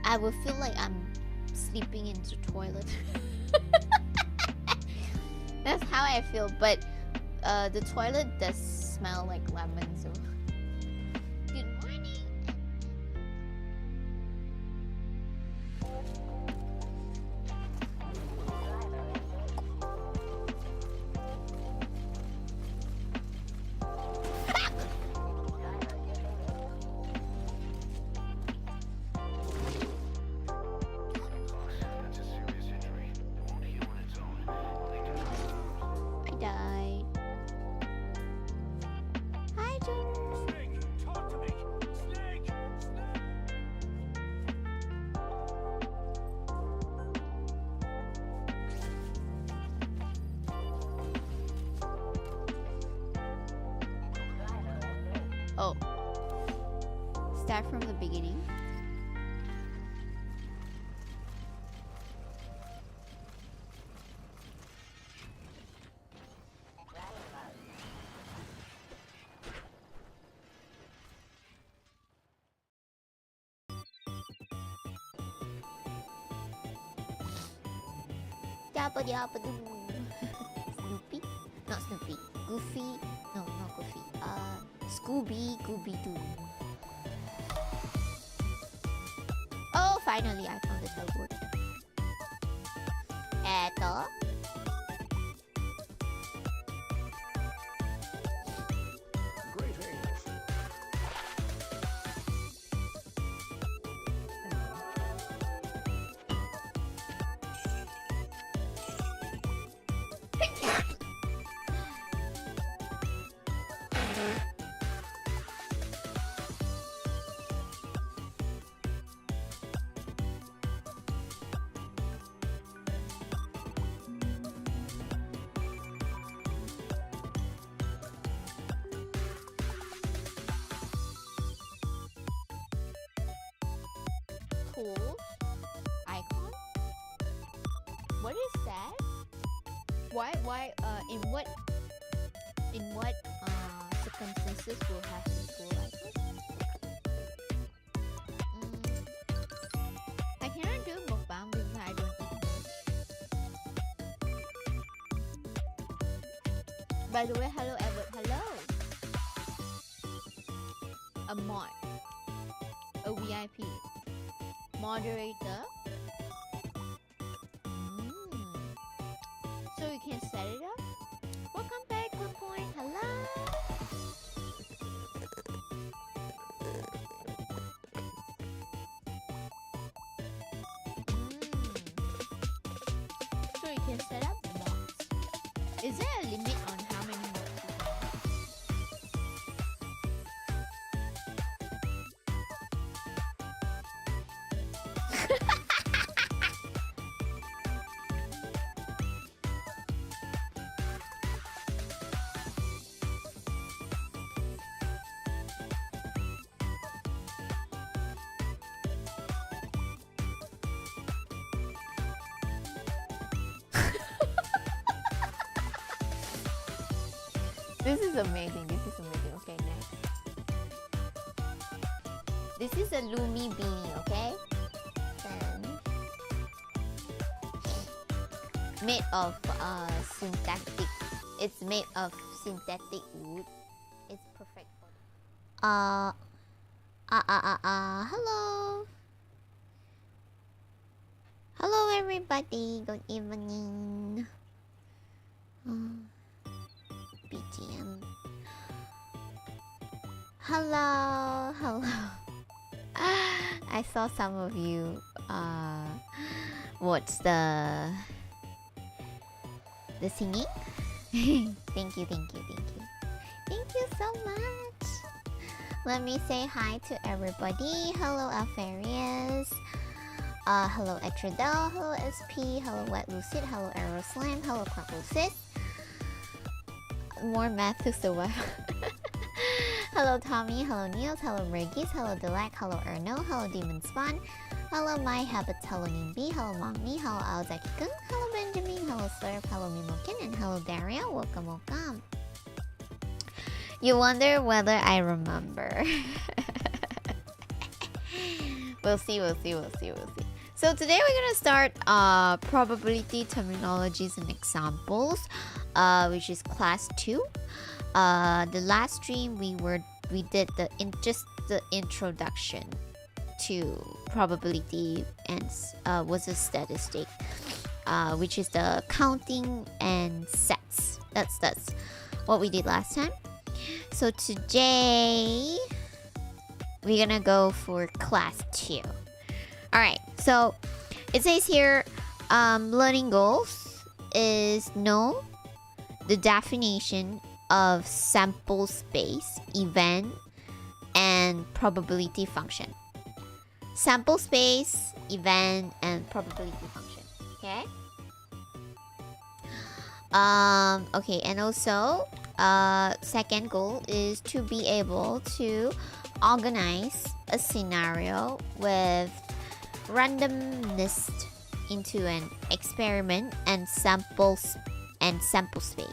I would feel like I'm sleeping in the toilet. That's how I feel, but the toilet does smell like lemon, so good morning. I died. Hi, Jonas. Snake, talk to me. Snake, snake. Oh. Start from the beginning. Dabba dabba doo. Snoopy? Not Snoopy. Goofy? No, not Goofy. Scooby Gooby Doo. Oh, finally I found the teleport. Eto. Greetings. Cool. Icon? What is that? Why, in what circumstances will have this cool icon? I cannot do mukbang because I don't eat meat. By the way, hello Everett, hello! A mod. A VIP. Moderator. So you can set it up. Welcome back, good point. Hello. So you can set up the mods. Is there a limit on how many mods you can have? This is amazing. This is amazing. Okay, next. This is a Lumi beanie, okay? Then made of synthetic. It's made of synthetic wood. It's perfect for. Hello. Hello, everybody. Good evening. BGM. Hello, hello. I saw some of you watch the singing. Thank you, thank you, thank you. Thank you so much. Let me say hi to everybody. Hello, Alfarius. Hello, Etradel. Hello, SP. Hello, Wet Lucid. Hello, Aeroslime. Hello, Crop Lucid. More math to survive. Hello, Tommy. Hello, Niels. Hello, Regis. Hello, Delac. Hello, Erno. Hello, Demon Spawn. Hello, My Habits. Hello, Nimbi. Hello, Mongmi. Hello, Aozaki-kun. Hello, Benjamin. Hello, Slurp. Hello, Mimokin. And hello, Daria. Welcome, welcome. You wonder whether I remember. We'll see. So today we're gonna start probability terminologies and examples, which is class 2. The last stream we did just the introduction to probability and was a statistic, which is the counting and sets. That's what we did last time. So today we're gonna go for class 2. Alright, so it says here learning goals is know the definition of sample space, event, and probability function. Sample space, event, and probability function. Okay? Okay, and also second goal is to be able to organize a scenario with randomness into an experiment and sample space.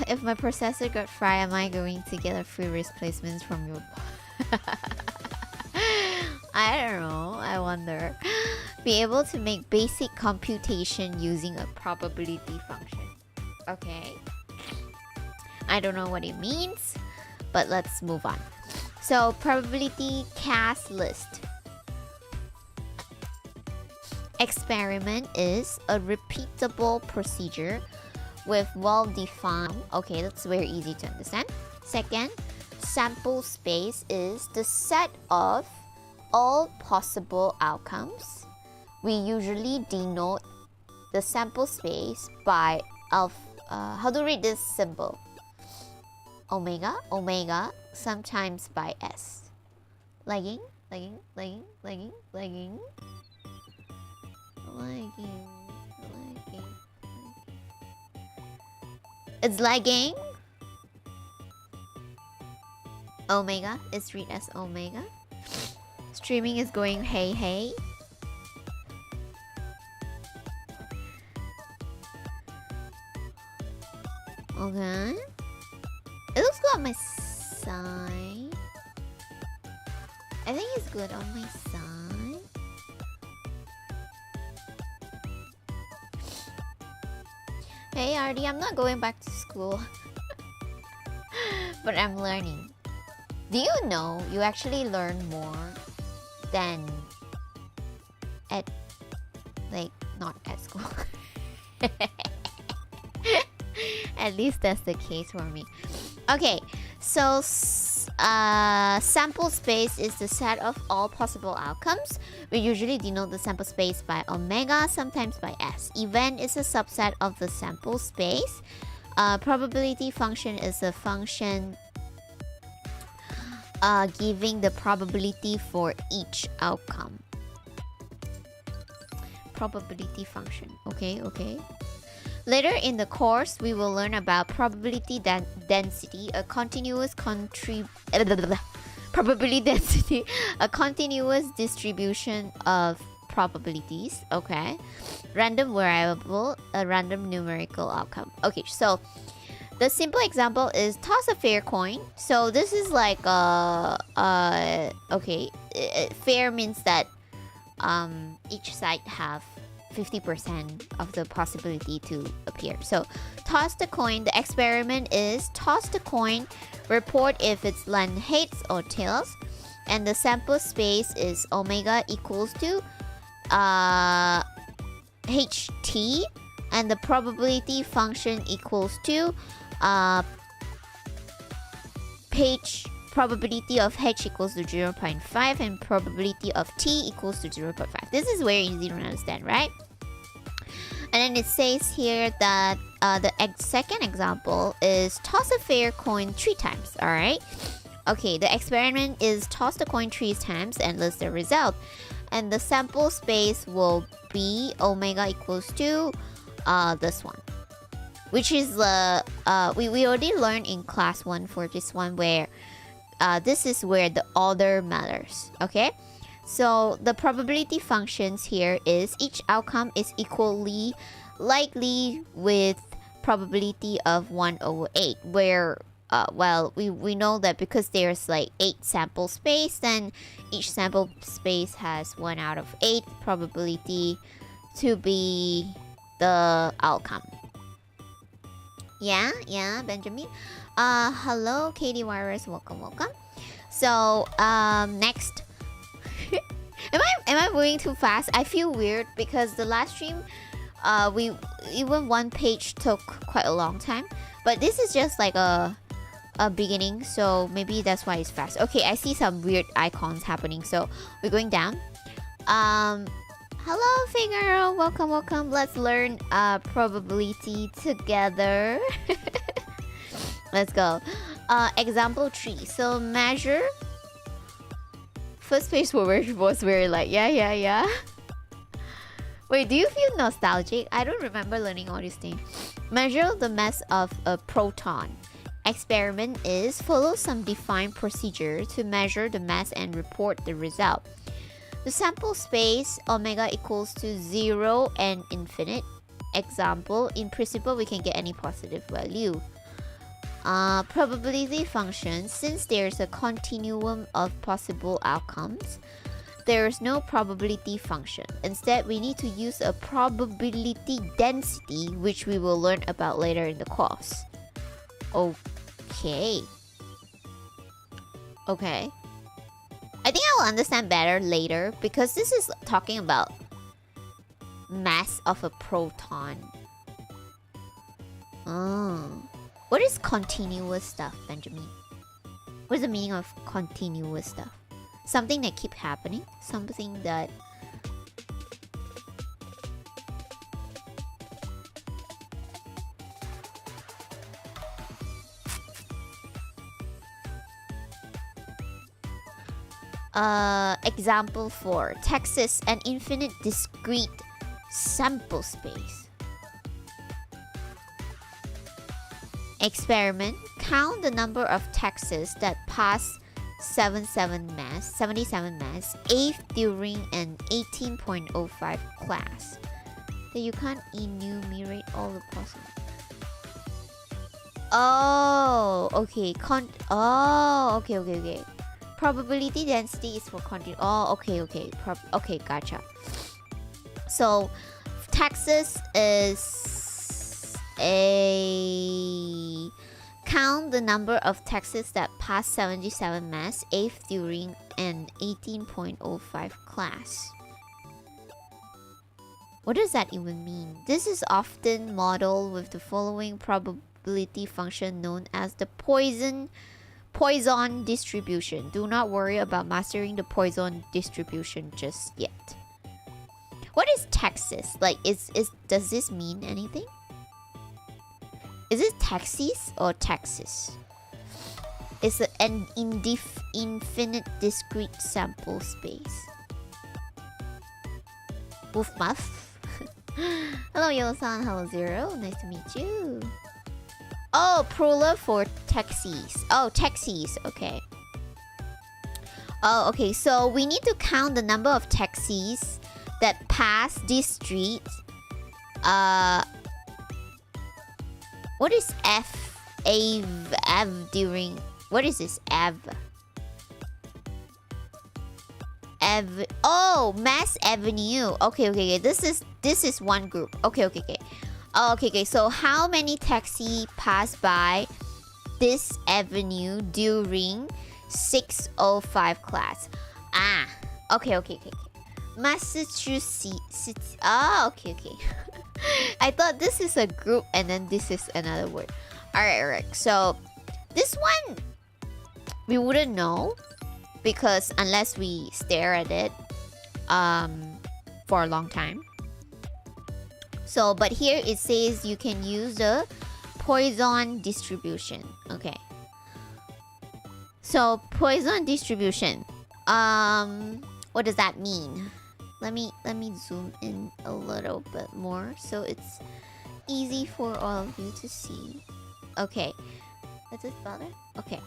If my processor got fried, am I going to get a free wrist placements from your I don't know, I wonder. Be able to make basic computation using a probability function. Okay. I don't know what it means, but let's move on. So, probability cast list. Experiment is a repeatable procedure with well-defined... Okay, that's very easy to understand. Second, sample space is the set of all possible outcomes. We usually denote the sample space by how to read this symbol? Omega, sometimes by S. Lagging. It's lagging. Omega is read as omega. Streaming is going hey. Okay. It looks good on my side. I think it's good on my side. Hey Artie, I'm not going back to school. But I'm learning. Do you know you actually learn more than at, like, not at school? At least that's the case for me. Okay, so sample space is the set of all possible outcomes. We usually denote the sample space by omega, sometimes by S. Event is a subset of the sample space. Probability function is a function giving the probability for each outcome. Probability function. Okay. Later in the course, we will learn about probability density, a continuous probability density, a continuous distribution of probabilities. Okay, random variable, a random numerical outcome. Okay, so the simple example is toss a fair coin. So this is like fair means that each side have 50% of the possibility to appear. So toss the coin. The experiment is toss the coin, report if it's land heads or tails, and the sample space is omega equals to ht, and the probability function equals to probability of h equals to 0.5 and probability of t equals to 0.5. This is very easy to understand, right? And then it says here that the second example is toss a fair coin 3 times. All right. Okay, the experiment is toss the coin 3 times and list the result. And the sample space will be omega equals to this one, which is we already learned in class 1 for this one, where this is where the order matters. Okay, so the probability functions here is each outcome is equally likely with probability of 1/8, where well, we know that because there's like 8 sample space, then each sample space has 1 out of 8 probability to be the outcome. Yeah, Benjamin. Hello, Katie Virus. Welcome. So, next. Am I moving too fast? I feel weird because the last stream, we even one page took quite a long time, but this is just like a beginning, so maybe that's why it's fast. Okay, I see some weird icons happening, so we're going down. Hello, Figaro. Welcome. Let's learn probability together. Let's go. Example 3. So measure. First page was very like, yeah. Wait, do you feel nostalgic? I don't remember learning all these things. Measure the mass of a proton. Experiment is follow some defined procedure to measure the mass and report the result. The sample space omega equals to 0 and infinite. Example, in principle we can get any positive value. Probability function, since there's a continuum of possible outcomes, there's no probability function. Instead, we need to use a probability density, which we will learn about later in the course. Okay. I think I will understand better later because this is talking about mass of a proton. What is continuous stuff, Benjamin? What is the meaning of continuous stuff? Something that keep happening? Something that... Example 4. Texas, an infinite discrete sample space. Experiment. Count the number of texts that pass 77 mass, 8th during an 18.05 class. That you can't enumerate all the possible. Oh, okay. Okay. Probability density is for continue. Oh, okay. Okay, gotcha. So, Texas is a... Count the number of texts that pass 77 mass, 8th during an 18.05 class. What does that even mean? This is often modeled with the following probability function known as the Poisson distribution. Do not worry about mastering the Poisson distribution just yet. What is Texas? Like, does this mean anything? Is it taxis or Texas? It's an infinite discrete sample space. Woof muff. Hello, Yellow-san. Hello, Zero. Nice to meet you. Oh, plural for taxis. Oh, taxis. Okay. Oh, okay. So we need to count the number of taxis that pass this street. What is Av during... What is this? Oh, Mass Avenue. Okay. This is one group. Okay. Oh, okay. So how many taxis pass by this avenue during 6:05 class? Okay. Massachusetts. Oh, okay. I thought this is a group and then this is another word. Alright. So this one we wouldn't know because unless we stare at it for a long time. So, but here it says you can use the Poisson distribution. Okay. So Poisson distribution. What does that mean? Let me zoom in a little bit more so it's easy for all of you to see. Okay. Does this bother? Okay.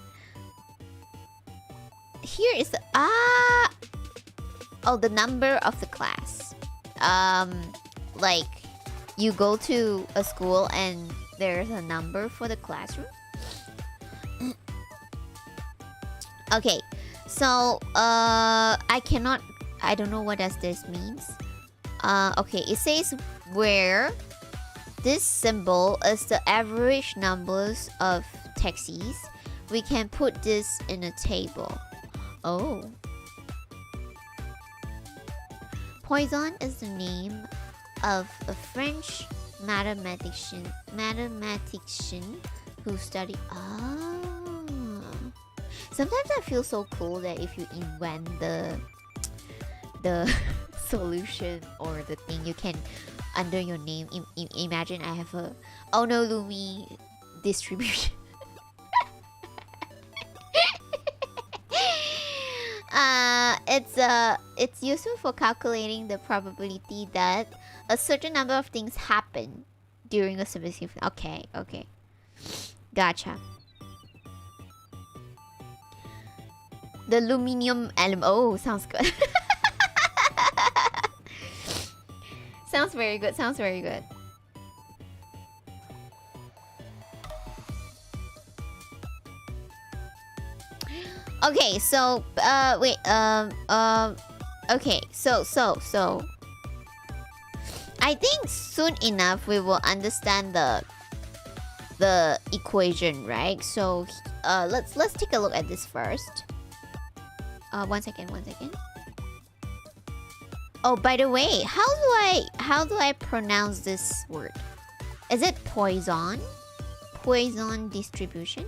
Here is the the number of the class. Like you go to a school and there's a number for the classroom. Okay, so I don't know what does this means. Okay, it says where this symbol is the average numbers of taxis, we can put this in a table. Oh. Poisson is the name of a French mathematician who studied. Sometimes I feel so cool that if you invent the solution or the thing, you can under your name. Imagine I have a Onolumi distribution. It's useful for calculating the probability that a certain number of things happen during a specific. Okay, gotcha. The aluminium element. Oh, sounds good. Sounds very good. Okay, so wait, okay, so I think soon enough we will understand the equation, right? So let's take a look at this first. One second. Oh, by the way, how do I pronounce this word? Is it Poisson? Poisson distribution?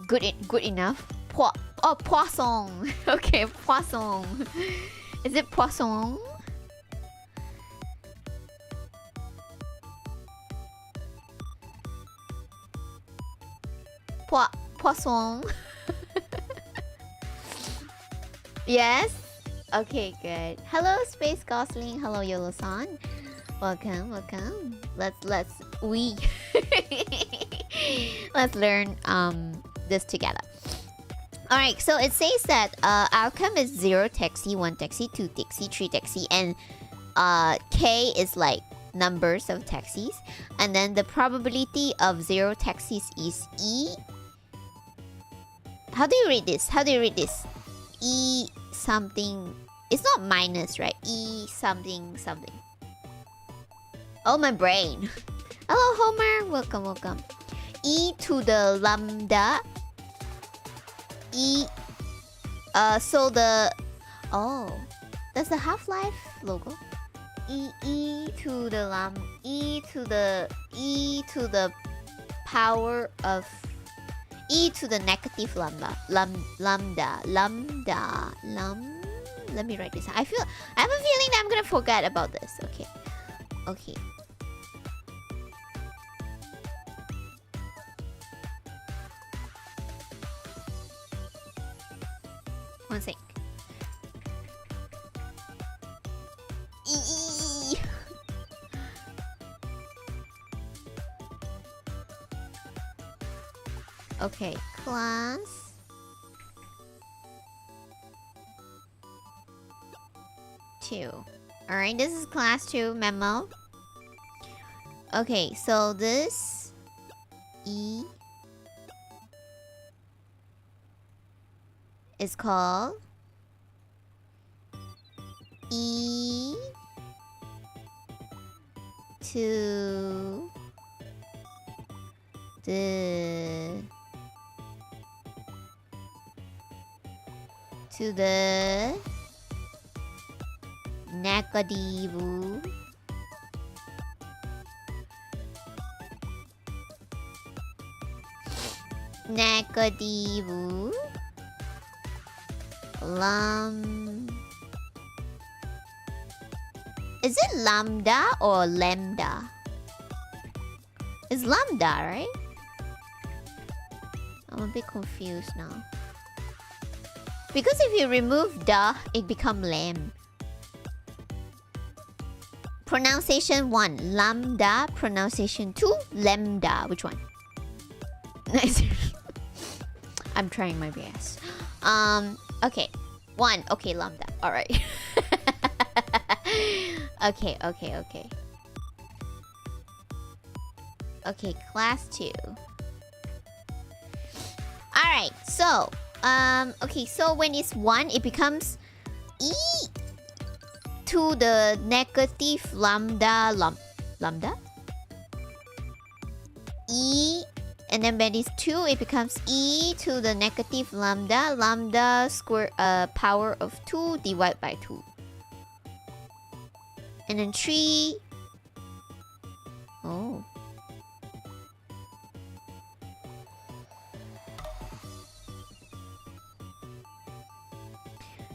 Good enough. Poisson. Okay, Poisson. Is it Poisson? Poisson. Yes. Okay, good. Hello, Space Gosling. Hello, Yolo-san. Welcome. Let's learn this together. All right, so it says that outcome is 0 taxi, 1 taxi, 2 taxi, 3 taxi, and K is like numbers of taxis, and then the probability of 0 taxis is E. How do you read this? E something. It's not minus, right? E something. Oh, my brain. Hello, Homer. Welcome. E to the lambda. E. So the. Oh, that's the Half-Life logo. E to the E to the power of E to the negative lambda. Let me write this. I have a feeling that I'm gonna forget about this. Okay. One sec. Okay, class. Two. Alright, this is class 2 memo. Okay, so this E is called E to the negative Is it lambda or lambda? It's lambda, right? I'm a bit confused now. Because if you remove the, it becomes lamb. Pronunciation 1, lambda. Pronunciation 2, lambda. Which one? I'm trying my best. Okay. 1, okay, lambda. Alright. Okay. Okay, class 2. Alright, so okay, so when it's 1, it becomes e to the negative lambda lambda? E, and then when it's 2, it becomes e to the negative lambda square power of 2 divided by 2. And then 3. Oh.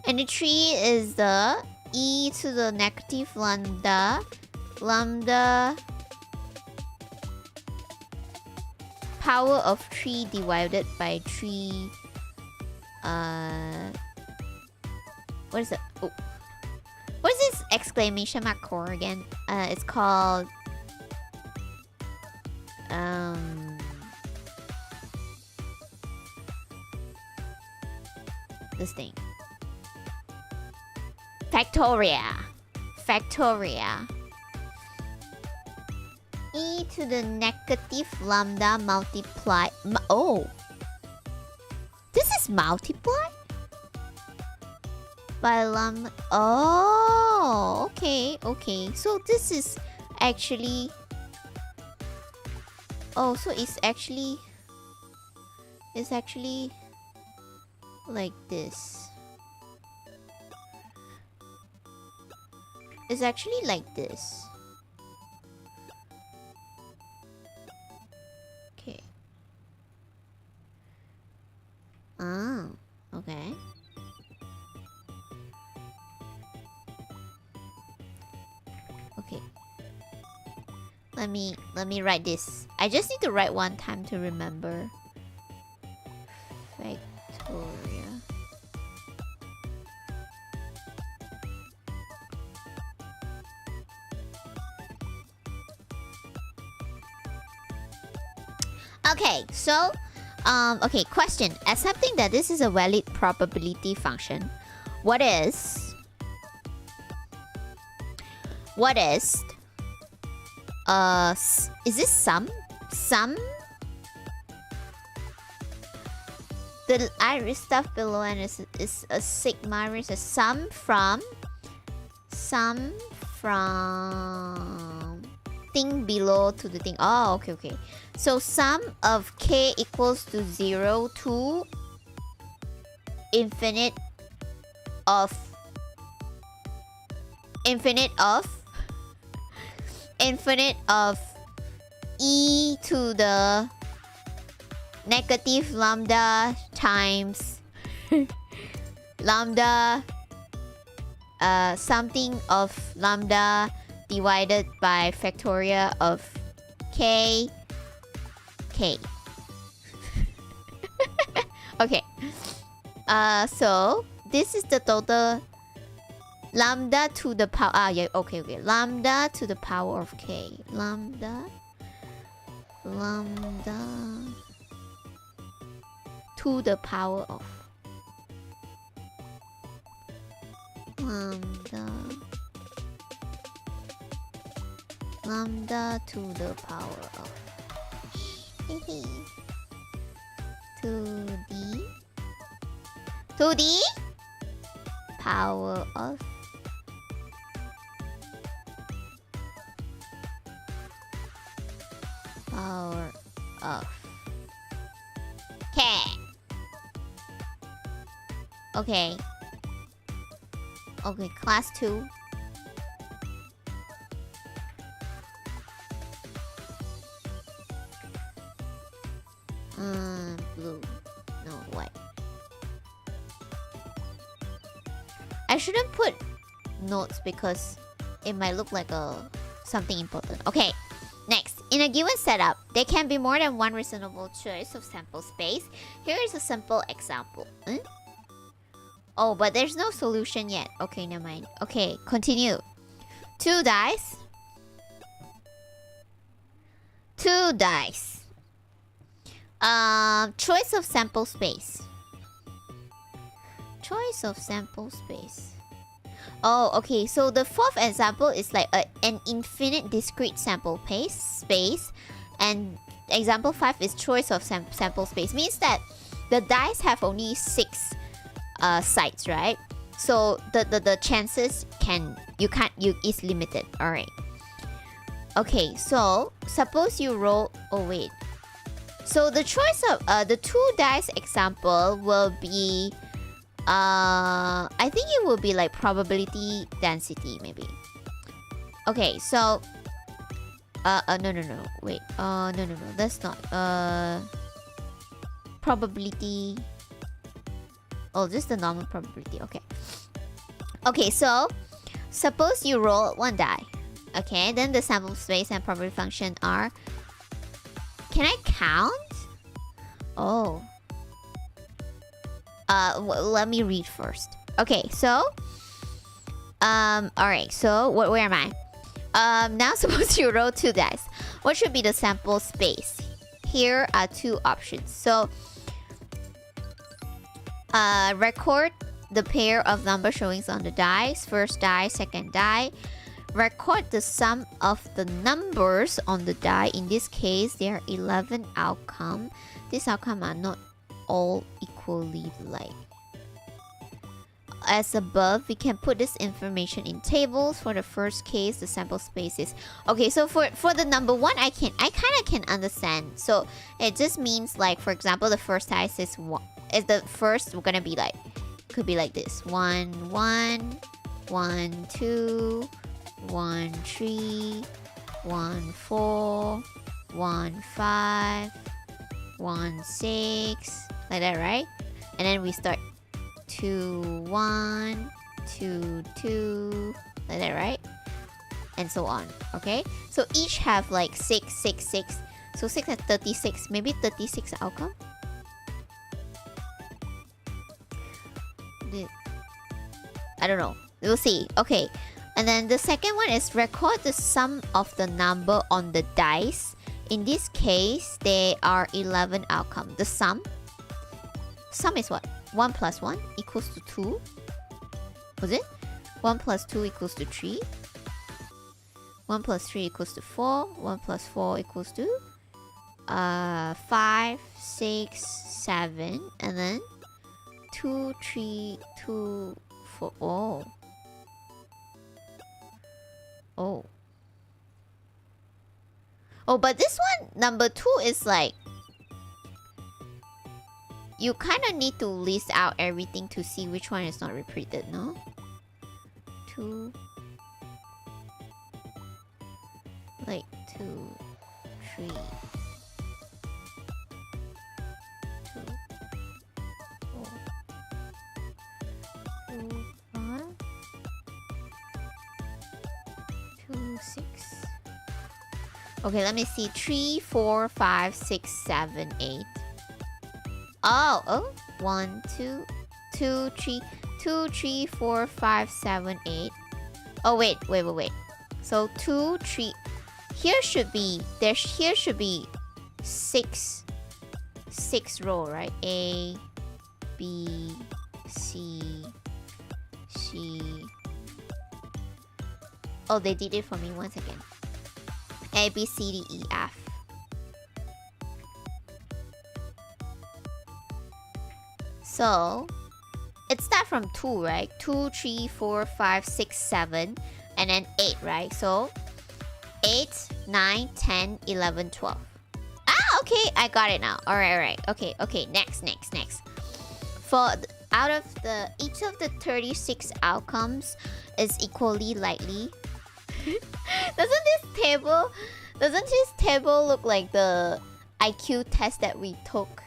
And the 3 is the e to the negative lambda power of 3 divided by 3. What is it? Oh. What is this exclamation mark core again? It's called this thing. Factoria. E to the negative lambda multiply. Oh. This is multiply? By lambda. Oh, okay. So this is actually. Oh, so it's actually like this. It's actually like this. Okay. Oh, okay. Okay. Let me write this. I just need to write one time to remember. Factoria. Okay, so okay, question. Accepting that this is a valid probability function, what is this sum? The iris stuff below and is a sigma is a sum from thing below to the thing. Oh, okay. So sum of k equals to 0 to infinite of e to the negative lambda times lambda something of lambda divided by factorial of k. Okay. So this is the total lambda to the power. Okay. Lambda to the power of k. Lambda to the power of lambda to the power of to the power of k. Okay, class 2. Blue. No, white. I shouldn't put notes because it might look like something important. Okay, next. In a given setup, there can be more than one reasonable choice of sample space. Here is a simple example. Oh, but there's no solution yet. Okay, never mind. Okay, continue. 2 dice. Choice of sample space. Oh, okay. So the fourth example is like an infinite discrete sample space. And example 5 is choice of sample space. Means that the dice have only 6 sides, right? So the chances is limited. Alright. Okay, so suppose you roll. Oh wait. So the choice of the 2 dice example will be I think it will be like probability density maybe. Okay, so no wait, no that's not probability. Oh, just the normal probability. Okay, so suppose you roll 1 die. Okay, then the sample space and probability function are, can I count? Oh, let me read first. Okay, so alright, so where am I? Now suppose you roll 2 dice. What should be the sample space? Here are 2 options. So record the pair of number showings on the dice. First die, second die. Record the sum of the numbers on the die. In this case, there are 11 outcomes. These outcomes are not all equally like. As above, we can put this information in tables. For the first case, the sample space is... Okay, so for the number 1, I kind of can understand. So it just means like, for example, the first dice is the first, we're gonna be like, could be like this: 1 1 1 2 1 3 1 4 1 5 1 6, like that, right? And then we start 2 1 2 2, like that, right? And so on. Okay, so each have like 6 6 6, so 6 at 36, maybe 36 outcome. I don't know, we'll see. Okay, and then the second one is record the sum of the number on the dice. In this case, there are 11 outcomes. The sum is what? 1 plus 1 equals to 2. Was it? 1 plus 2 equals to 3. 1 plus 3 equals to 4. 1 plus 4 equals to 5, 6, 7, and then 2, 3, 2, 4. Oh. Oh. Oh, but this one, number 2, is like, you kind of need to list out everything to see which one is not repeated, no? 2. Like 2, 3. 2, 4. 2, 5. 2, 6. Okay, let me see. 3, 4, 5, 6, 7, 8. Oh, 1, 2, 2, 3, 2, 3, 4, 5, 7, 8. Oh, wait. So 2, 3. Here should be 6 row, right? A, B, C, C. Oh, they did it for me once again. A, B, C, D, E, F. So it starts from 2, right? 2, 3, 4, 5, 6, 7, and then 8, right? So 8, 9, 10, 11, 12. Ah, okay, I got it now. Alright. Okay, next. For out of each of the 36 outcomes is equally likely. Doesn't this table look like the IQ test that we took?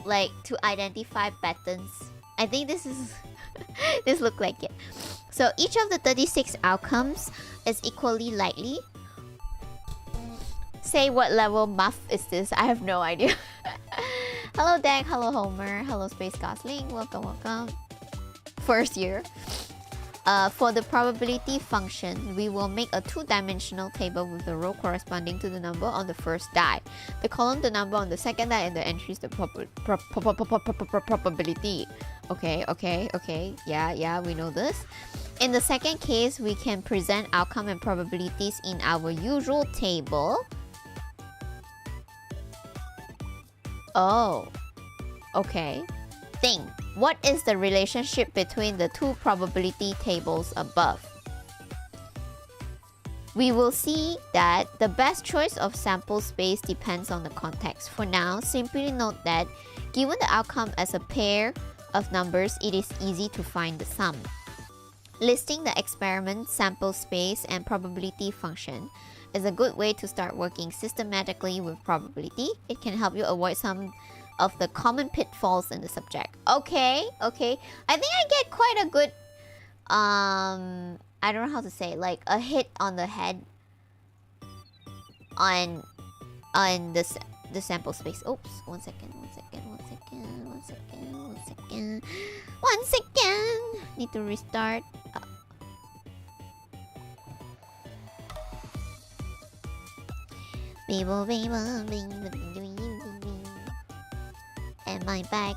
Like to identify patterns. I think this is this look like it. So each of the 36 outcomes is equally likely. Say what level muff is this? I have no idea. Hello Dag, hello Homer, hello Space Gosling, welcome. First year. For the probability function, we will make a 2-dimensional table with the row corresponding to the number on the first die, the column the number on the second die, and the entries the probability. Okay. Yeah, we know this. In the second case, we can present outcome and probabilities in our usual table. Oh, okay. Think, what is the relationship between the two probability tables above? We will see that the best choice of sample space depends on the context. For now, simply note that given the outcome as a pair of numbers, it is easy to find the sum. Listing the experiment, sample space, and probability function is a good way to start working systematically with probability. It can help you avoid some of the common pitfalls in the subject. Okay. I think I get quite a good, I don't know how to say, like a hit on the head on the sample space. Oops, one second. Need to restart. And my back.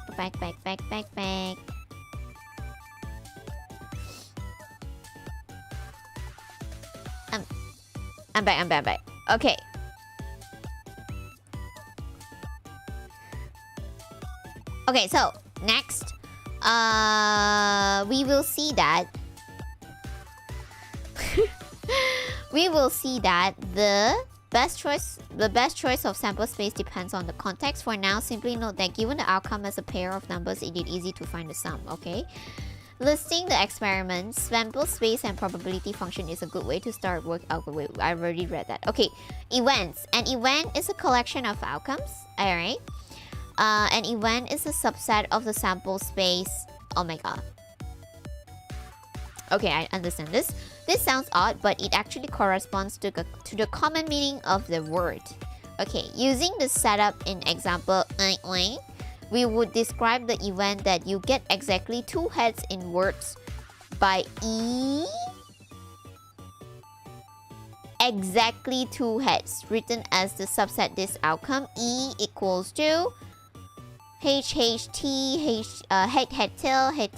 I'm back. Okay. Okay, so next, we will see that the best choice of sample space depends on the context. For now, simply note that given the outcome as a pair of numbers, it is easy to find the sum. Okay. Listing the experiments, sample space, and probability function is a good way to start work. Oh, wait, I already read that. Okay, events. An event is a collection of outcomes. All right. An event is a subset of the sample space. Oh my god. Okay, I understand this. This sounds odd, but it actually corresponds to the common meaning of the word. Okay, using the setup in example, we would describe the event that you get exactly 2 heads in words by E. Exactly 2 heads, written as the subset this outcome. E equals to H, T, head, tail, head,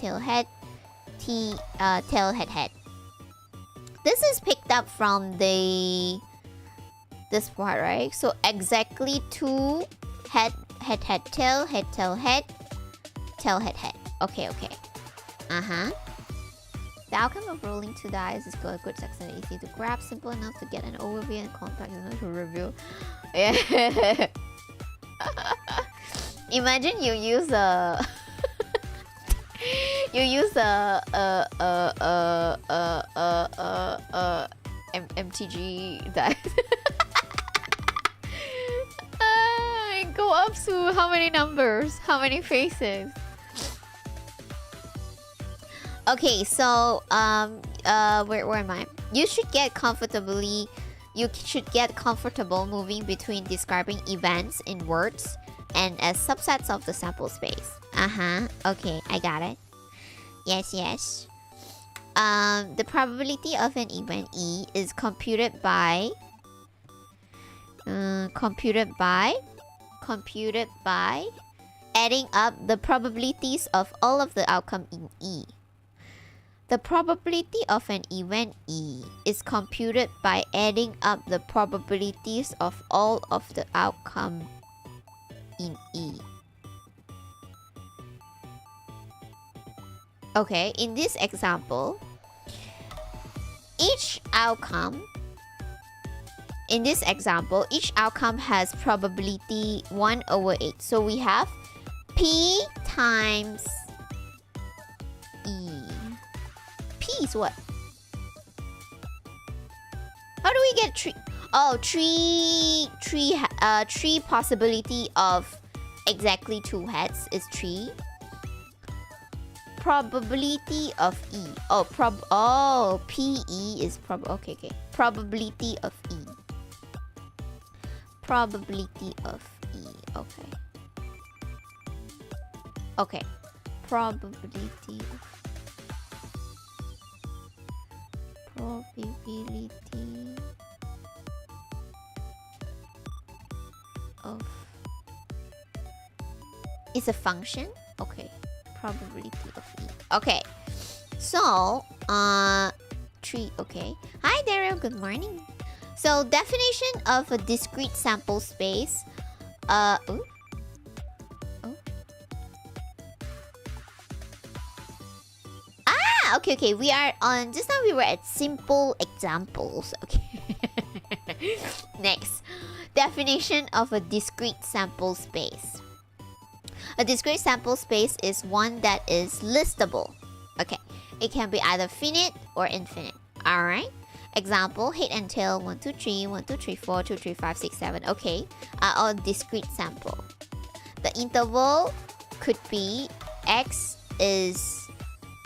T, tail, head. This is picked up from this part, right? So exactly 2 head, tail, tail, head. Okay. The outcome of rolling 2 dice is good success, easy to grab, simple enough to get an overview and context enough to review. Yeah. Imagine you use a MTG dice. Go up to how many numbers? How many faces? Okay, so where am I? You should get comfortable moving between describing events in words and as subsets of the sample space. Okay, I got it. Yes. The probability of an event E is computed by adding up the probabilities of all of the outcome in E. The probability of an event E is computed by adding up the probabilities of all of the outcome in E. Okay, in this example, each outcome has probability 1/8. So we have P times E. P is what? How do we get 3? Oh, three possibility of exactly 2 heads is 3. Probability of E. PE is okay. Probability of E. Okay. Probability of is a function. Okay. Probability of E. Okay. So, 3. Okay. Hi, Daryl. Good morning. So, definition of a discrete sample space. Okay. We are on, just now we were at simple examples. Okay. Next, definition of a discrete sample space. A discrete sample space is one that is listable. Okay. It can be either finite or infinite. Alright. Example, head and tail 1, 2, 3, 1, 2, 3, 4, 2, 3, 5, 6, 7. Okay. Are all discrete sample. The interval could be x is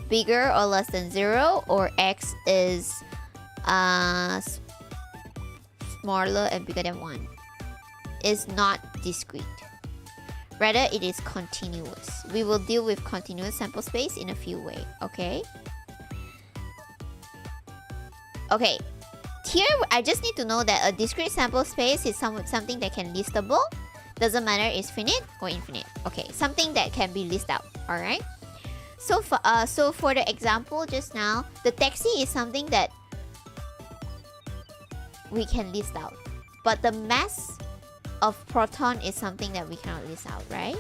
bigger or less than 0, or x is smaller and bigger than 1. Is not discrete. Rather, it is continuous. We will deal with continuous sample space in a few ways, okay? Okay, here I just need to know that a discrete sample space is something that can listable. Doesn't matter it's finite or infinite. Okay, something that can be listed out, alright? So for the example just now, the taxi is something that we can list out. But the mass of proton is something that we cannot list out, right?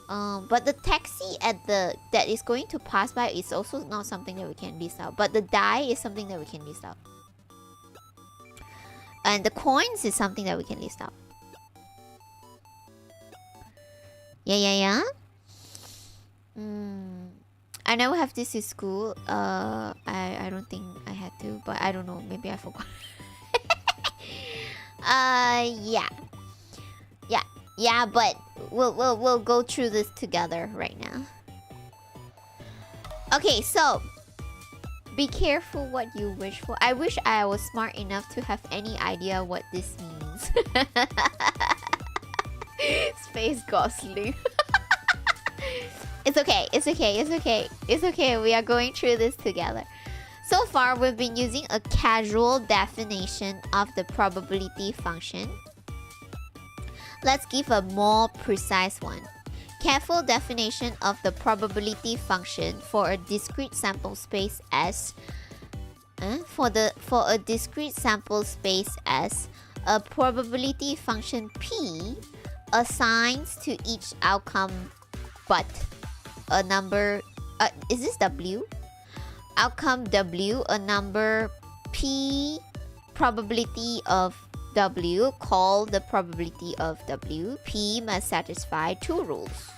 But the taxi that is going to pass by is also not something that we can list out. But the die is something that we can list out. And the coins is something that we can list out. Yeah. I never have this in school. I don't think I had to, but I don't know. Maybe I forgot. Yeah, but we'll go through this together right now. Okay, so be careful what you wish for. I wish I was smart enough to have any idea what this means. Space Gosling. It's okay. We are going through this together. So far, we've been using a casual definition of the probability function. Let's give a more precise one. Careful definition of the probability function for a discrete sample space S. For a discrete sample space S, a probability function P assigns to each outcome but a number. Is this W? Outcome W, a number P probability of W, called the probability of W. P must satisfy two rules.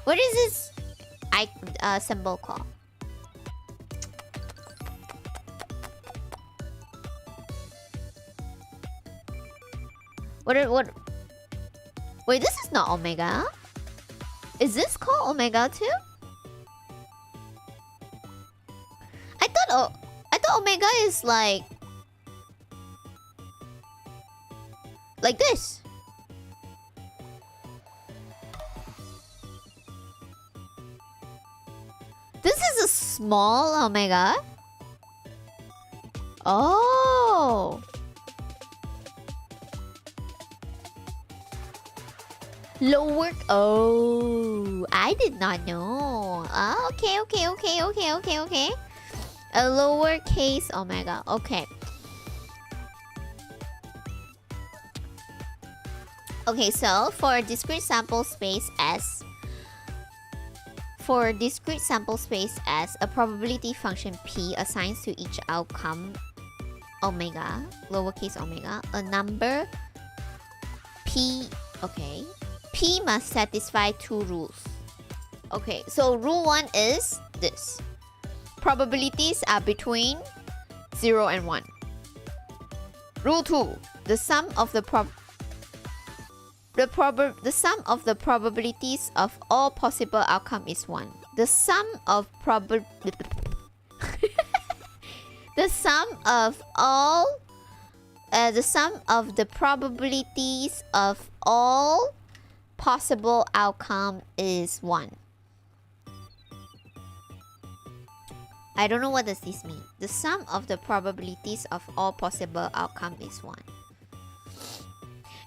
What is this symbol called? What? Wait, this is not omega. Is this called omega too? I thought omega is like this. This is a small omega. Oh. Lower. Oh, I did not know. Okay. A lowercase omega. Okay. Okay, so for a discrete sample space S, a probability function P assigns to each outcome omega, lowercase omega, a number P. Okay. P must satisfy two rules. Okay, so rule 1 is this. Probabilities are between 0 and 1. Rule 2. The sum of the probabilities of all possible outcome is 1. The sum of the probabilities of all possible outcome is 1. I don't know what does this mean. The sum of the probabilities of all possible outcome is 1.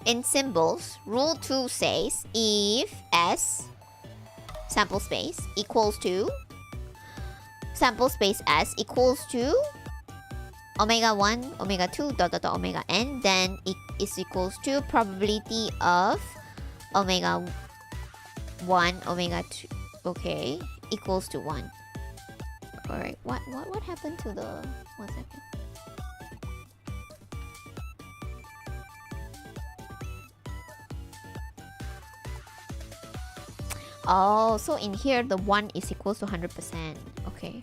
In symbols, rule 2 says if S sample space equals to sample space S equals to omega 1, omega 2, omega n, then it is equals to probability of omega 1, omega 2, okay, equals to 1. Alright, what happened to the... 1 second. Oh, so in here the 1 is equals to 100%. Okay.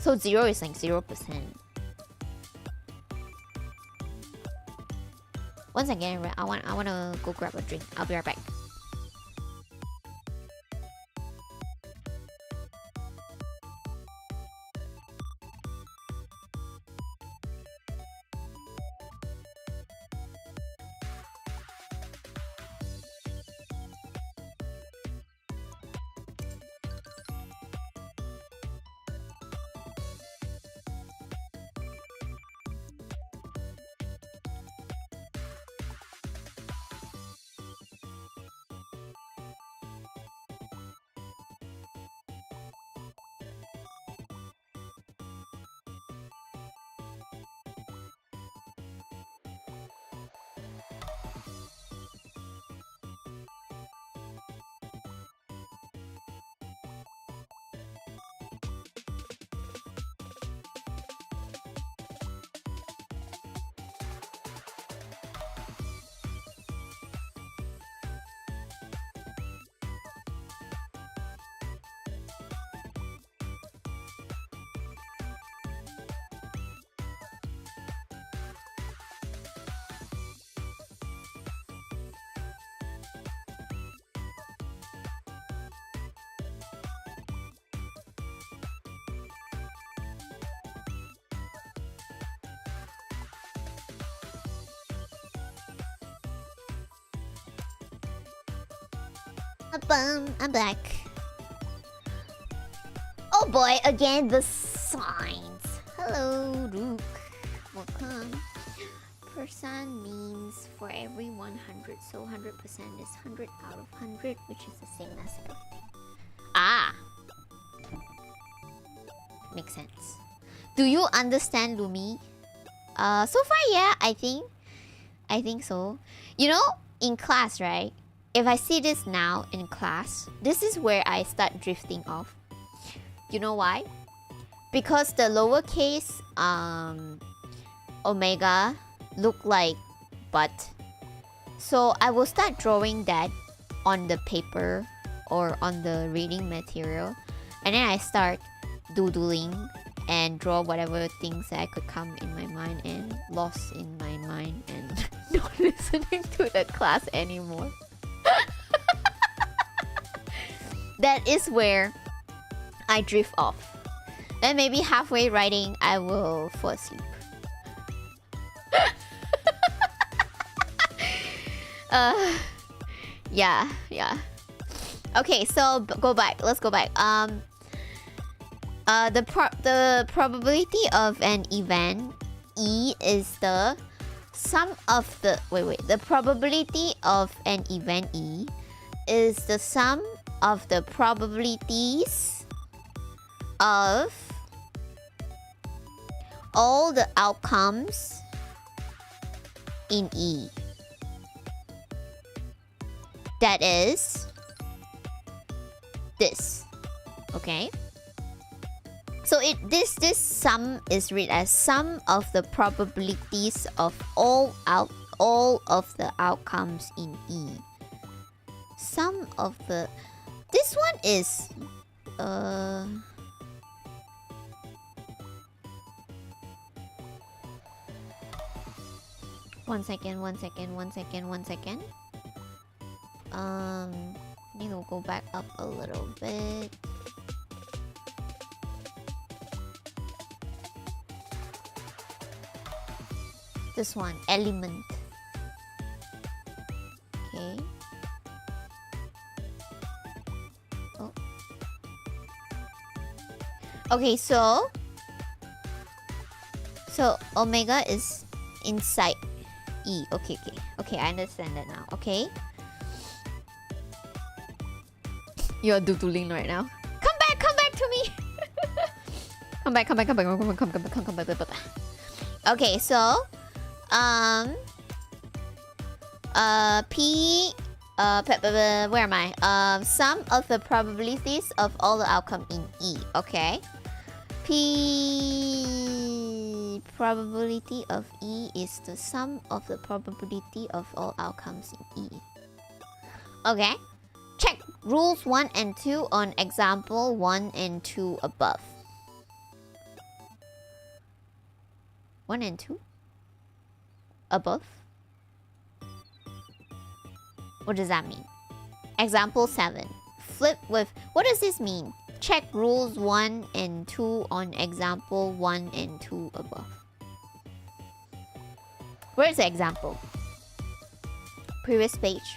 So 0 is like 0%. Once again, I wanna go grab a drink. I'll be right back. I'm back. Oh boy, again the signs. Hello, Rook. Welcome. Percent means for every 100, so 100% is 100 out of 100, which is the same as everything. Ah! Makes sense. Do you understand, Lumi? So far, yeah, I think so. You know, in class, right? If I see this now in class, this is where I start drifting off. You know why? Because the lowercase omega look like butt. So I will start drawing that on the paper or on the reading material. And then I start doodling and draw whatever things that I could come in my mind and lost in my mind and not listening to the class anymore. That is where I drift off. Then maybe halfway writing, I will fall asleep. Yeah. Okay, so go back. Let's go back. The probability of an event E is the sum of the the probability of an event E is the sum of the probabilities of all the outcomes in E. That is this. Okay? So this sum is read as sum of the probabilities of all of the outcomes in E. Sum of the... This one is... One second. Need to go back up a little bit. This one, element. Okay. Oh. Okay, so omega is inside E. Okay, I understand that now. Okay. You're doodling right now. Come back to me. Come back. Okay, so P where am I? Sum of the probabilities of all the outcome in E. Okay. P probability of E is the sum of the probability of all outcomes in E. Okay. Check rules 1 and 2 on example 1 and 2 above. 1 and 2? Above? What does that mean? Example 7. Flip with... What does this mean? Check rules 1 and 2 on example 1 and 2 above. Where's the example? Previous page.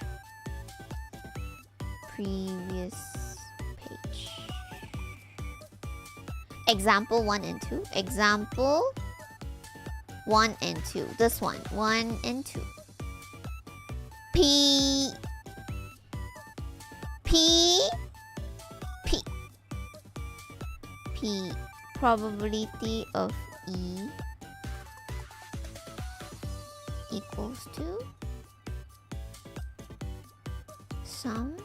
Previous page. Example 1 and 2. Example 1 and 2. This one. 1 and 2. P probability of E equals to sum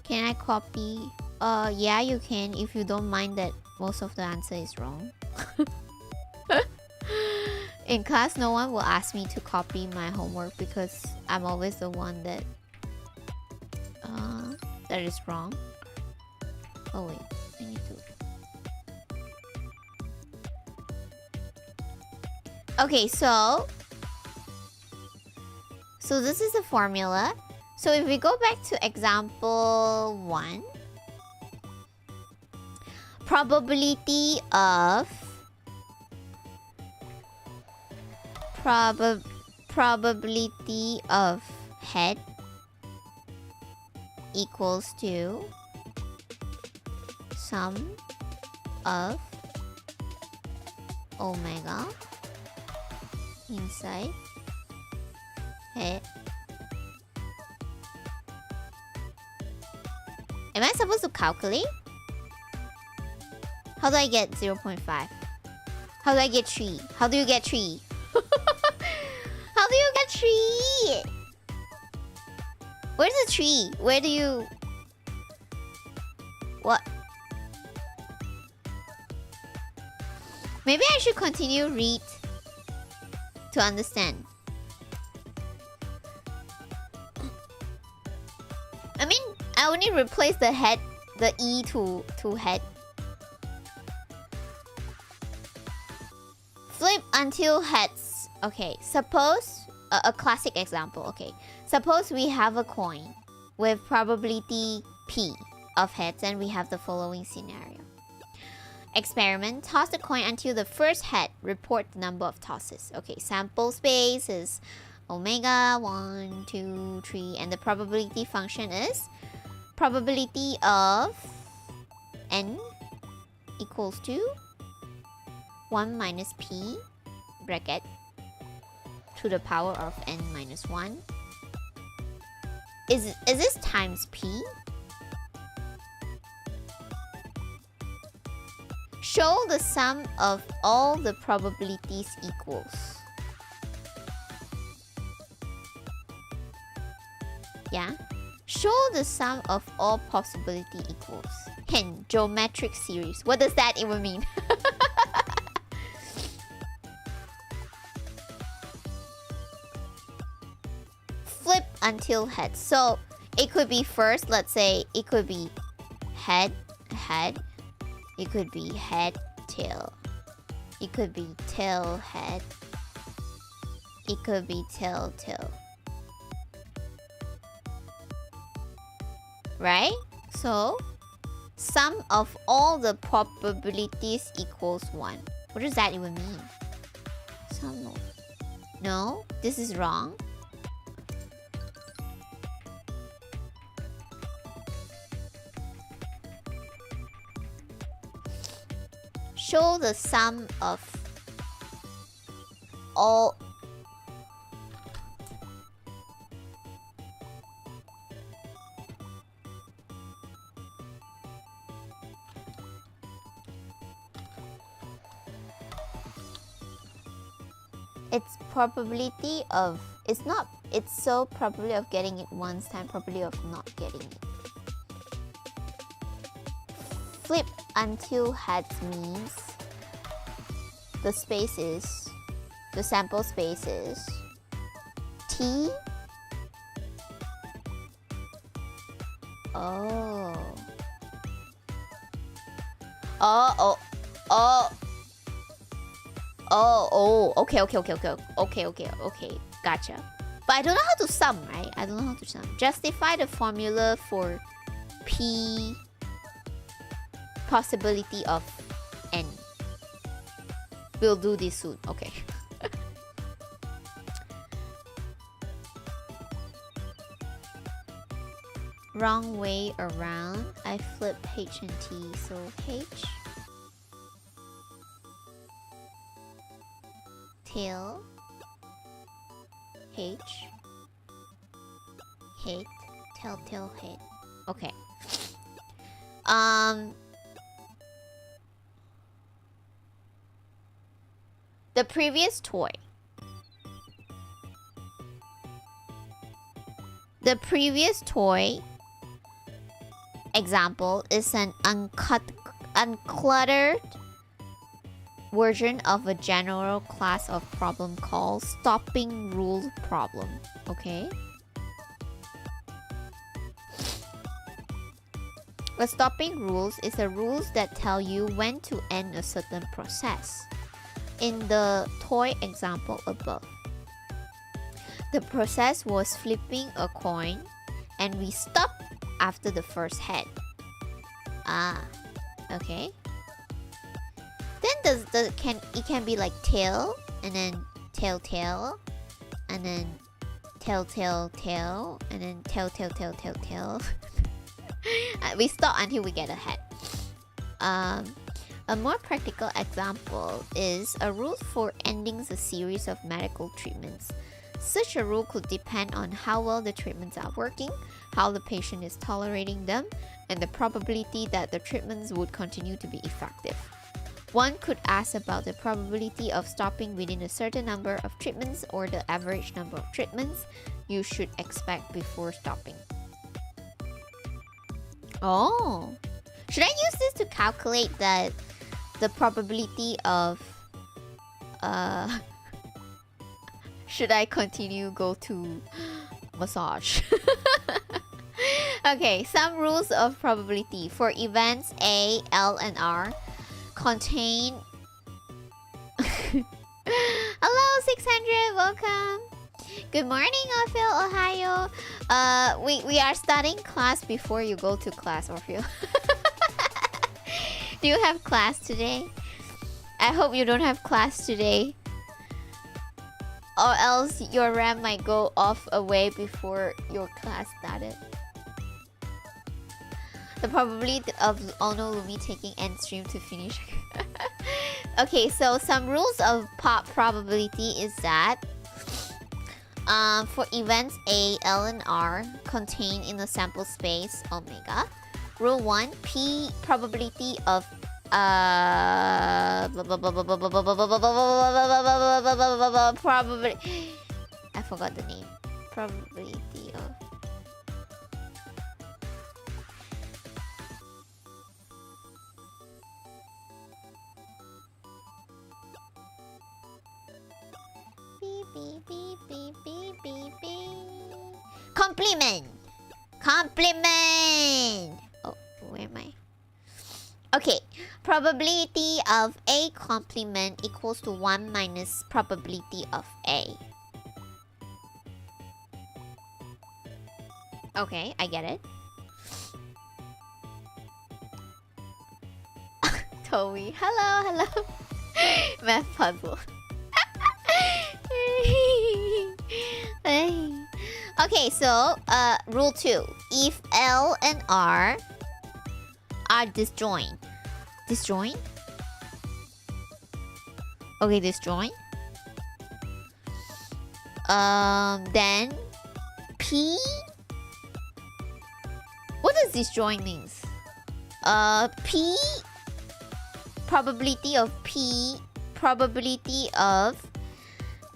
Can I copy? Yeah, you can if you don't mind that most of the answer is wrong. In class, no one will ask me to copy my homework because I'm always the one that is wrong. Oh wait, I need to. Okay, so this is the formula. So if we go back to example 1, probability of head equals to sum of omega inside head. Am I supposed to calculate? How do I get 0.5? How do I get 3? How do you get 3? How do you get 3? Where's the 3? Where do you... What? Maybe I should continue read to understand. I mean, I only replace the head, the E to head. Flip until heads. Okay, suppose a classic example. Okay, suppose we have a coin with probability P of heads, and we have the following scenario. Experiment: toss the coin until the first head. Report the number of tosses. Okay, sample space is omega 1, 2, 3, and the probability function is probability of n equals to 1 minus p bracket to the power of n minus 1. Is this times p? Show the sum of all the probabilities equals. Yeah? Show the sum of all possibility equals. Hint, geometric series. What does that even mean? Flip until head. So it could be first, let's say it could be head, head. It could be head, tail. It could be tail, head. It could be tail, tail. Right? So, sum of all the probabilities equals 1. What does that even mean? Sum of... No, this is wrong. Show the sum of all... It's probability of, it's so probability of getting it once time probability of not getting it. Flip until heads means the spaces, the sample spaces T. Oh. Okay, gotcha. But I don't know how to sum, right? I don't know how to sum. Justify the formula for P possibility of N. We'll do this soon, okay. Wrong way around. I flip H and T, so H. Tail. H. Head. Tail, head. Okay. The previous toy. The previous toy example is an uncluttered version of a general class of problem called stopping rule problem. Okay? A stopping rules is a rules that tell you when to end a certain process. In the toy example above, the process was flipping a coin and we stopped after the first head. Okay. Then it can be like tail and then tail and then tail and then tail. We stop until we get a head. A more practical example is a rule for ending a series of medical treatments. Such a rule could depend on how well the treatments are working, how the patient is tolerating them, and the probability that the treatments would continue to be effective. One could ask about the probability of stopping within a certain number of treatments or the average number of treatments you should expect before stopping. Oh, should I use this to calculate the probability of should I continue go to massage? Okay, some rules of probability for events A, L, and R contain. Hello, 600. Welcome. Good morning, Orfeo, Ohio. We are starting class before you go to class, Orfeo. Do you have class today? I hope you don't have class today. Or else your RAM might go off away before your class started. The probability of Onolumi taking end stream to finish. Okay, so some rules of pop probability is that for events A, L, and R contained in the sample space omega, rule 1, P probability of probably I forgot the name. Probability of complement. Oh, where am I? Okay, probability of A complement equals to 1 minus probability of A. Okay, I get it. Toei, hello. Math puzzle. Okay, so rule 2. If L and R are disjoint. Disjoint? Okay, disjoint. Then P. What does disjoint means? P probability of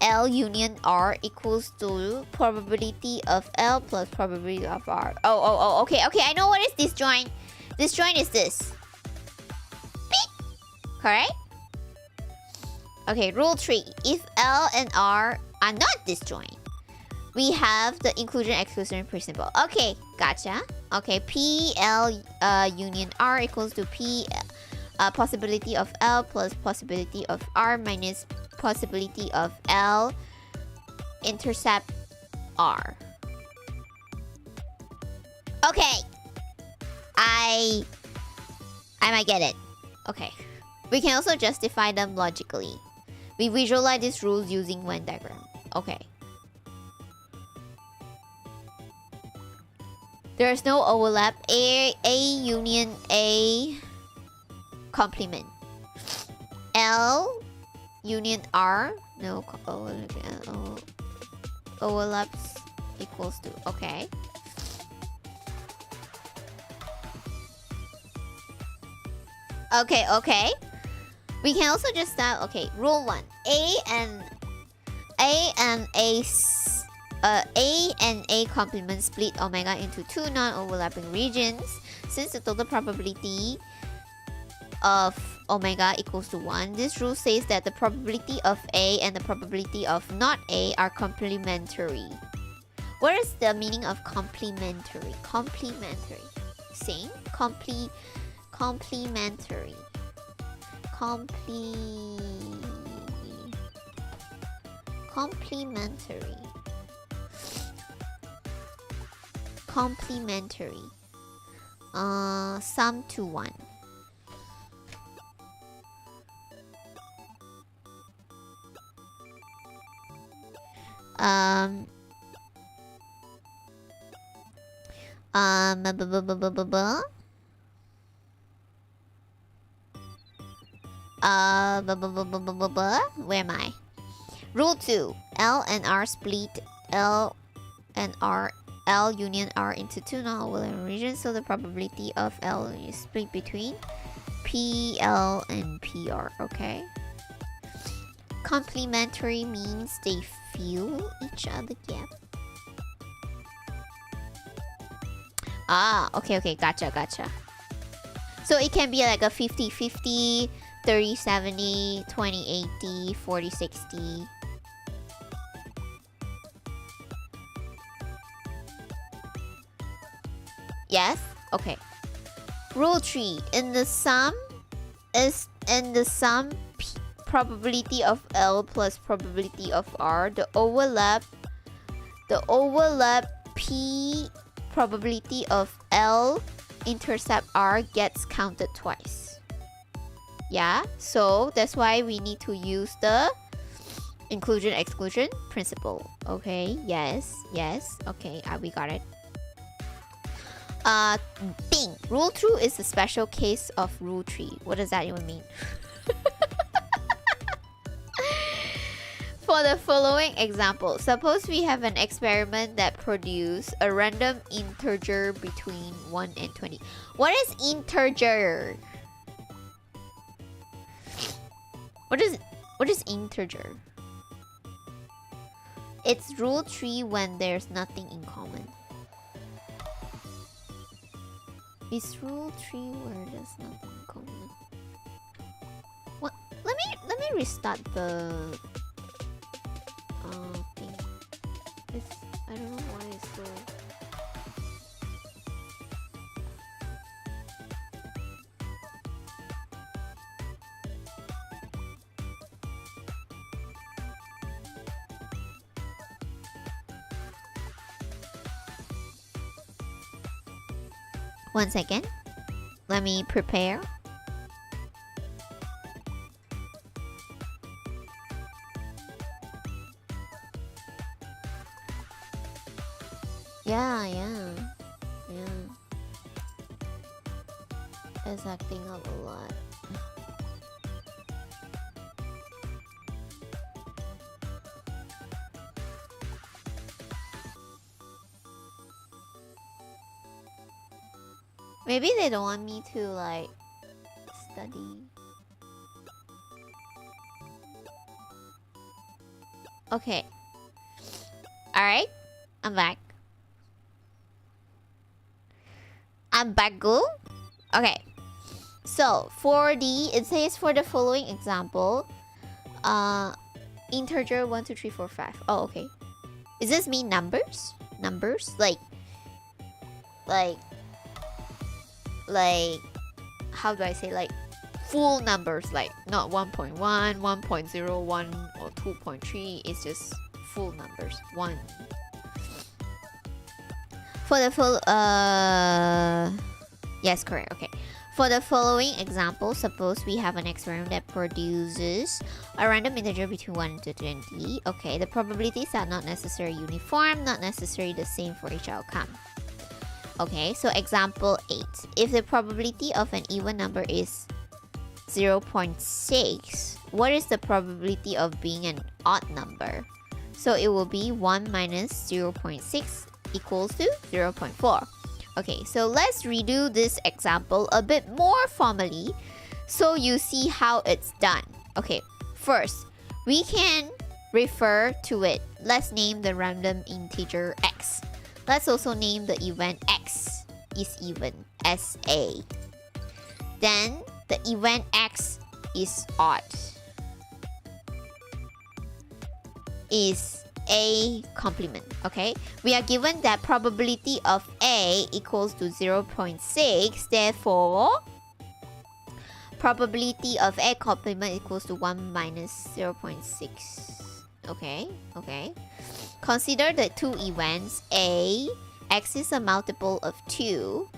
L union R equals to probability of L plus probability of R. Oh, okay, I know what is disjoint. Disjoint is this. Beep. Correct? Okay, rule 3. If L and R are not disjoint, we have the inclusion-exclusion principle. Okay, gotcha. Okay, P L union R equals to P possibility of L plus possibility of R minus possibility of L intercept R. Okay, I might get it. Okay, we can also justify them logically. We visualize these rules using Venn diagram. Okay. There is no overlap. A union A complement. L union R. No overlaps equals to. Okay. Okay. We can also just start. Okay, rule 1. A and A complement split omega into 2 non-overlapping regions. Since the total probability of omega equals to 1, this rule says that the probability of A and the probability of not A are complementary. What is the meaning of complementary? Complementary. Sing? Complementary. Complementary. Sum to 1. Where am I? Rule 2. L and R split L and R L union R into 2 non-overlapping regions, so the probability of L is split between PL and PR. Okay. Complementary means they fill each other gap. Ah, okay, gotcha. So it can be like a 50-50, 30-70, 20-80, 40-60. Yes? Okay. Rule 3. In the sum probability of L plus probability of R, the overlap P probability of L intercept R gets counted twice. Yeah, so that's why we need to use the inclusion-exclusion principle. Okay, yes. Okay, we got it. Ding. Rule 2 is a special case of rule 3. What does that even mean? For the following example, suppose we have an experiment that produces a random integer between 1 and 20. What is integer? What is integer? It's rule 3 when there's nothing in common. Is rule 3 where there's nothing in common? What? Let me restart the thing. I don't know why it's so. 1 second. Let me prepare. Yeah. It's acting up a lot. Maybe they don't want me to like study. Okay. Alright. I'm back. I'm back, go. Okay. So, it says for the following example, integer 1, 2, 3, 4, 5. Oh, okay. Does this mean numbers? Numbers? Like, how do I say, like, full numbers, like, not 1.1, 1.01, or 2.3, it's just full numbers. 1. For the full, yes, correct, okay. For the following example, suppose we have an experiment that produces a random integer between 1 to 20. Okay, the probabilities are not necessarily uniform, not necessarily the same for each outcome. Okay, so example 8. If the probability of an even number is 0.6, what is the probability of being an odd number? So it will be 1 minus 0.6 equals to 0.4. Okay, so let's redo this example a bit more formally so you see how it's done. Okay, first, we can refer to it. Let's name the random integer x. Let's also name the event x is even as a. Then the event x is odd. Is a complement, okay? We are given that probability of a equals to 0.6, therefore probability of a complement equals to 1 minus 0.6. Okay. Consider the two events. A, x is a multiple of 2.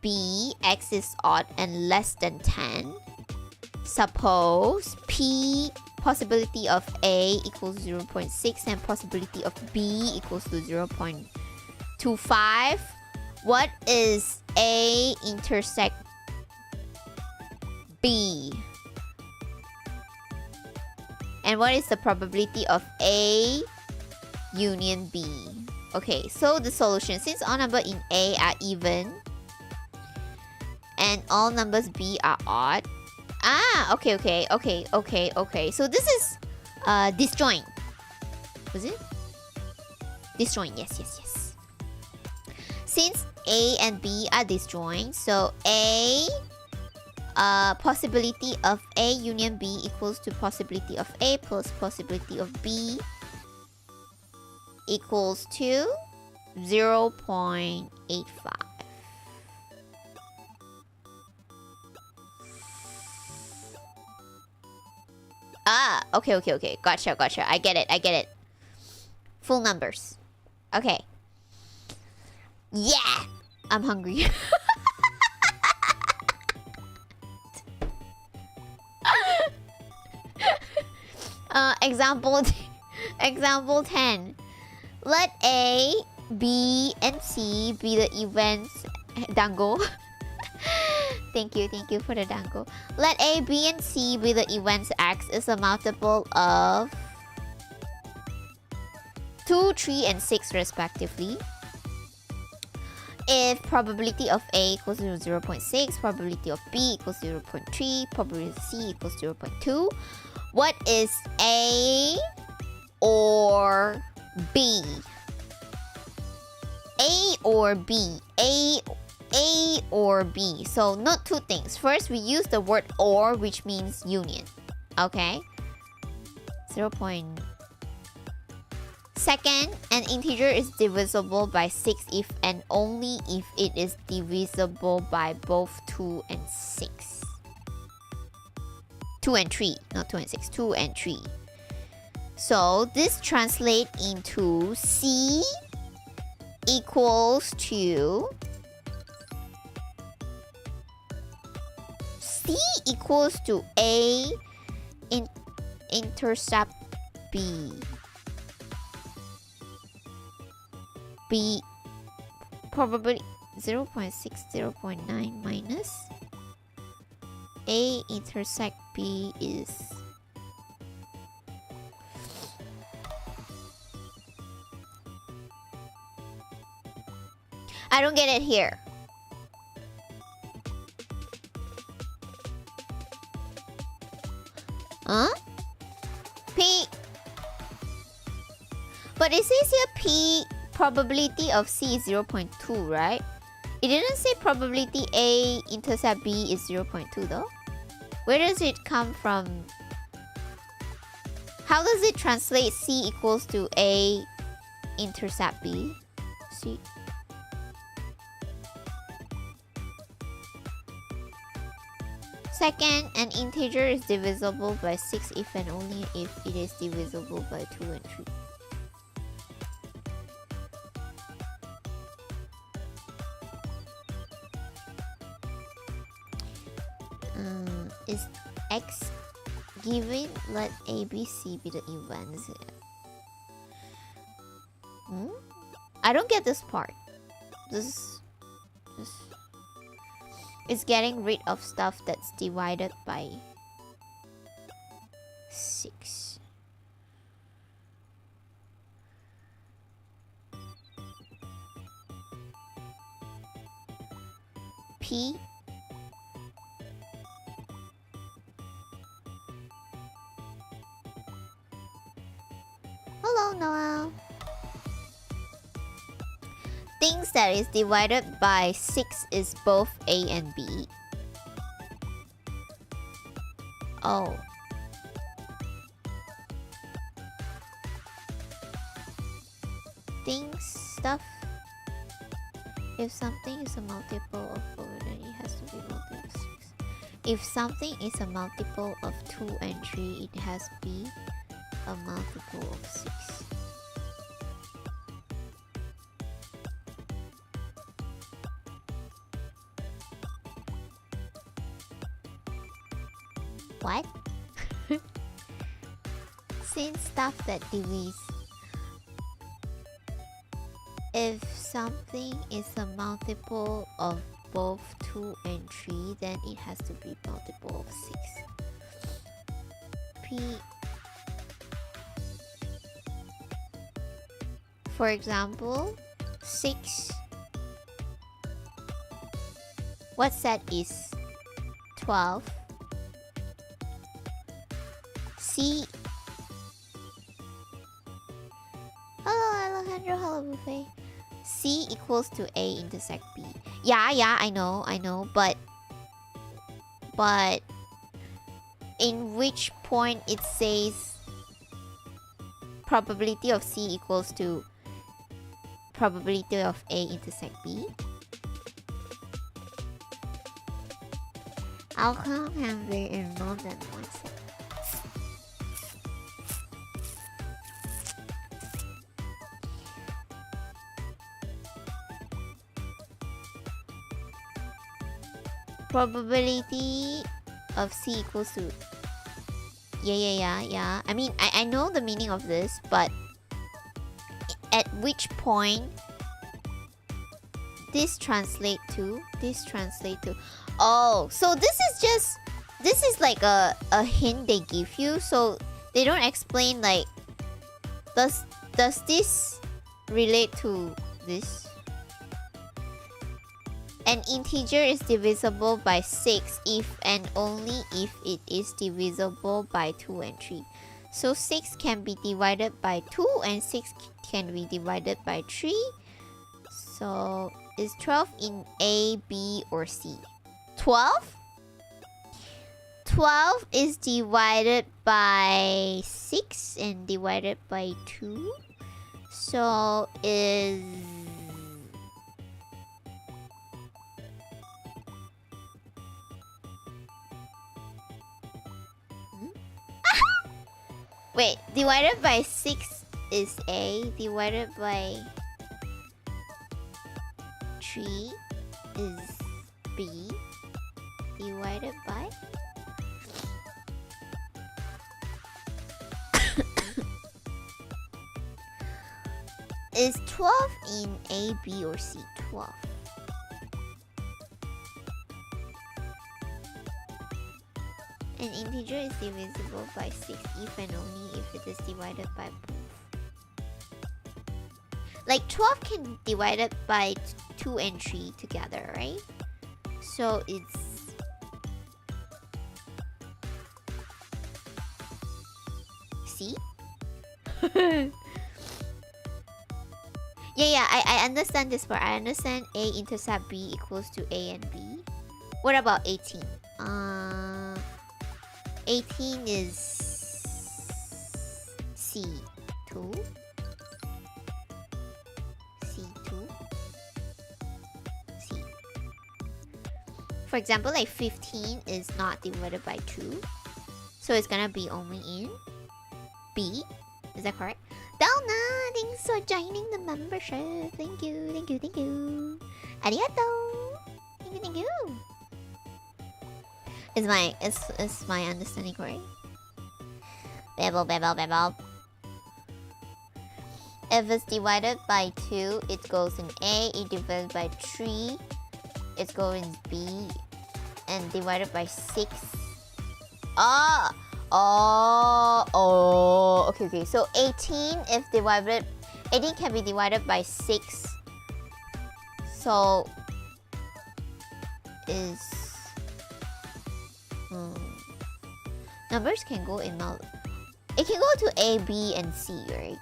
B, x is odd and less than 10. Suppose P, possibility of A equals 0.6 and possibility of B equals to 0.25. What is A intersect B? And what is the probability of A union B? Okay, so the solution, since all numbers in A are even and all numbers B are odd. Okay. So this is disjoint. Was it? Disjoint, yes. Since A and B are disjoint, so A possibility of A union B equals to possibility of A plus possibility of B equals to 0.85. Okay. Gotcha. I get it. Full numbers. Okay. Yeah! I'm hungry. Example 10. Let A, B, and C be the events. Dango. Thank you for the dango. Let A, B, and C be the events x is a multiple of 2, 3, and 6 respectively. If probability of A equals to 0.6, probability of B equals 0.3, probability of C equals 0.2, what is A or B? A or B? A or B. So not two things. First, we use the word or, which means union. Okay? 0. Second, an integer is divisible by 6 if and only if it is divisible by both 2 and 6. 2 and 3, not 2 and 6, 2 and 3. So this translates into C equals to A intercept B. B probably 0.6, 0.9 minus A intersect B is I don't get it here. Huh? But it says here P probability of C is 0.2, right? It didn't say probability A intercept B is 0.2 though. Where does it come from? How does it translate C equals to A intercept B? C. Second, an integer is divisible by 6 if and only if it is divisible by 2 and 3. Is x given? Let A, B, C be the events. I don't get this part. This is getting rid of stuff that's divided by 6. P Hello, Noel. Things that is divided by 6 is both A and B. Oh. Stuff. If something is a multiple of 4, then it has to be multiple of 6. If something is a multiple of 2 and 3, it has to be a multiple of 6. What? Since stuff that divides. If something is a multiple of both 2 and 3, then it has to be multiple of 6. P. For example, 6. What set is 12? C. Hello, Alejandro. Hello, Buffet. C equals to A intersect B. Yeah, I know, but in which point it says probability of C equals to probability of A intersect B? Outcome can be in more than one set. Probability of C equals to... Yeah. I mean, I know the meaning of this, but at which point this translate to... Oh, so this is like a hint they give you, so they don't explain like does this relate to this? An integer is divisible by 6 if and only if it is divisible by 2 and 3. So 6 can be divided by 2 and 6 can be divided by 3. So is 12 in A, B, or C? 12? 12 is divided by 6 and divided by 2. So is... Wait, divided by 6 is A, divided by 3 is B, divided by... Is 12 in A, B, or C? 12. An integer is divisible by 6 if and only if it is divided by both. Like 12 can be divided by 2 and 3 together, right? So it's... C? Yeah, I understand this part. I understand A intercept B equals to A and B. What about 18? 18 is C2. C2. C. For example, like 15 is not divided by 2. So it's gonna be only in B. Is that correct? Donna, thanks for joining the membership. Thank you, thank you, thank you. Arigato. Thank you, thank you. Is my understanding correct? Babble, babble, babble. If it's divided by 2, it goes in A. It divided by 3, it goes in B. And divided by 6. Okay. So 18 if divided, 18 can be divided by 6. So is numbers can go in it can go to A, B, and C, right?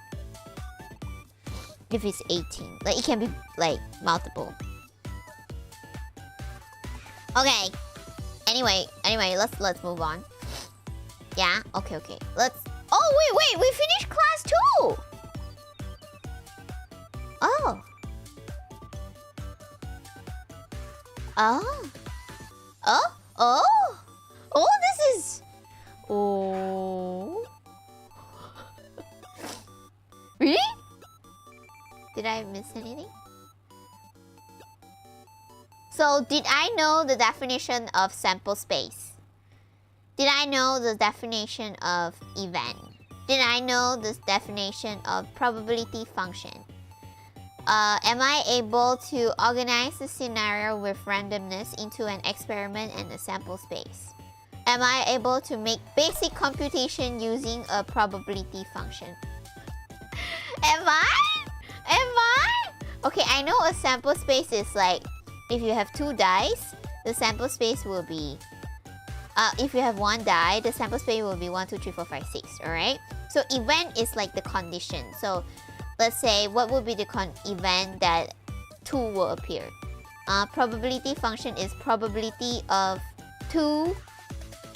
If it's 18, like it can be like multiple. Okay. Anyway, let's move on. Yeah. Okay. Let's. Oh wait. We finished class 2. Oh. This is. Oh. Really? Did I miss anything? So, did I know the definition of sample space? Did I know the definition of event? Did I know the definition of probability function? Am I able to organize the scenario with randomness into an experiment and a sample space? Am I able to make basic computation using a probability function? Am I? Okay, I know a sample space is like, if you have 2 dice, the sample space will be, if you have 1 die, the sample space will be 1, 2, 3, 4, 5, 6, alright? So event is like the condition. So let's say, what would be the event that 2 will appear? Probability function is probability of 2.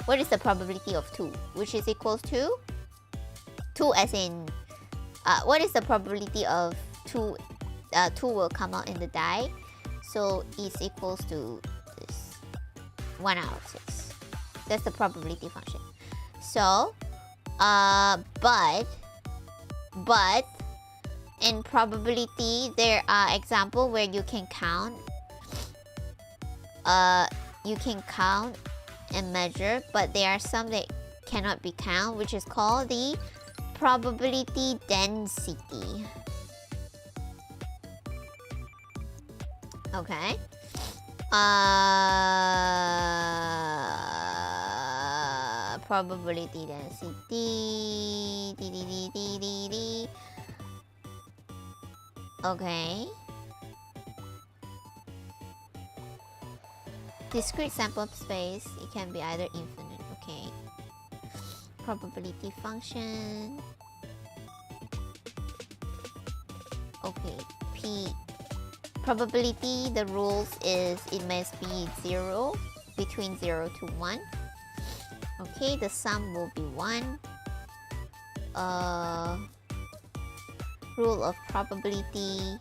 What is the probability of 2? Which is equals to 2 as in, what is the probability of 2? 2 will come out in the die. So it's equals to this 1 out of 6. That's the probability function. So, but in probability, there are examples where you can count. You can count and measure, but there are some that cannot be counted, which is called the probability density. Okay. Probability density. Okay. Discrete sample space, it can be either infinite. Okay. Probability function. Okay. P. Probability, the rules is it must be 0, between 0 to 1. Okay, the sum will be 1. Rule of probability.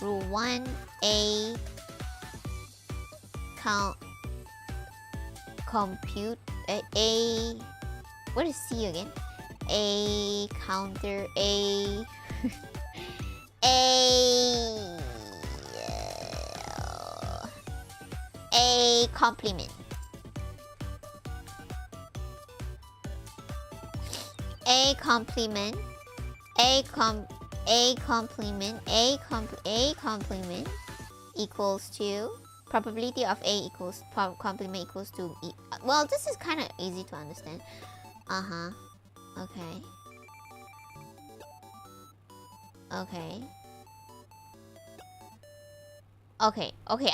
Rule 1, A compute A. What is C again? A counter A. A complement. A complement equals to probability of A equals complement equals to E. Well, this is kind of easy to understand. Okay.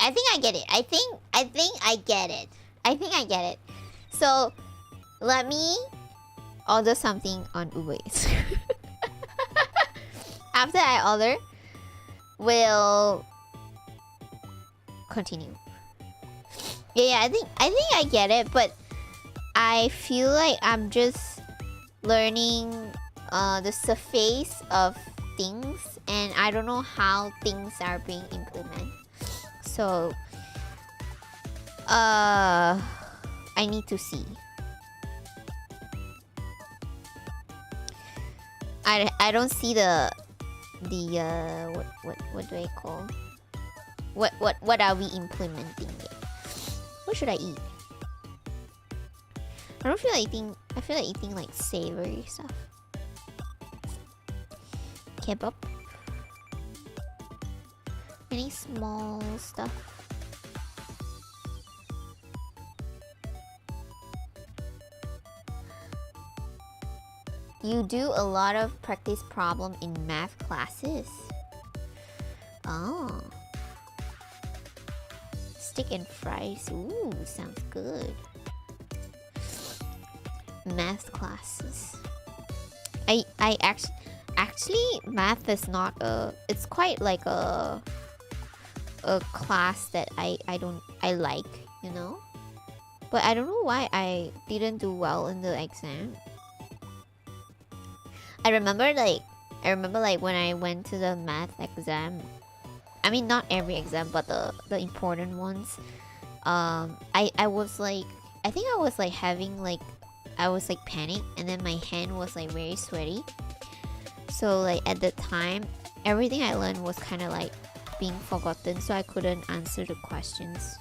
I think I get it. I think I get it. So let me order something on Uber Eats. After I order, will continue. Yeah, I think I get it, but I feel like I'm just learning the surface of things, and I don't know how things are being implemented. So I need to see. I don't see the what do I call? What are we implementing yet? What should I eat? I don't feel like eating. I feel like eating like savory stuff. Kebab. Any small stuff. You do a lot of practice problem in math classes. Oh. Steak and fries. Ooh, sounds good. Math classes. I actually math is not a, it's quite like a class that I like, you know? But I don't know why I didn't do well in the exam. I remember like when I went to the math exam, I mean not every exam but the important ones, I was like, I think I was like having like, I was like panic, and then my hand was like very sweaty. So like at the time, everything I learned was kind of like being forgotten, so I couldn't answer the questions.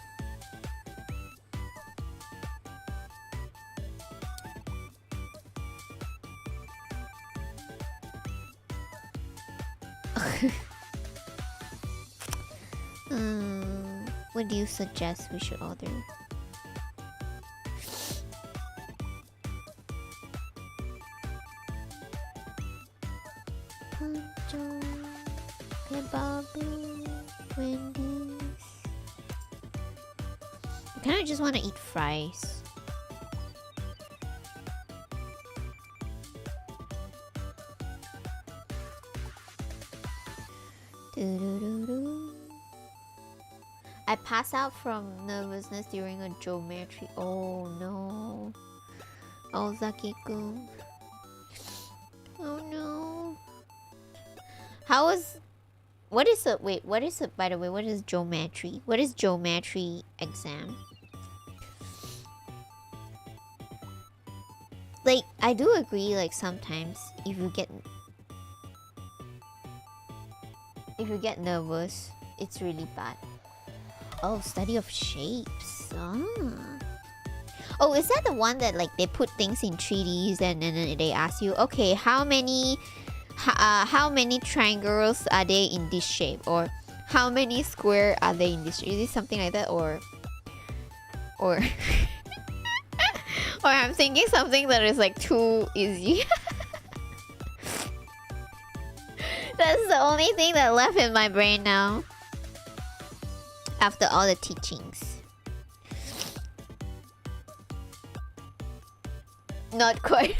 What do you suggest we should order? Pancho, kebab, Wendy's. I kind of just want to eat fries. I pass out from nervousness during a geometry. Oh no. Oh Zaki-kun. Oh no. How was... What is it? Wait, what is it, by the way? What is geometry? What is geometry exam? Like, I do agree, like, sometimes if you get nervous, it's really bad. Oh, study of shapes. Ah. Oh, is that the one that like they put things in 3Ds and then they ask you, okay, how many triangles are there in this shape, or how many square are there in this shape? Is it something like that, or or I'm thinking something that is like too easy. That's the only thing that left in my brain now. After all the teachings. Not quite.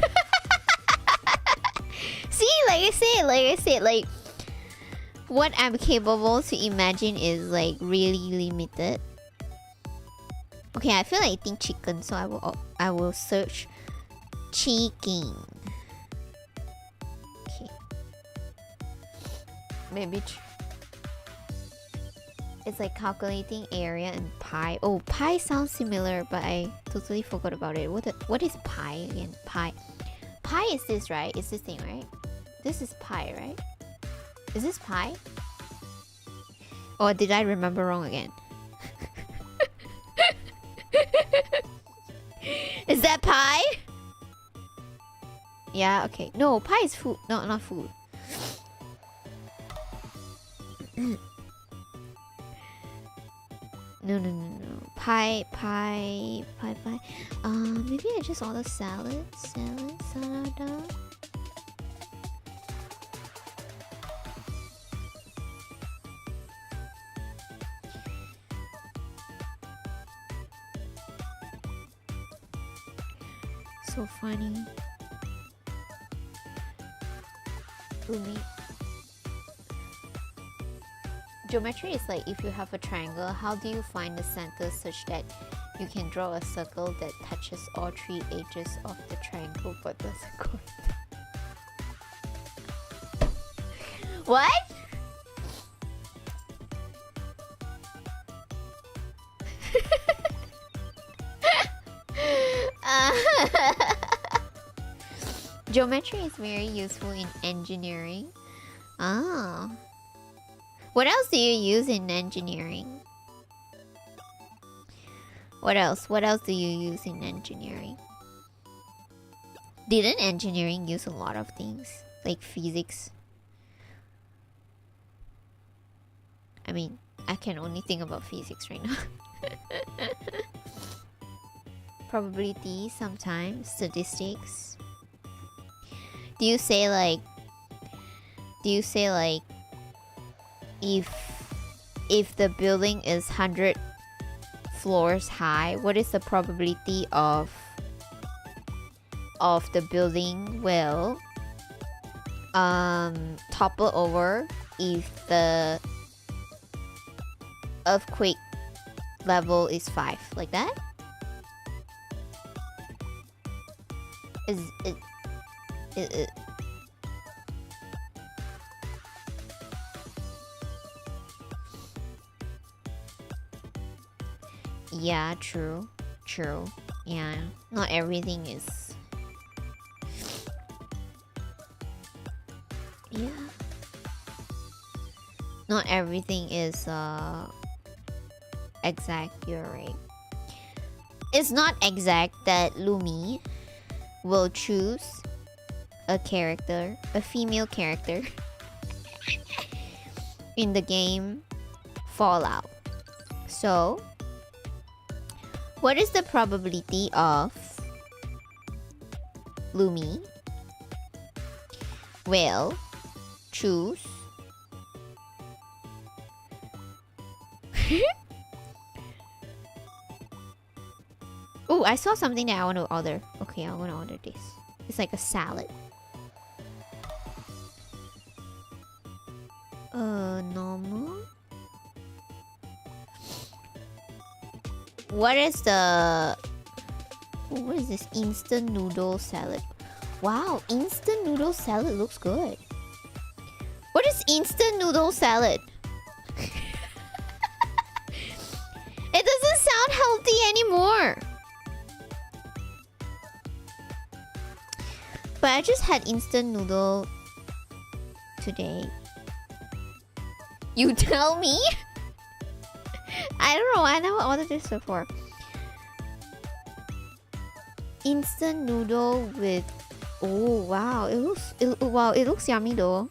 See, like I said, like what I'm capable to imagine is like really limited. Okay, I feel like eating chicken, so I will search chicken. Okay. Maybe it's like calculating area and pi. Oh, pi sounds similar, but I totally forgot about it. What is pi again? Pi is this, right? It's this thing, right? This is pi, right? Is this pi? Or did I remember wrong again? Is that pi? Yeah, okay. No, pi is food. No, not food. No. Pi. Maybe I just order salad. Salada. So funny. Umi. Geometry is like if you have a triangle, how do you find the center such that you can draw a circle that touches all three edges of the triangle but doesn't go? What? Geometry is very useful in engineering. Ah. What else do you use in engineering? What else? What else do you use in engineering? Didn't engineering use a lot of things? Like physics? I mean, I can only think about physics right now. Probability sometimes, statistics. Do you say like if the building is 100 floors high, what is the probability of the building will topple over if the earthquake level is 5, like that? Is it yeah, true. Yeah, not everything is. Yeah, not everything is exact. You're right. It's not exact that Lumi will choose a character, a female character, in the game Fallout. So, what is the probability of Lumi will choose Oh, I saw something that I want to order. Okay, I want to order this. It's like a salad. Normal. What is this instant noodle salad? Wow, instant noodle salad looks good. What is instant noodle salad? It doesn't sound healthy anymore. But I just had instant noodle today. You tell me? I don't know. I never ordered this before. Instant noodle with. Oh wow! It looks yummy though.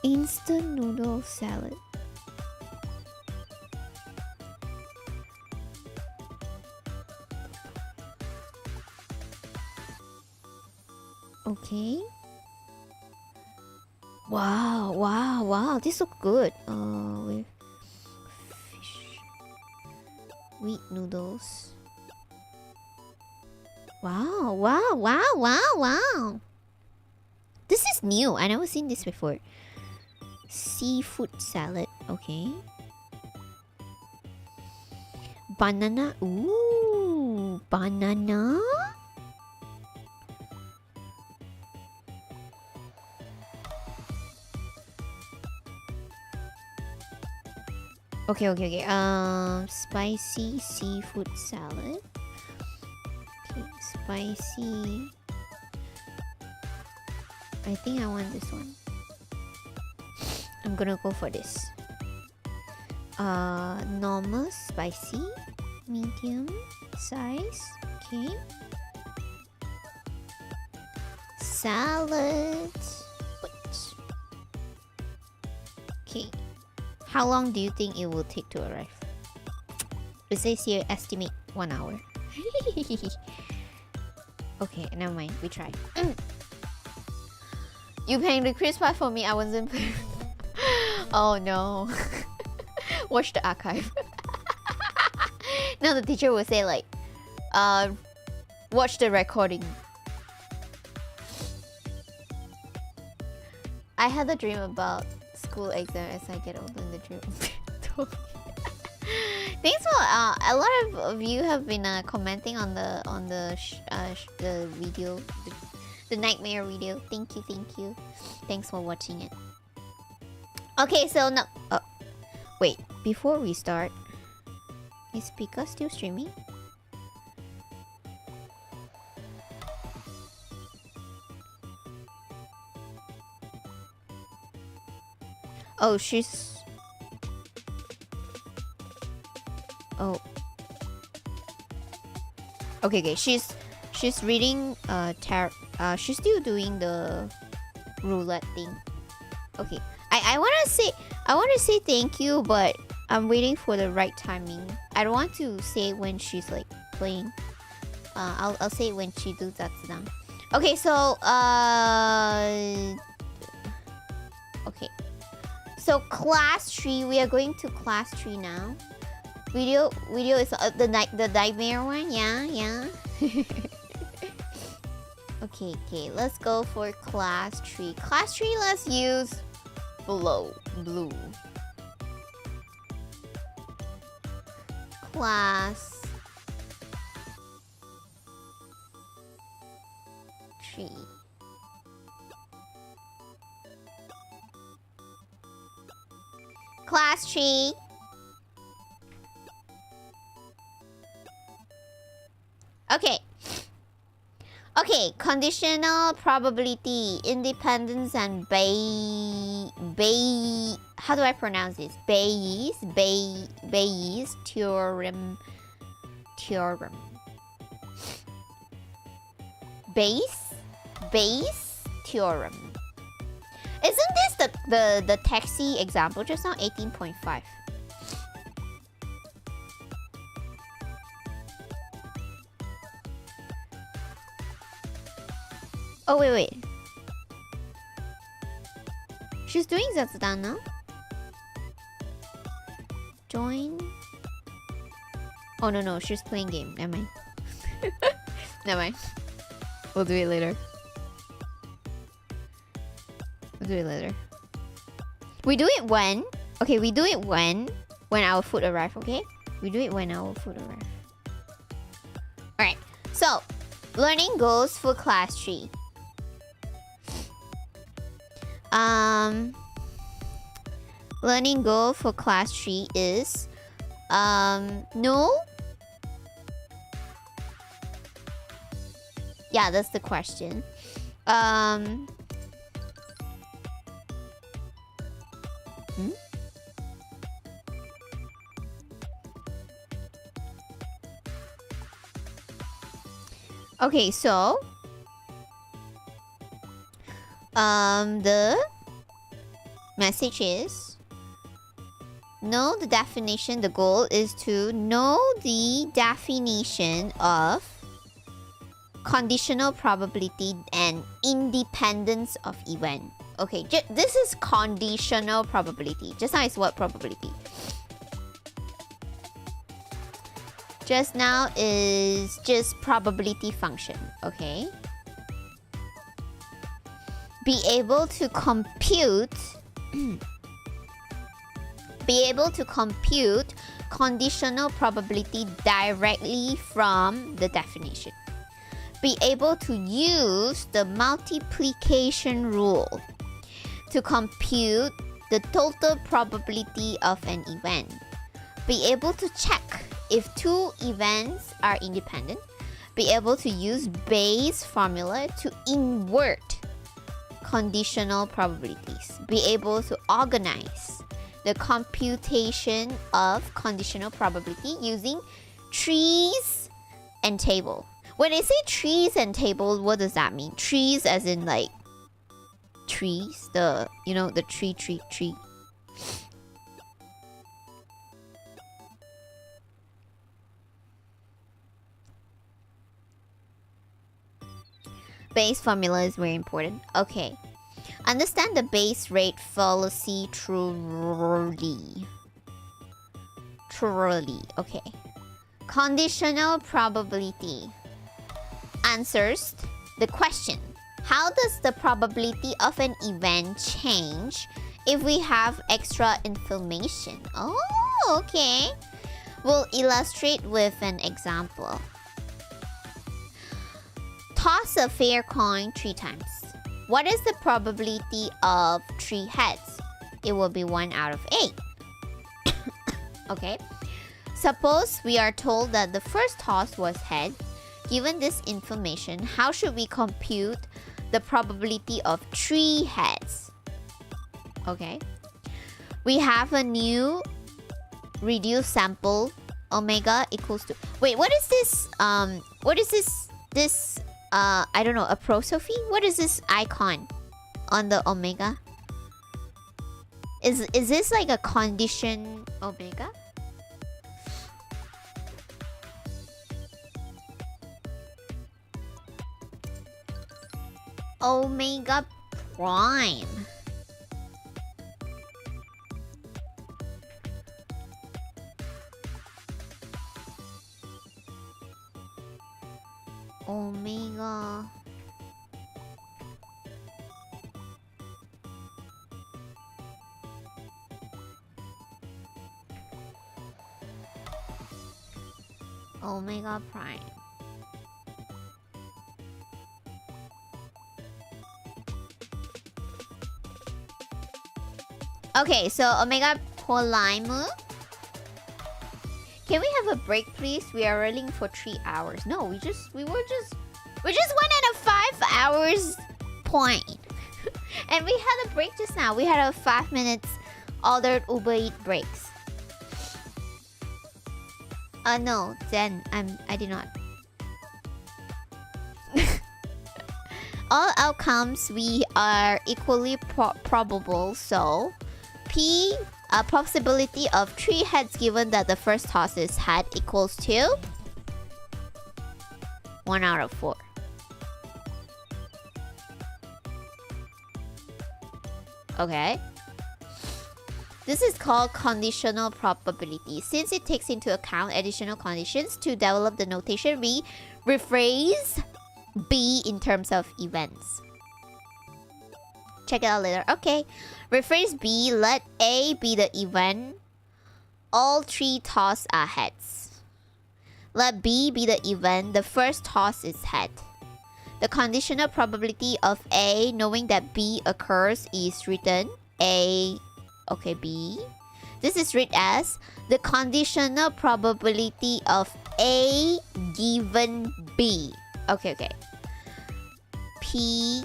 Instant noodle salad. Okay. Wow! This looks good. With fish, wheat noodles. Wow! This is new. I never seen this before. Seafood salad. Okay. Banana. Ooh, banana. Okay. Spicy seafood salad. Okay, spicy. I think I want this one. I'm gonna go for this. Normal, spicy, medium size. Okay. Salad. What? Okay. How long do you think it will take to arrive? It says here estimate 1 hour. Okay, never mind. We try. You paying the Chris part for me? I wasn't paying. Oh no. Watch the archive. Now the teacher will say like, watch the recording. I had a dream about school exam as I get older in the dream. Thanks for a lot of you have been commenting on the video, the nightmare video. Thank you, thank you. Thanks for watching it. Okay, so now, wait, before we start, is Pika still streaming? Oh, she's... Oh. Okay, okay. She's reading she's still doing the roulette thing. Okay. I wanna say thank you, but I'm waiting for the right timing. I don't want to say when she's like playing. I'll say it when she does that down. Okay, so okay. So class 3, we are going to class 3 now. Video is the nightmare one, yeah. Okay, let's go for class 3. Class 3, let's use blue. Class 3. Class 3. Okay, conditional probability, independence, and how do I pronounce this? Bayes theorem. Bayes theorem. Isn't this the taxi example just now? 18.5. Oh, wait. She's doing Zatsudan now? Join? Oh, no. She's playing game. Never mind. Never mind. We'll do it later. We do it when? Okay, we do it when our food arrive, okay? We do it when our food arrive. Alright, so learning goals for class 3. Learning goal for class 3 is no. Yeah, that's the question. Okay, so the message is know the definition. The goal is to know the definition of conditional probability and independence of event. Okay, this is conditional probability. Just now is what probability? Just now is just probability function, okay? Be able to compute conditional probability directly from the definition. Be able to use the multiplication rule to compute the total probability of an event. Be able to check if two events are independent. Be able to use Bayes' formula to invert conditional probabilities. Be able to organize the computation of conditional probability using trees and table. When I say trees and table, what does that mean? Trees as in like trees, the tree. Bayes formula is very important. Okay. Understand the Bayes rate fallacy truly. Okay. Conditional probability answers the question: how does the probability of an event change if we have extra information. Oh, okay. We'll illustrate with an example. Toss a fair coin 3 times. What is the probability of 3 heads? It will be 1 out of 8. Okay. Suppose we are told that the first toss was head. Given this information, how should we compute the probability of 3 heads? Okay. We have a new reduced sample, omega equals to... Wait, what is this? What is this? I don't know, apostrophe? What is this icon on the omega? Is this like a condition omega? Omega prime. Omega. Omega prime. Okay, so omega prime. Can we have a break, please? We are running for 3 hours. No, we just went at a 5 hours point. And we had a break just now. We had a 5 minutes ordered Uber Eat breaks. No, then I did not. All outcomes we are equally probable, so P possibility of 3 heads given that the first toss is head equals to 1 out of 4. Okay. This is called conditional probability. Since it takes into account additional conditions to develop the notation, we rephrase B in terms of events. Check it out later. Okay. Rephrase B. Let A be the event. All 3 toss are heads. Let B be the event. The first toss is head. The conditional probability of A knowing that B occurs is written A. Okay, B. This is written as the conditional probability of A given B. Okay. P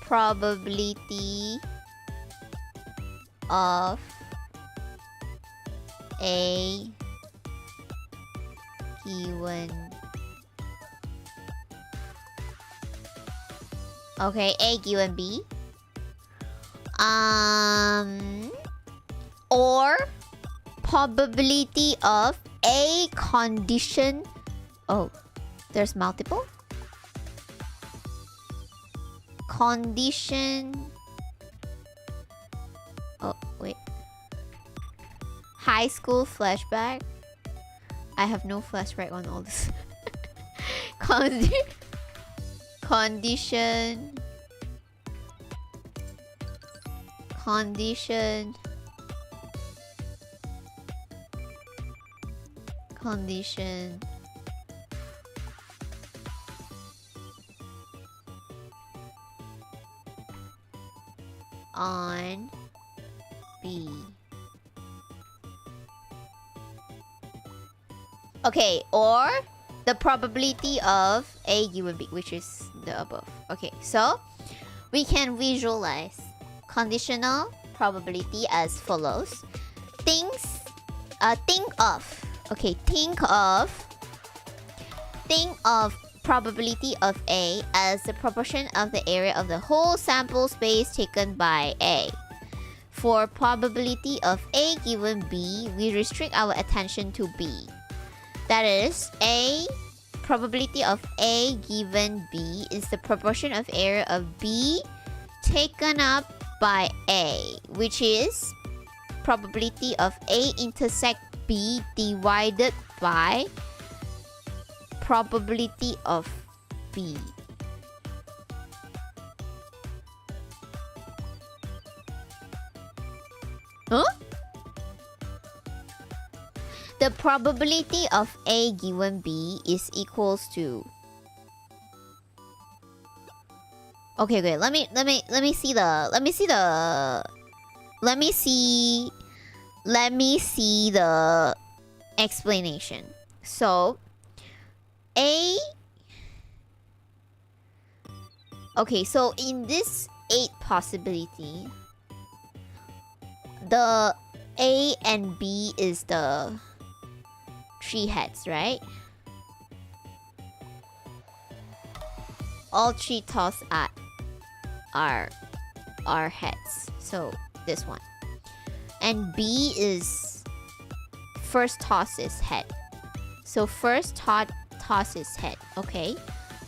probability of A given. Okay, A given B. Or probability of A condition. Oh, there's multiple. Condition. Oh, wait. High school flashback. I have no flashback on all this. Condition. On B. Okay, or the probability of A given B, which is the above. Okay, so we can visualize conditional probability as follows. Think of probability of A as the proportion of the area of the whole sample space taken by A. For probability of A given B, we restrict our attention to B. That is, probability of A given B is the proportion of area of B taken up by A, which is probability of A intersect B divided by probability of B. Huh? The probability of A given B is equals to. Okay, good. Let me see the explanation. So A. Okay, so in this 8 possibility, the A and B is the 3 heads, right? All 3 toss at are heads. So this one. And B is first toss is head. So first toss is head. Okay.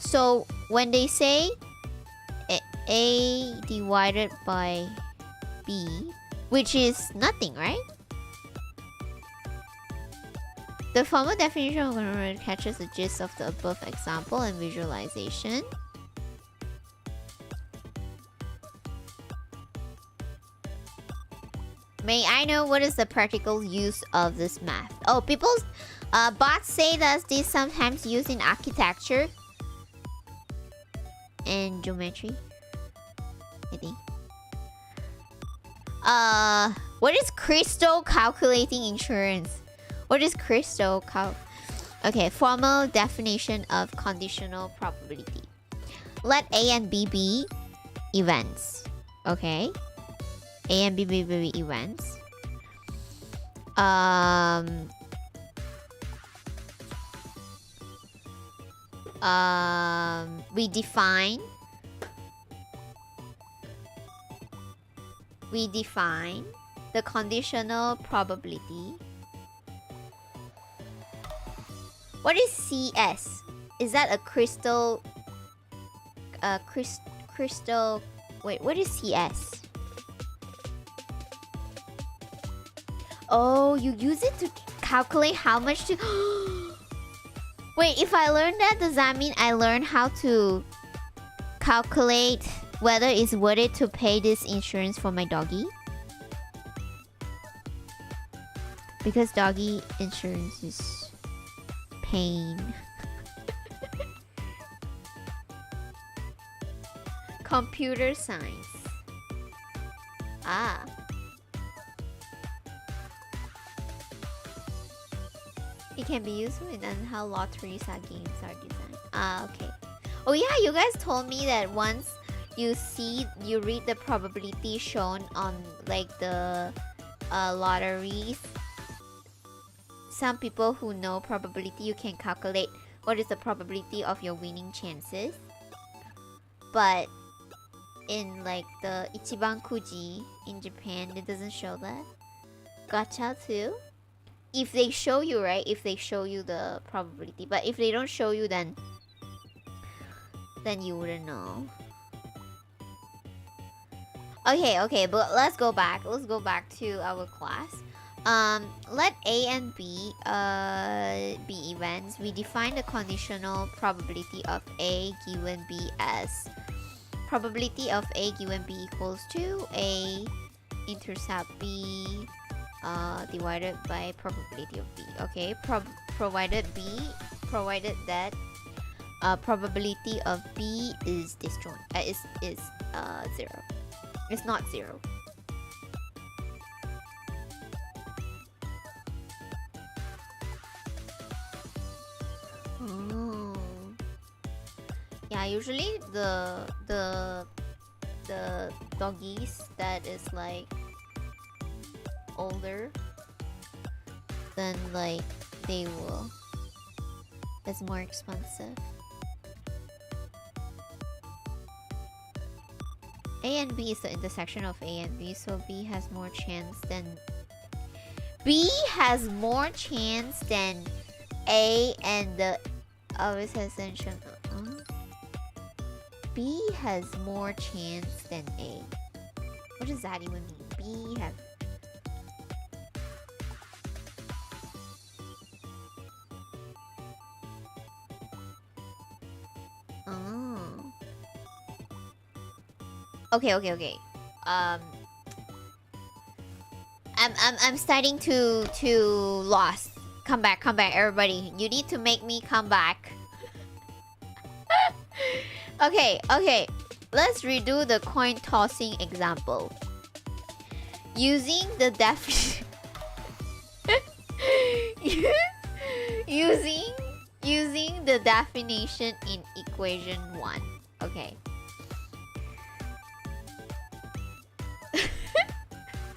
So when they say A divided by B, which is nothing, right? The formal definition of Onolumi catches the gist of the above example and visualization. May I know what is the practical use of this math? Oh, bots say that this sometimes used in architecture and geometry, I think. What is Crystal calculating insurance? What is Crystal Okay, formal definition of conditional probability. Let A and B be events. Okay. A and B be events. We define the conditional probability. What is CS? Is that a crystal? Crystal. Wait, what is CS? Oh, you use it to calculate how much to. Wait, if I learn that, does that mean I learn how to calculate whether it's worth it to pay this insurance for my doggy? Because doggy insurance is pain. Computer science. Ah. It can be useful in how lotteries are games are designed. Ah, okay. Oh yeah, you guys told me that once you read the probability shown on like the lotteries. Some people who know probability, you can calculate what is the probability of your winning chances. But in like the Ichiban Kuji in Japan, it doesn't show that. Gacha too. If they show you, right? If they show you the probability. But if they don't show you, then you wouldn't know. Okay, but let's go back. Let's go back to our class. Let A and B be events. We define the conditional probability of A given B as probability of A given B equals to A intercept B divided by probability of B. Okay, provided that probability of B is disjoint is 0. It's not 0. Oh. Yeah, usually the doggies that is like older, then like it's more expensive. A and B is the intersection of A and B, so B has more chance than A and the always has mentioned. B has more chance than A. What does that even mean? B has. Okay. I'm starting to lost. Come back, everybody. You need to make me come back. Okay. Let's redo the coin tossing example. Using the definition. using the definition in equation 1. Okay.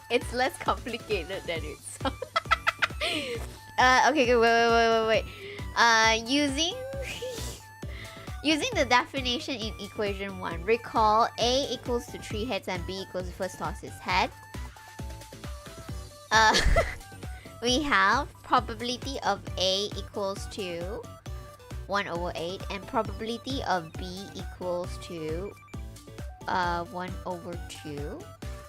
It's less complicated than it sounds. Okay, wait. Using the definition in equation 1, recall A equals to 3 heads and B equals to first toss is head. We have probability of A equals to 1/8 and probability of B equals to 1/2.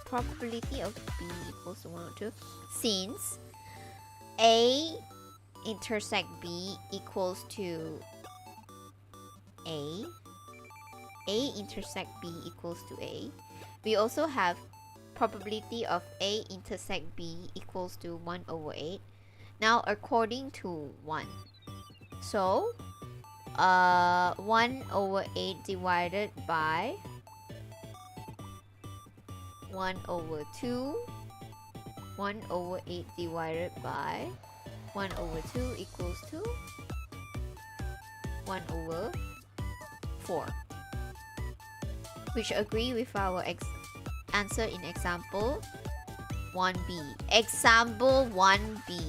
Probability of B equals to 1/2 since A intersect B equals to A intersect B equals to A. We also have probability of A intersect B equals to 1/8. Now according to 1. So 1/8 divided by 1/2. 1/8 divided by 1/2 equals to 1/4. Which agree with our answer in example 1b. Example 1b.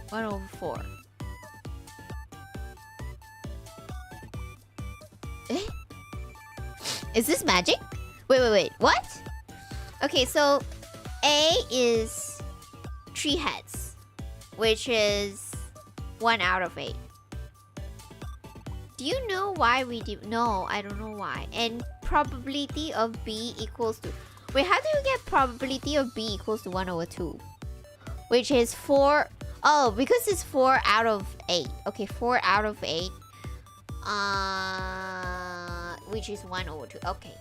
1/4. Eh? Is this magic? Wait. What? Okay, so A is 3 heads, which is 1/8. Do you know why we did? No, I don't know why. And probability of B equals to... Wait, how do you get probability of B equals to 1/2? Which is 4... Oh, because it's 4/8. Okay, 4/8. Which is 1/2. Okay.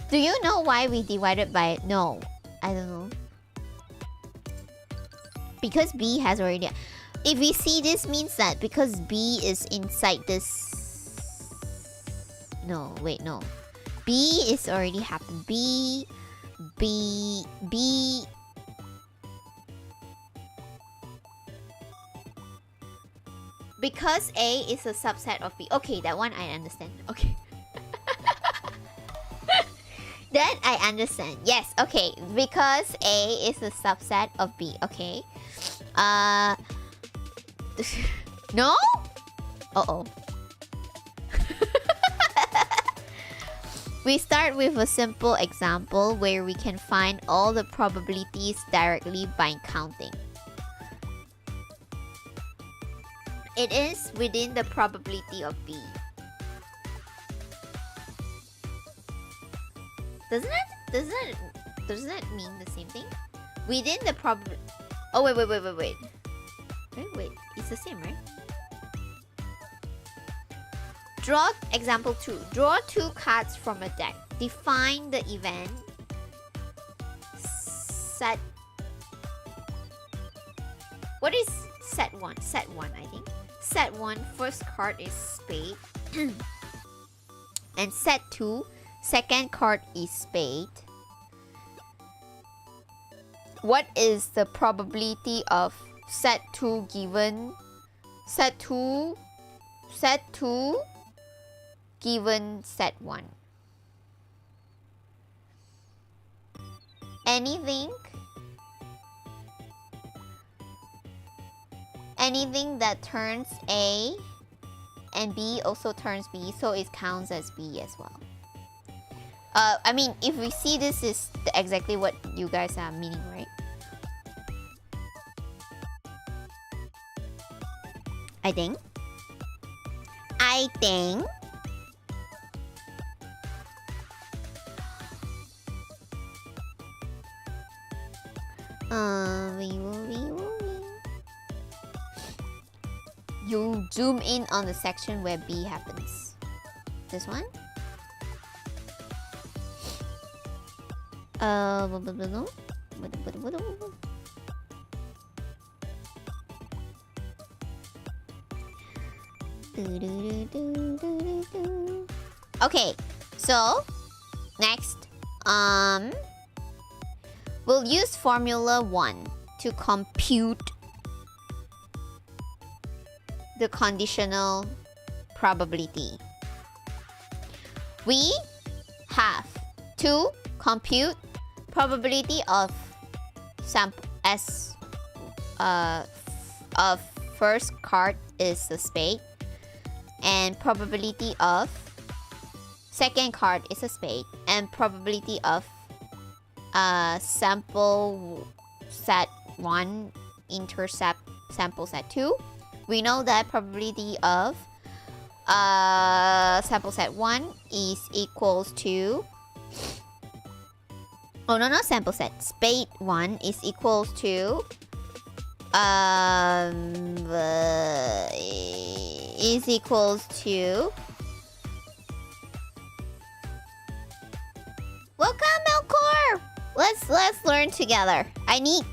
Do you know why we divided by... No, I don't know. Because B has already... If we see this means that because B is inside this... No, wait, no. B is already happened. B... Because A is a subset of B. Okay, that one I understand. Okay. That I understand. Yes, okay. Because A is a subset of B. Okay. No? Uh-oh. We start with a simple example where we can find all the probabilities directly by counting. It is within the probability of B. Doesn't that mean the same thing? Within the probability... Oh, wait. Wait. It's the same, right? Draw example 2. Draw 2 cards from a deck. Define the event. Set... What is set 1? Set 1, I think. Set 1, first card is spade. And set 2, second card is spade. What is the probability of set 2 given set 2 given set 1? Anything that turns A and B also turns B, so it counts as B as well. I mean, if we see this is exactly what you guys are meaning, right? I think. You zoom in on the section where B happens. this one. Okay, so next, we'll use formula 1 to compute the conditional probability. We have to compute probability of sample as of first card is a spade, and probability of second card is a spade, and probability of sample set 1 intercept sample set 2. We know that probability of sample set 1 is equals to sample set spade 1 is equals to welcome Melkor. Let's learn together. I need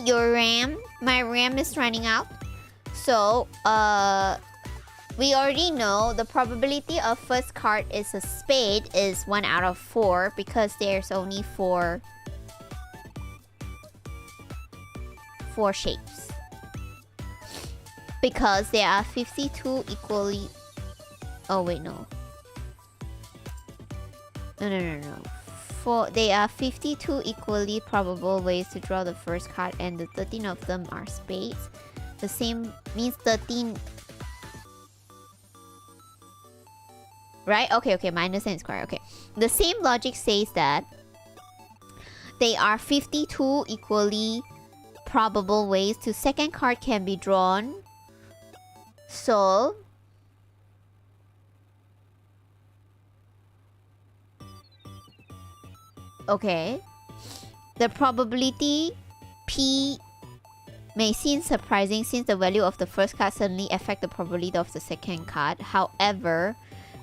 your RAM. My RAM is running out. So we already know the probability of first card is a spade is 1 out of 4 because there's only four shapes. Because there are 52 equally... Oh wait, no. No. There are 52 equally probable ways to draw the first card, and the 13 of them are spades. The same means 13... Right? Okay, my understanding is correct. Okay. The same logic says that there are 52 equally probable ways to second card can be drawn. So okay. The probability P may seem surprising since the value of the first card suddenly affect the probability of the second card. However,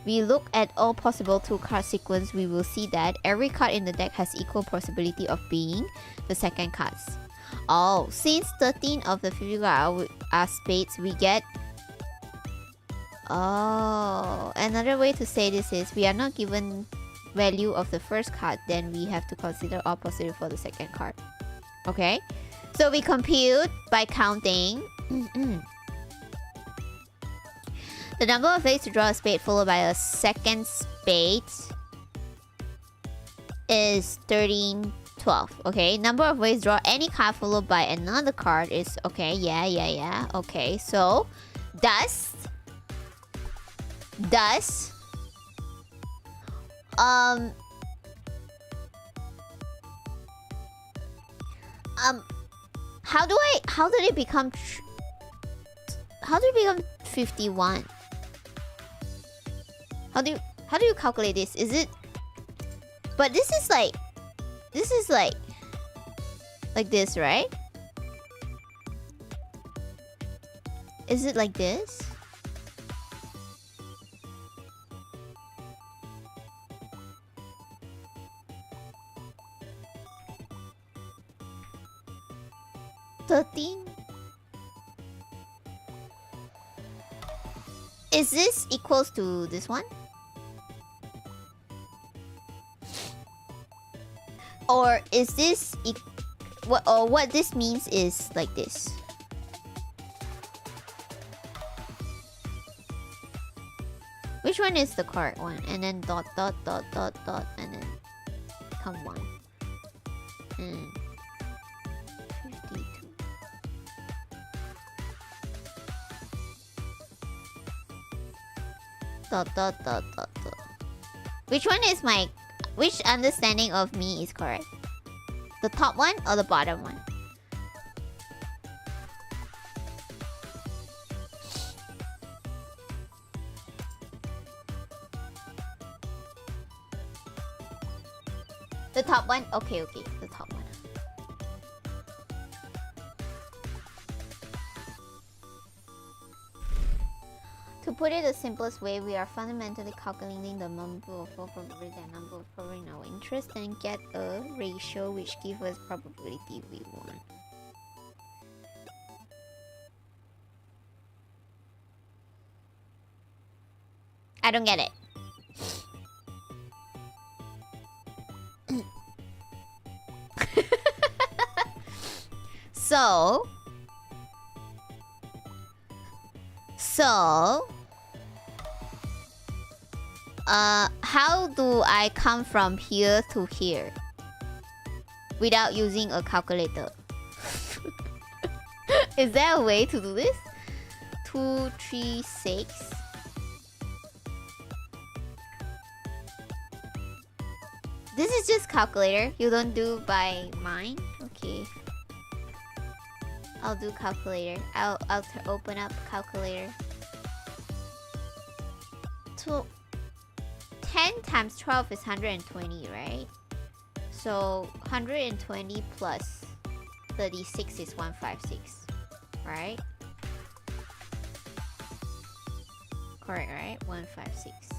we look at all possible 2-card sequence, we will see that every card in the deck has equal possibility of being the second cards. Oh, since 13 of the 50 cards are spades, we get... Oh, another way to say this is we are not given value of the first card, then we have to consider all possible for the second card. Okay? So we compute by counting. The number of ways to draw a spade followed by a second spade is 13, 12. Okay, number of ways to draw any card followed by another card is... Okay, yeah. Okay, so how did it become 51? How do you calculate this? Is it... But this is like this, right? Is it like this? Is this equals to this one? Or is this what this means is like this? Which one is the correct one? And then dot and then come one. 52. Dot. Which one is which understanding of me is correct? The top one or the bottom one? The top one? Okay, the top one. To put it the simplest way, we are fundamentally calculating the number of probability and number of probability in our interest and get a ratio which gives us probability we want. I don't get it. So, how do I come from here to here without using a calculator? Is there a way to do this? 2, 3, 6. This is just calculator. You don't do by mind? Okay. I'll do calculator. I'll open up calculator. 10 times 12 is 120, right? So 120 plus 36 is 156, right? Correct, right? 156.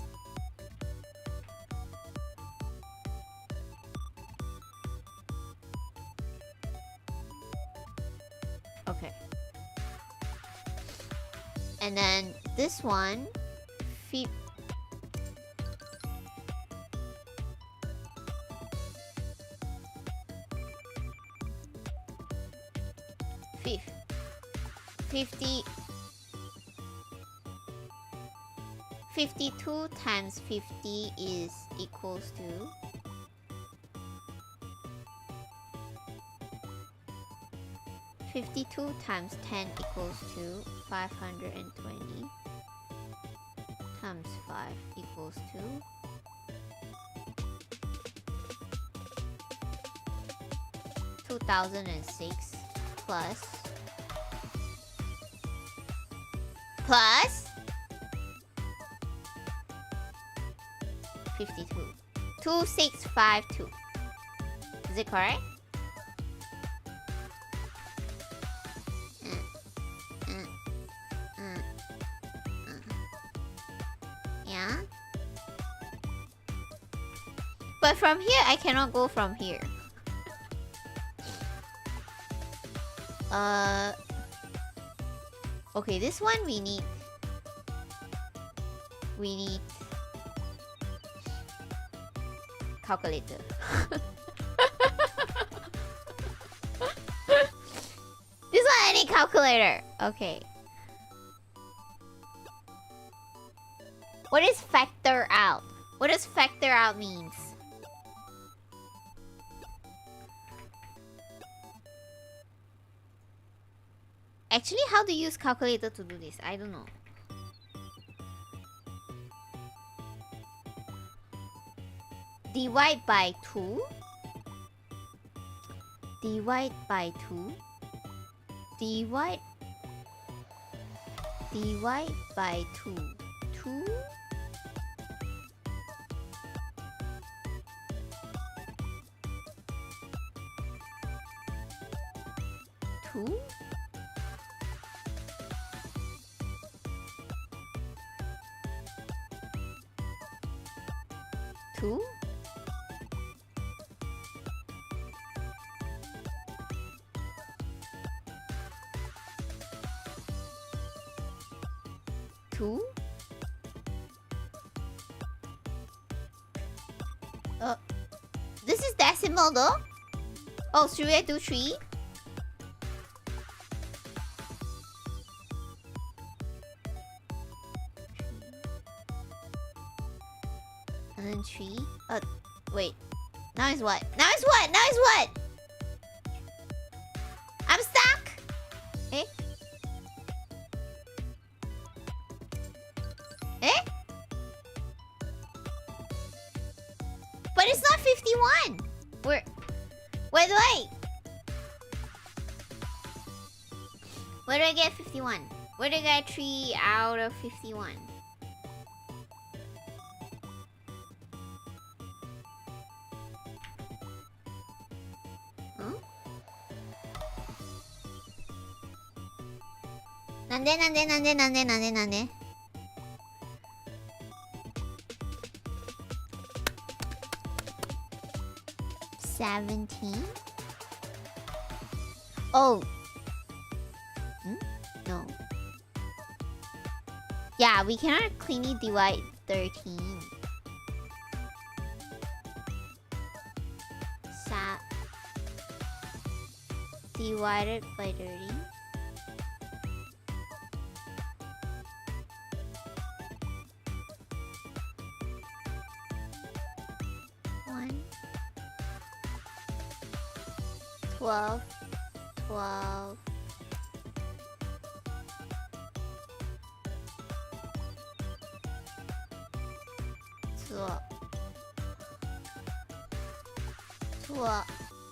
Okay. And then this one, 50. Fifty 52 times 50 is equals to 52 times 10 equals to 520 times 5 equals to 2006 plus 52. 2652. Is it correct? Yeah. But from here, I cannot go from here. Okay, this one we need calculator. This one I need calculator. Okay. What is factor out? What does factor out means? Actually, how to use calculator to do this? I don't know. Divide by 2. Divide by 2. Divide by 2. 2. 2. 2. This is decimal though? Oh, should I do 3? And then 3? Wait. Now is what? Now is what? Now is what? I'm stuck! Eh? Eh? But it's not 51! Where do I get 51? Where do I get 3 out of 51? Huh? Nande? 17. Oh. No. Yeah, we cannot cleanly divide 13. Divided by 30. One. 12. 12.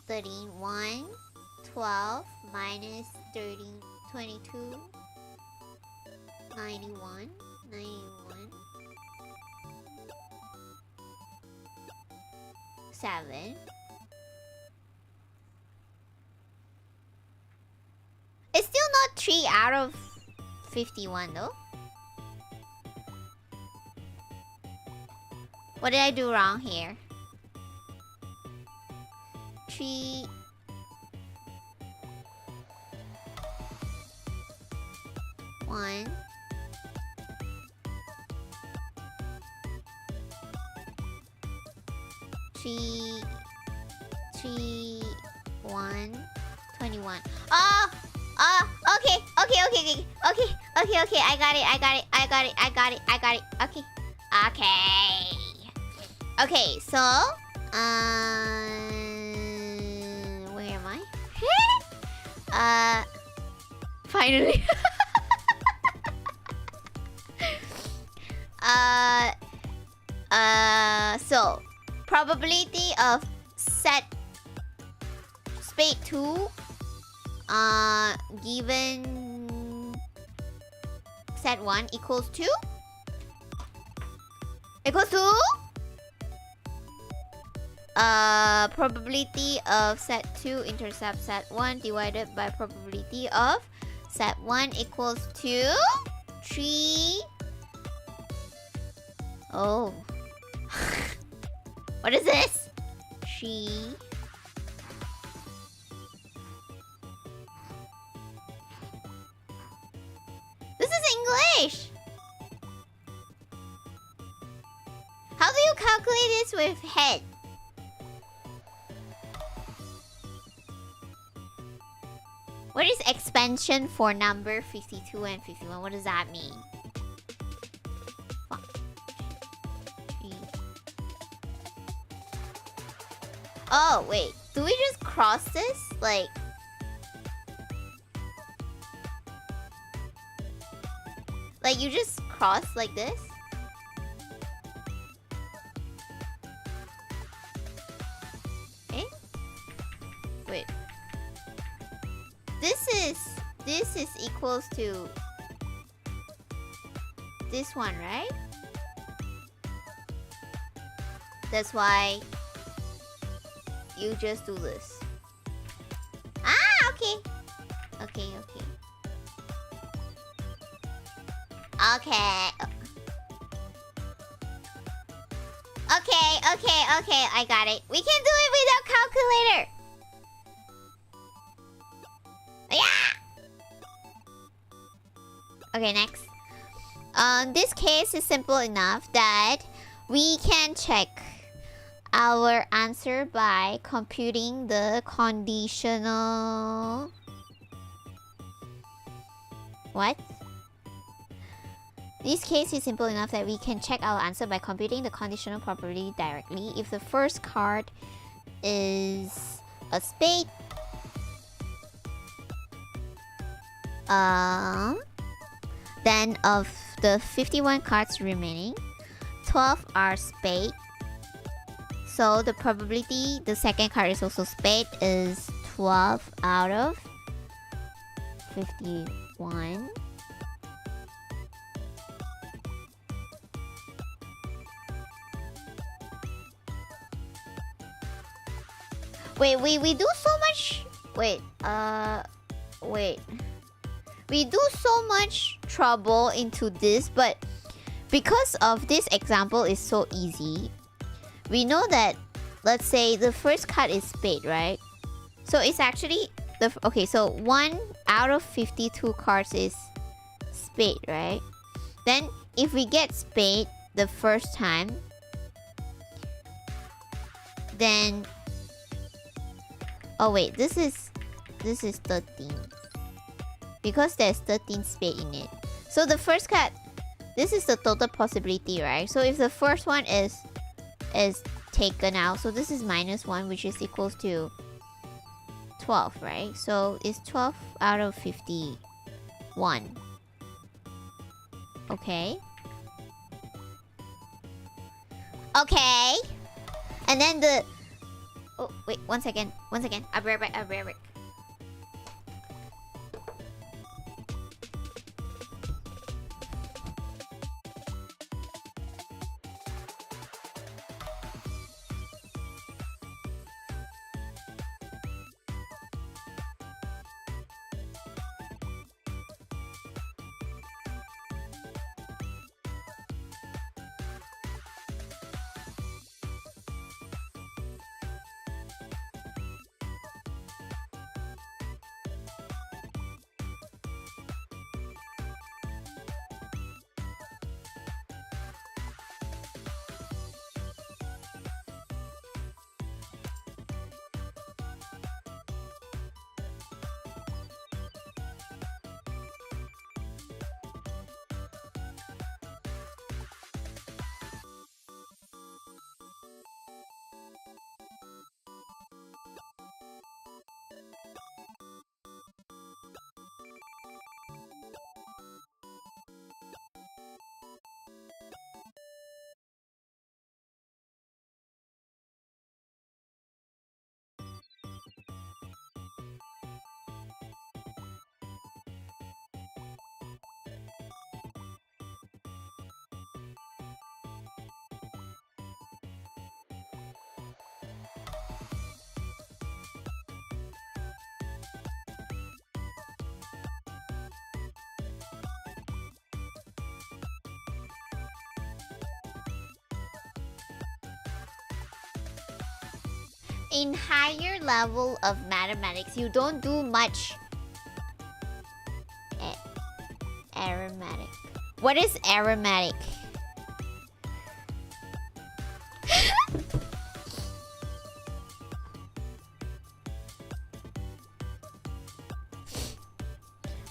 31. 12 minus 13, 22, 91, 91, 7. It's still not 3 out of 51 though. What did I do wrong here? 3. 1. 3. 3. 1. 21. Oh! Okay. I got it. Okay, so where am I? Finally. So probability of set spade 2 given set 1 equals to probability of set 2 intercept set 1 divided by probability of set 1 equals to 3. Oh. What is this? 3. This is English. How do you calculate this with head? What is expansion for number 52 and 51? What does that mean? Oh, wait. Do we just cross this? Like... Like, you just cross like this? Eh? Wait. This is equals to... this one, right? That's why... you just do this. Ah, okay. Okay. I got it. We can do it without calculator. Yeah. Okay, next. This case is simple enough that we can check our answer by computing the conditional... What? This case is simple enough that we can check our answer by computing the conditional probability directly. If the first card is a spade, then of the 51 cards remaining, 12 are spade. So the probability the second card is also spade is 12 out of 51. Wait, we do so much... Wait. We do so much trouble into this, but because of this example is so easy, we know that let's say the first card is spade, right? So it's actually okay, so 1 out of 52 cards is spade, right? Then if we get spade the first time, then oh wait, this is 13 because there's 13 spade in it. So the first card, this is the total possibility, right? So if the first one is taken out, so this is -1, which is equals to 12, right? So it's 12 out of 51. Okay. Okay. And then the... Oh, wait, one second. I'll be right back. In higher level of mathematics, you don't do much arithmetic. What is arithmetic?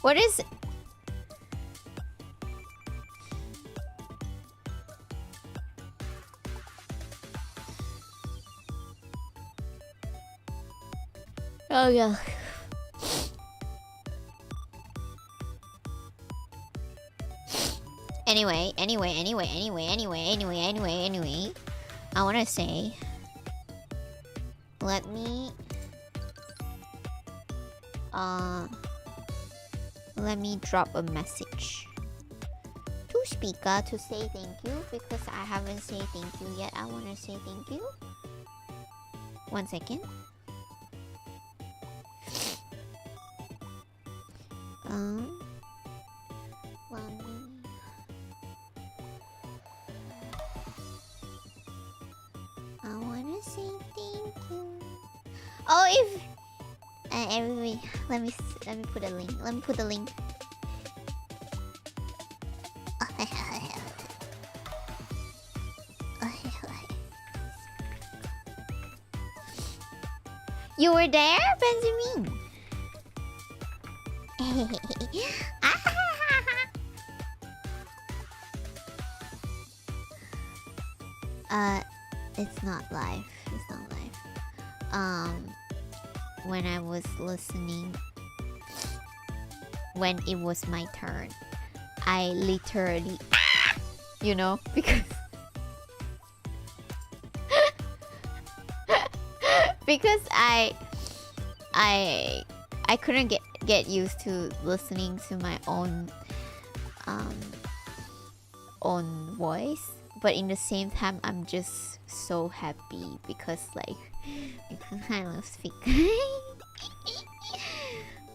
What is... Oh yeah. Anyway. I wanna say, let me drop a message to speaker to say thank you because I haven't said thank you yet. I wanna say thank you. 1 second. Let me... I wanna say thank you. Oh, if everybody, let me put a link. You were there, Benjamin? It's not live. When I was listening, when it was my turn, I literally, you know, because I couldn't get used to listening to my own voice, but in the same time I'm just so happy because I love speak.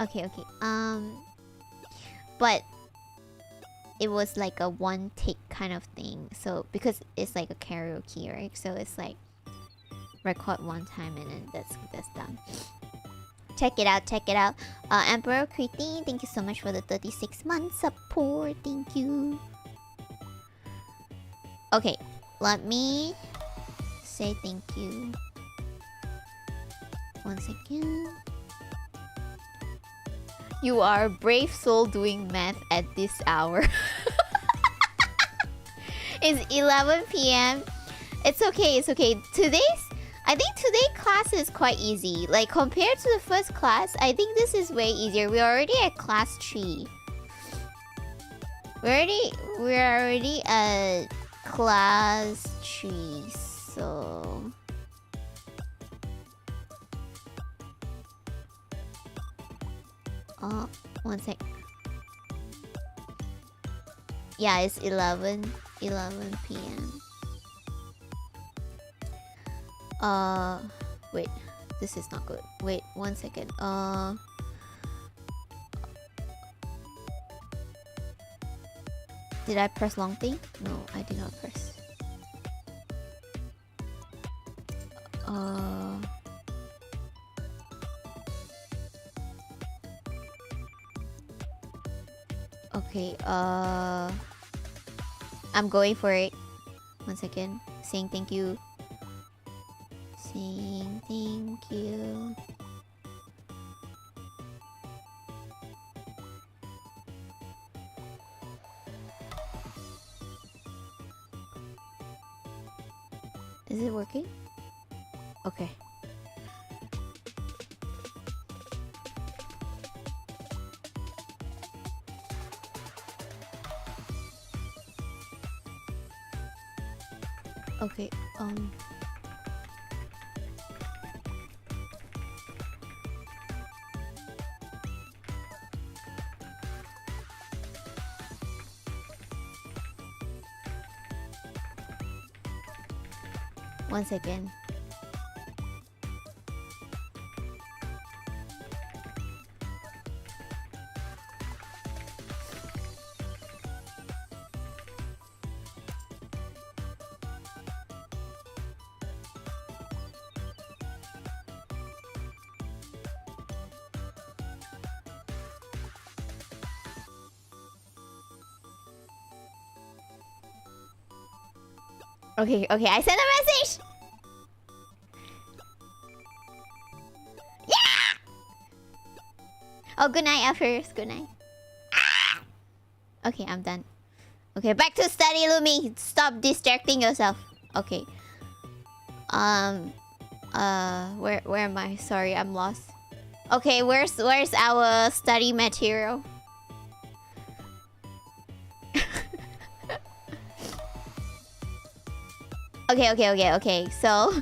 Okay. But it was like a one take kind of thing, so because it's like a karaoke, right? So it's like record one time and then that's done. Check it out, check it out. Emperor Kriti, thank you so much for the 36 month support. Thank you. Okay, let me say thank you. One second. You are a brave soul doing math at this hour. It's 11 p.m. It's okay, it's okay. I think today's class is quite easy. Like, compared to the first class, I think this is way easier. We're already at class 3. We're already at class 3, so... one sec. Yeah, it's 11 p.m. Wait, this is not good. Wait, one second. Did I press long thing? No, I did not press. Okay, I'm going for it. One second. Saying thank you. Saying thank you. Is it working? Okay. Okay, one second. Okay, I sent a message! Yeah! Oh, good night, Alphyrus. Good night. Ah! Okay, I'm done. Okay, back to study, Lumi. Stop distracting yourself. Okay. Where am I? Sorry, I'm lost. Okay, where's our study material? Okay. So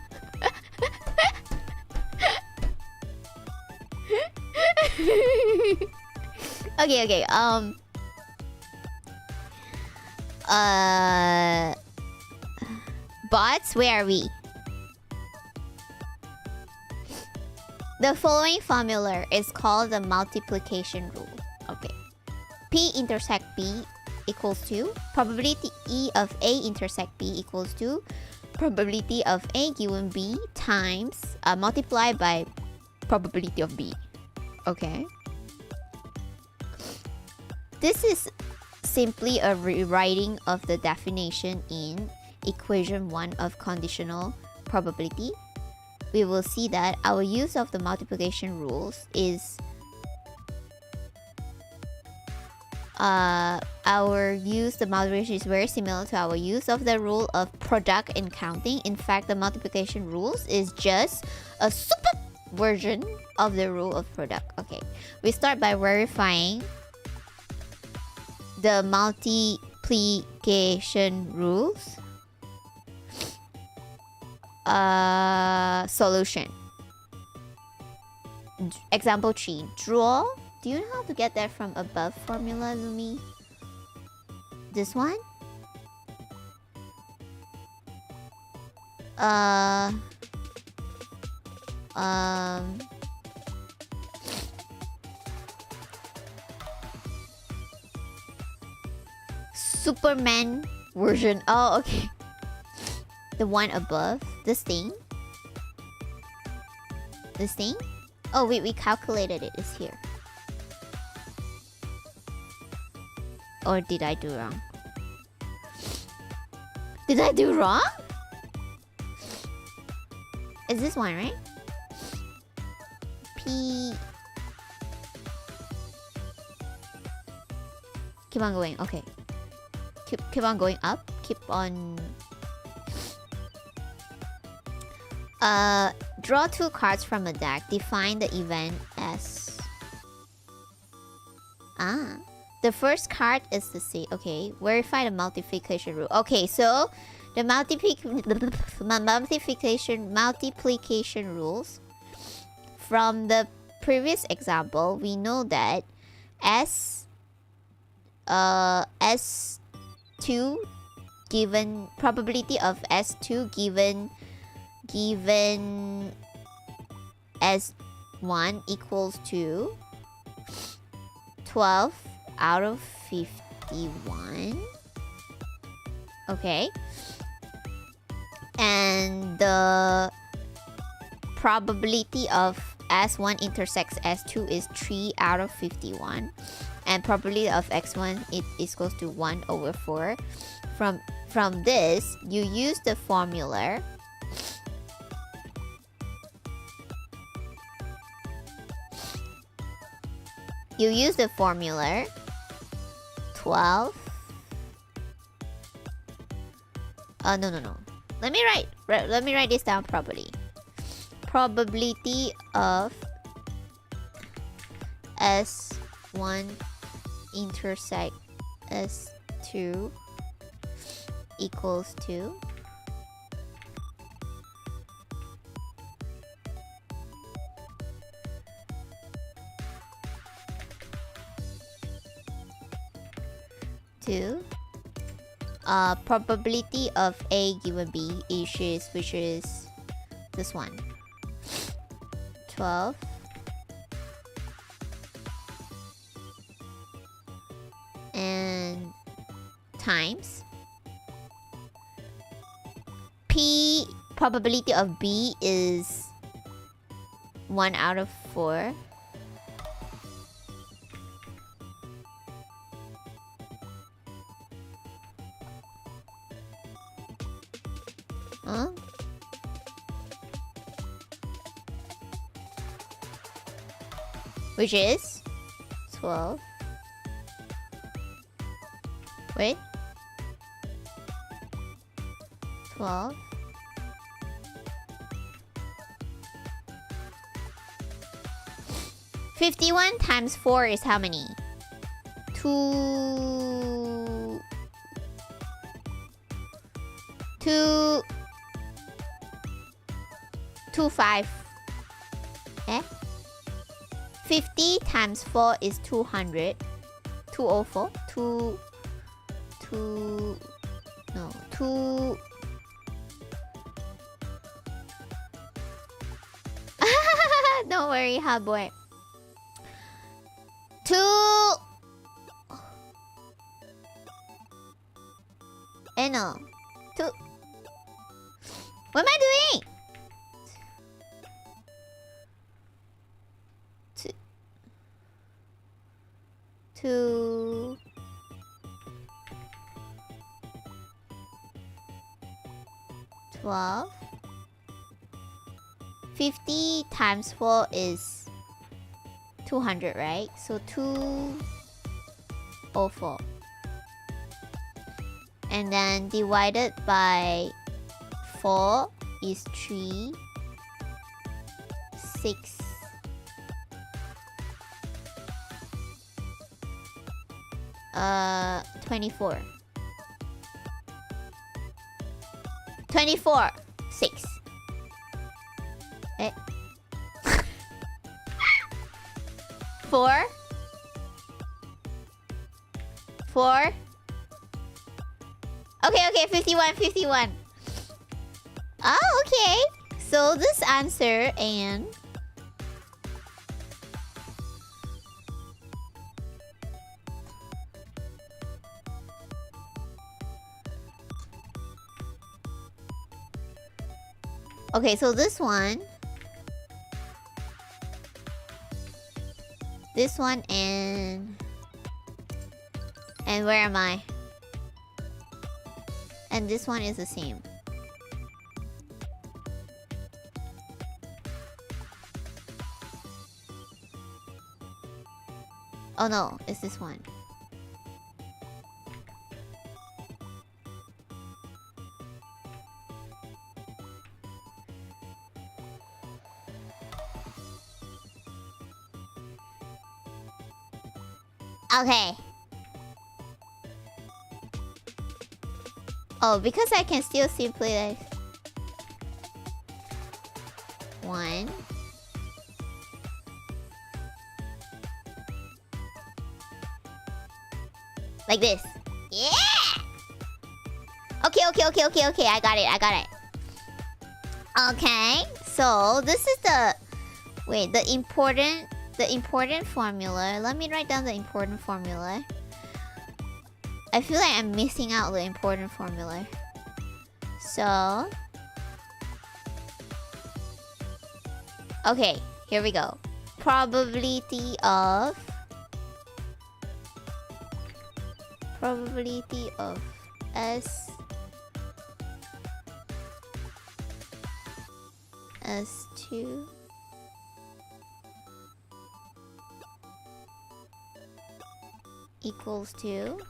okay. Bots, where are we? The following formula is called the multiplication rule. Okay. P intersect B equals to probability E of A intersect B equals to probability of A given B times multiplied by probability of B. Okay. This is simply a rewriting of the definition in equation 1 of conditional probability. We will see that our use of the multiplication rules is the multiplication is very similar to our use of the rule of product in counting. In fact, the multiplication rules is just a super version of the rule of product. Okay, we start by verifying the multiplication rules. Solution. Example 3. Draw. Do you know how to get that from above formula, Lumi? This one? Superman version. Oh, okay. The one above. This thing. This thing? Oh wait, we calculated it. It's here. Or did I do wrong? Did I do wrong? Is this one, right? P... Keep on going, okay. Keep on going up. Keep on... Draw 2 cards from a deck. Define the event as... The first card is the C. Okay. Verify the multiplication rule. Okay, so... The multiplication rules. From the previous example, we know that S2 given probability of S2 given S1 equals to 12 out of 51. Okay. And the probability of S1 intersects S2 is 3 out of 51. And probability of X1 it is equals to 1 over 4. From this, you use the formula. You use the formula 12. No. Let me write this down properly. Probability of S1 intersect S2 equals to probability of A given B which is this one. 12 and times P probability of B is 1 out of 4. Huh? Which is 12. Wait. 12. $51 times 4 is how many? 25. Eh? 50 times 4 is 200. 204. 2. No. 2. Don't worry, hot boy. 2. No. 2. What am I doing? 2. 12. 50 times 4 is 200, right? So 204. And then divided by 4 is 3. 6. 24. 24. 6. Eh? 4. 4. Okay, 51. Oh, okay. So this answer and... Okay, so this one This one and where am I? And this one is the same. Oh no, it's this one. Okay. Oh, because I can still simply like one. Like this. Yeah! Okay. I got it. Okay, so this is the... Wait, the important formula. Let me write down the important formula. I feel like I'm missing out the important formula. So... Okay, here we go. Probability of S S2 equals to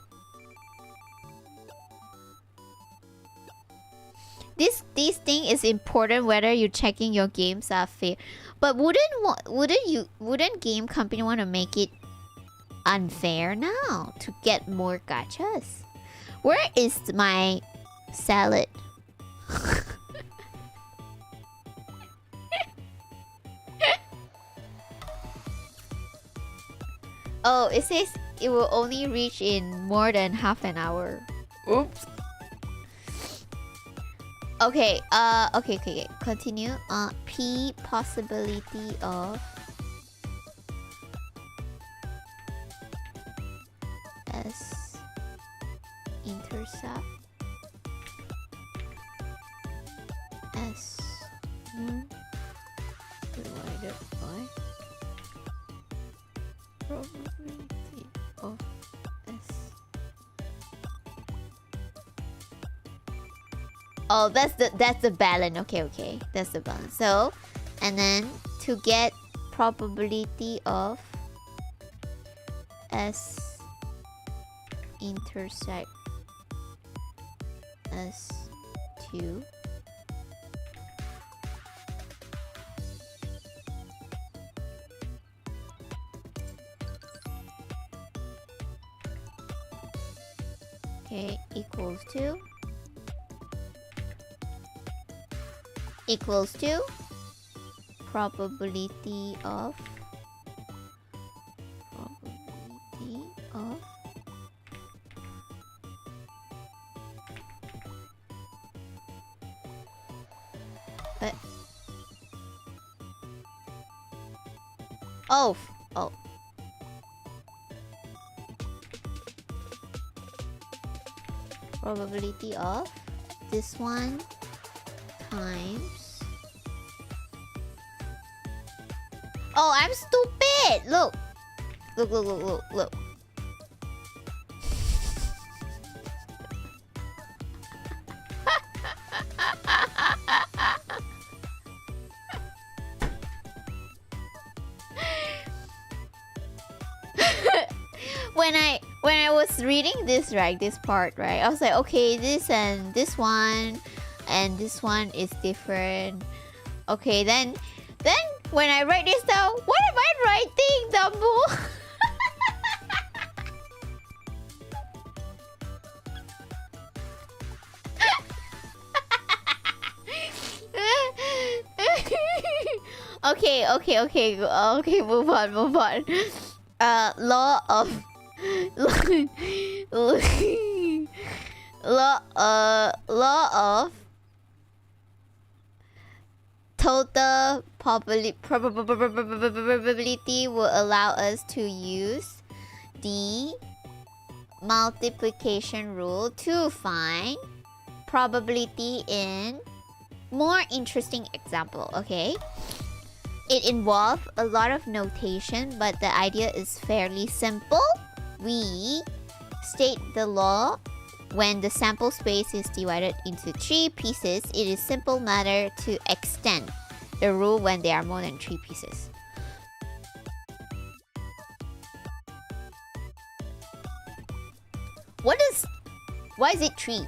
this thing is important whether you're checking your games are fair. But wouldn't game company want to make it unfair now to get more gachas? Where is my salad? Oh, it says it will only reach in more than half an hour. Oops. Okay, okay. Continue. P possibility of S intercept S divided by probability of S. Oh, that's the balance. Okay. That's the balance. So, and then to get probability of S intersect S2 okay equals to probability of probability of this one times... Oh, I'm stupid! Look! When I was reading this, right, this part, right, I was like, okay, this and this one is different. Okay, then when I write this down, what am I writing, Dumbo? Okay, move on. Law of total probability will allow us to use the multiplication rule to find probability in more interesting example. Okay, It involves a lot of notation, but the idea is fairly simple. We state the law when the sample space is divided into 3 pieces. It is simple matter to extend the rule when there are more than 3 pieces. Why is it 3?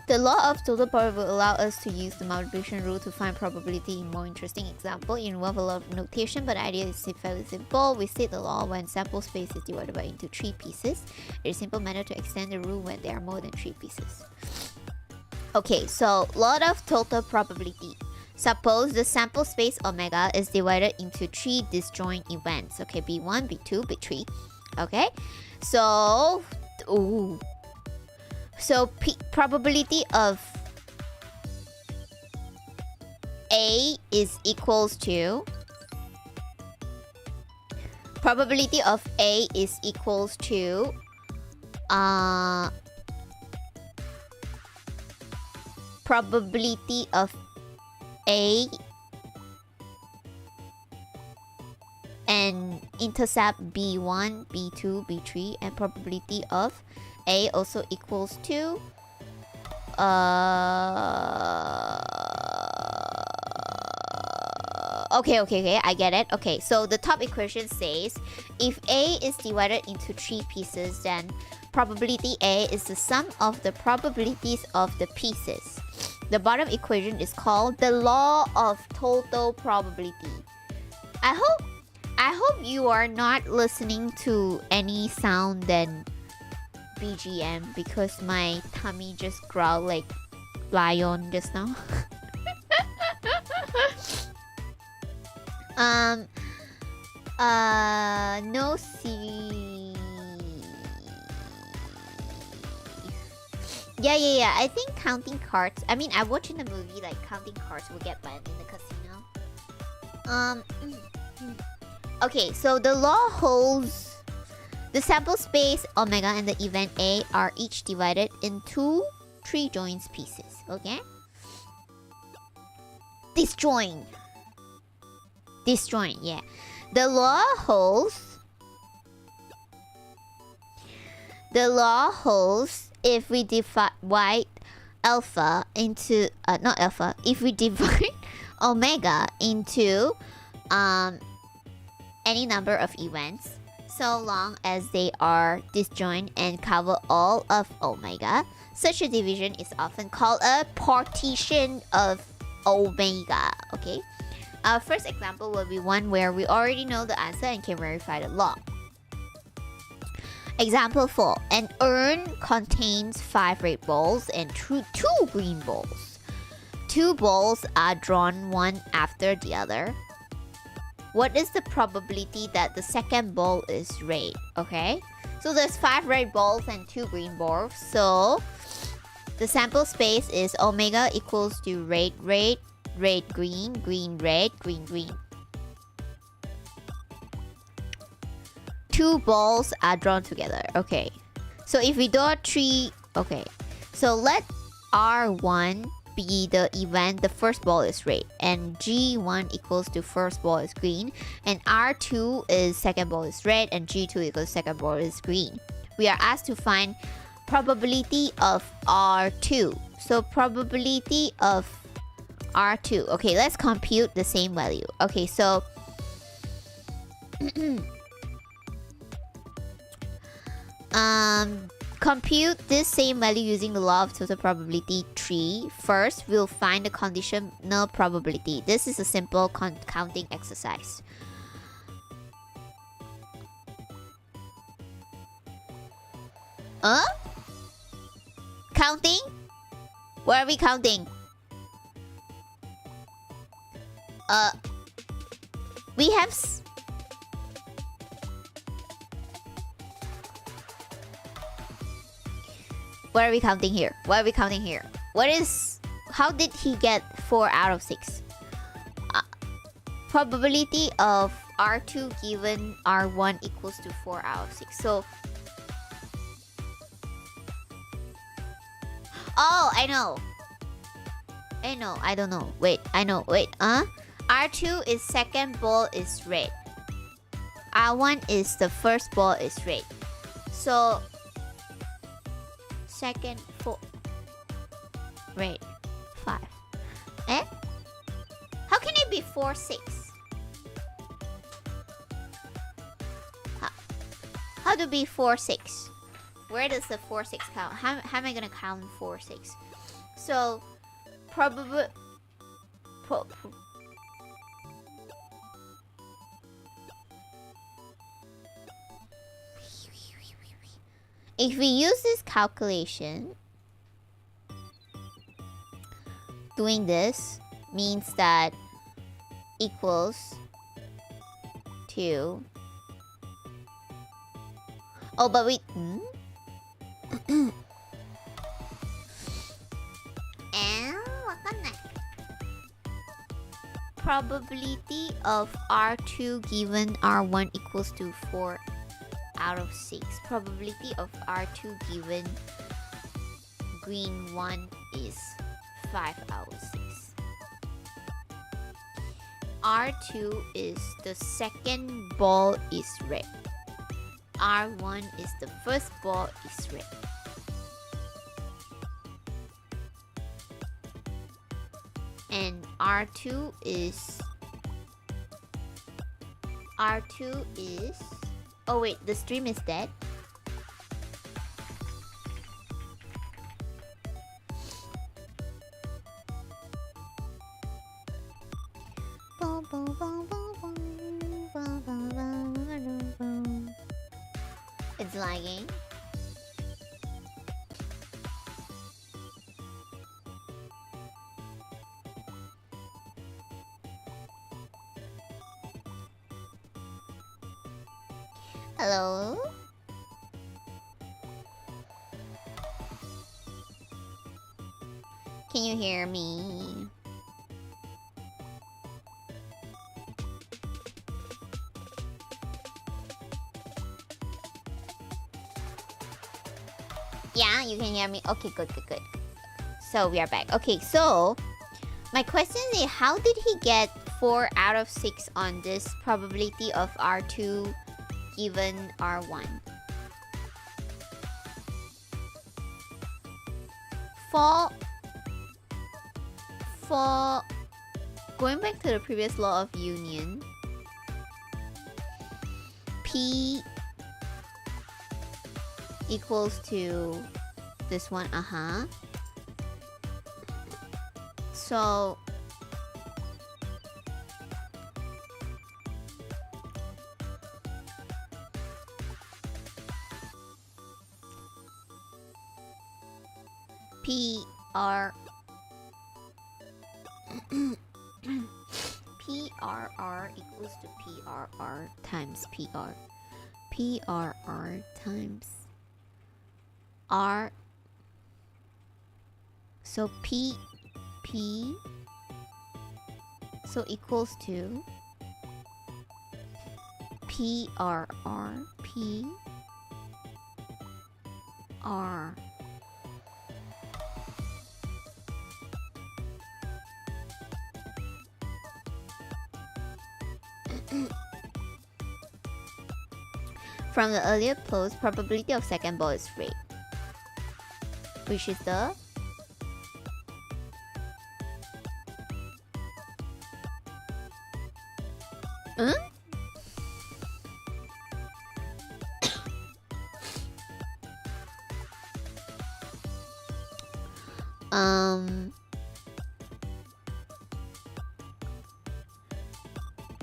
The law of total power will allow us to use the multiplication rule to find probability in more interesting example. It involves a lot of notation, but the idea is fairly simple. We state the law when sample space is divided by into 3 pieces. It is simple matter to extend the rule when there are more than 3 pieces. Okay, so law of total probability. Suppose the sample space omega is divided into 3 disjoint events. Okay, B1, B2, B3. Okay, so probability of A is equals to probability of A is equals to probability of A and intercept B1, B2, B3, and probability of A also equals to okay, I get it. Okay, so the top equation says if A is divided into 3 pieces, then probability A is the sum of the probabilities of the pieces. The bottom equation is called the law of total probability. I hope you are not listening to any sound than BGM because my tummy just growled like lion just now. No see. Yeah. I think counting cards. I mean, I watched in the movie like counting cards will get banned in the casino. Okay, so the law holds the sample space omega and the event A are each divided into 3 joint pieces. Okay. Disjoint. Yeah. The law if we divide alpha into if we divide omega into any number of events, so long as they are disjoint and cover all of omega, such a division is often called a partition of omega. Okay. Our first example will be one where we already know the answer and can verify the law. Example 4. An urn contains 5 red balls and 2 green balls. 2 balls are drawn one after the other. What is the probability that the second ball is red? Okay, so there's 5 red balls and 2 green balls. So the sample space is omega equals to red, green, red, green. 2 balls are drawn together. Okay, so if we draw 3, okay, so let R1 be the event the first ball is red, and G1 equals to first ball is green, and R2 is second ball is red, and G2 equals second ball is green. We are asked to find probability of R2. So probability of R2. Okay, let's compute the same value. Okay, so compute this same value using the law of total probability 3. First, we'll find the conditional probability. This is a simple counting exercise. Counting? Where are we counting? We have What are we counting here? How did he get 4 out of 6? Probability of R2 given R1 equals to 4 out of 6. So, oh, I know. I don't know. Wait, I know. R2 is second ball is red. R1 is the first ball is red. So second 4 red 5. Eh? How can it be 4 6? How to be 4 6? Where does the 4 6 count? How am I gonna count 4 6? So probably if we use this calculation, doing this means that equals to... Oh, but we... And... Probability of R2 given R1 equals to 4 out of 6. Probability of R2 given green 1 is 5 out of 6. R2 is the second ball is red. R1 is the first ball is red. And R2 is... Oh wait, the stream is dead. It's lagging. Hello? Can you hear me? Yeah, you can hear me. Okay, good. So we are back. Okay, so my question is, how did he get 4 out of 6 on this probability of R2 given R1? For going back to the previous law of union, P equals to this one, So PRR equals to PRR times PR. PRR times R. So P so equals to PRR PR. From the earlier close, probability of second ball is red, which is the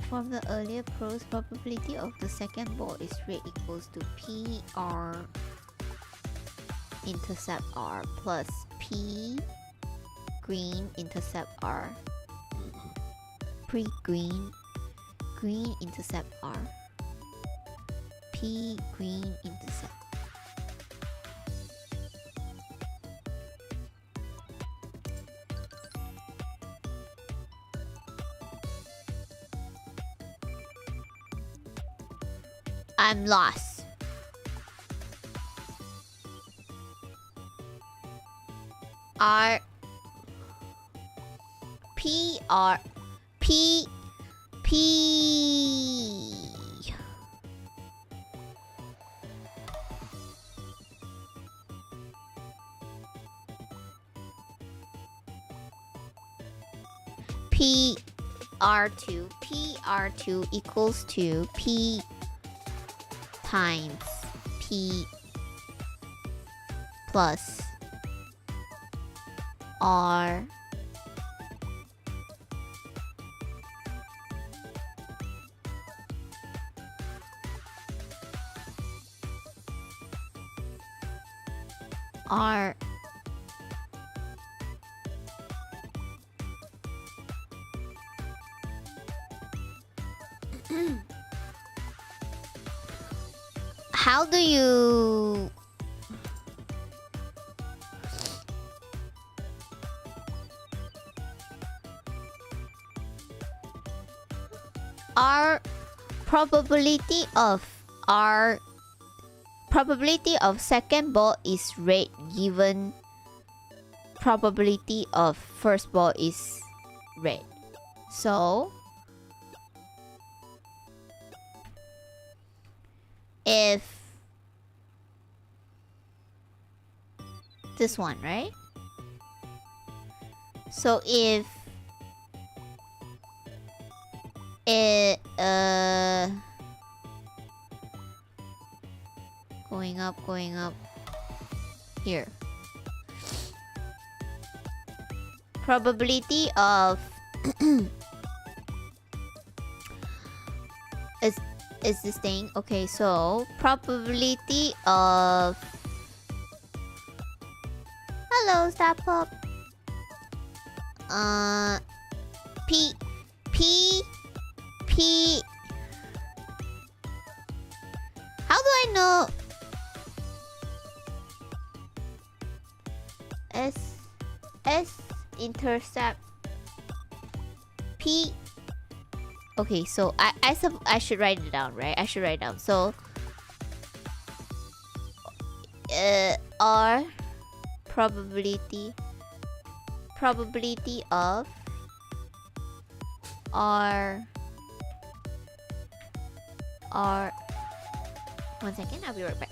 from the earlier pros, probability of the second ball is red equals to PR intercept R plus P green intercept R. Green intercept R. P green intercept. I'm lost. R P R P P P R2 equals to P times P plus R R how do you R probability of second ball is red given probability of first ball is red. So if this one, right? So if it going up here, probability of is this thing. Okay, so probability of hello stop pop P how do I know S intercept P. Okay, so I should write it down, right? I should write it down. So R probability of R 1 second, I'll be right back.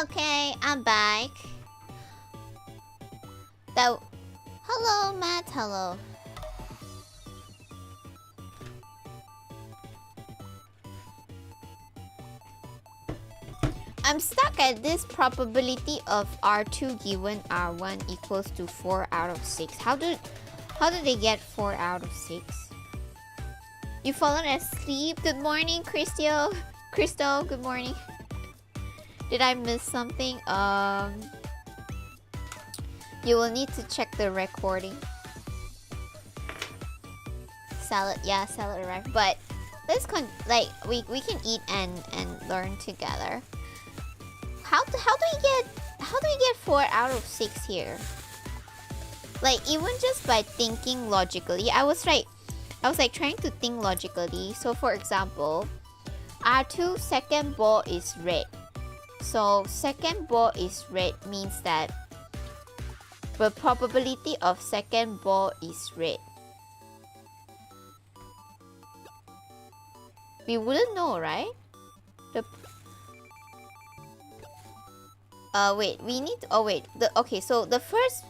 Okay, I'm back. Hello, Matt. Hello. I'm stuck at this probability of R2 given R1 equals to 4 out of 6. How do they get 4 out of 6? You fallen asleep? Good morning, Crystal. Crystal, good morning. Did I miss something? You will need to check the recording. Salad, yeah, salad arrived. But let's we can eat and learn together. How do we get 4 out of 6 here? Like, even just by thinking logically, I was like trying to think logically. So for example, R2 second ball is red. So second ball is red means that the probability of second ball is red. We wouldn't know, right? Wait, we need to, okay, so the first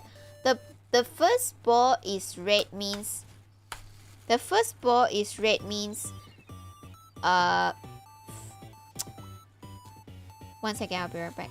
ball is red means one second, I'll be right back.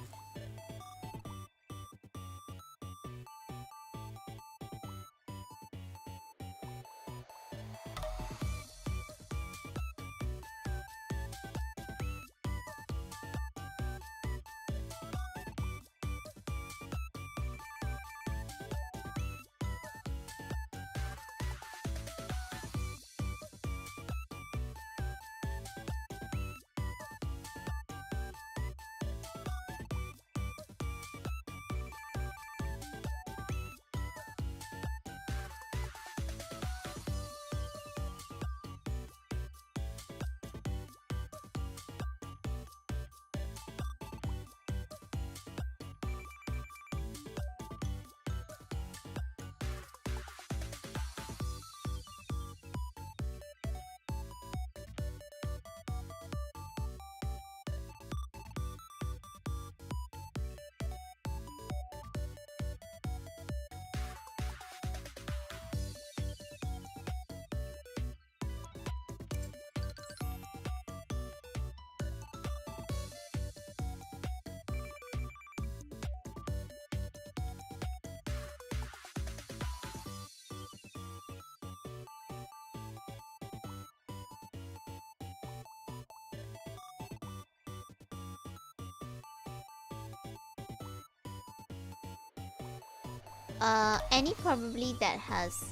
Any probability that has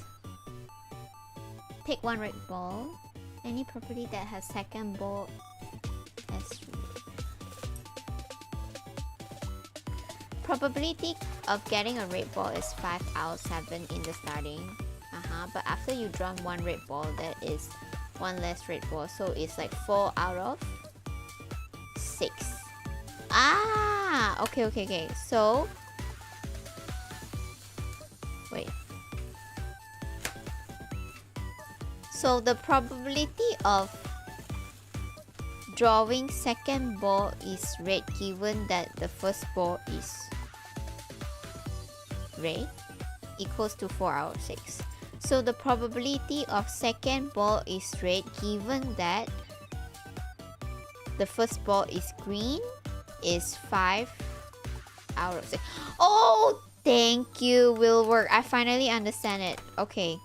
pick one red ball. Any probability that has second ball as probability of getting a red ball is 5 out of 7 in the starting. But after you draw one red ball, that is one less red ball, so it's like 4 out of 6. Ah, okay. So wait. So the probability of drawing second ball is red given that the first ball is red equals to 4 out of 6. So the probability of second ball is red given that the first ball is green is 5 out of 6. Oh, thank you, will work. I finally understand it. Okay,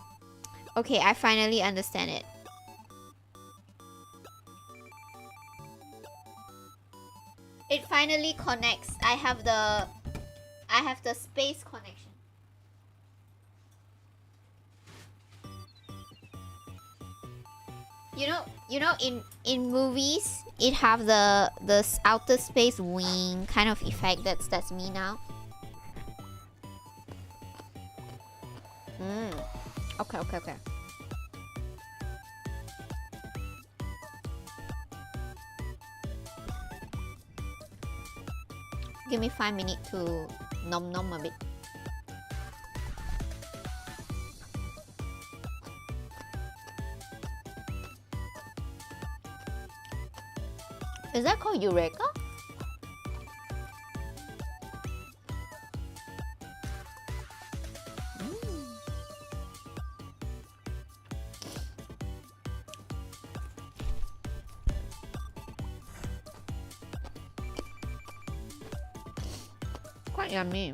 I finally understand it. It finally connects. I have the space connection. You know in movies it have the outer space wing kind of effect. That's me now. Okay. Give me 5 minutes to nom a bit. Is that called Eureka? quite yummy.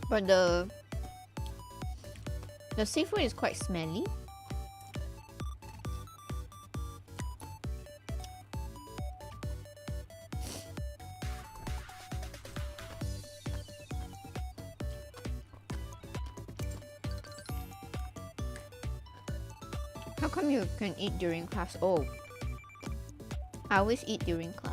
But the seafood is quite smelly. How come you can eat during class? Oh, I always eat during class.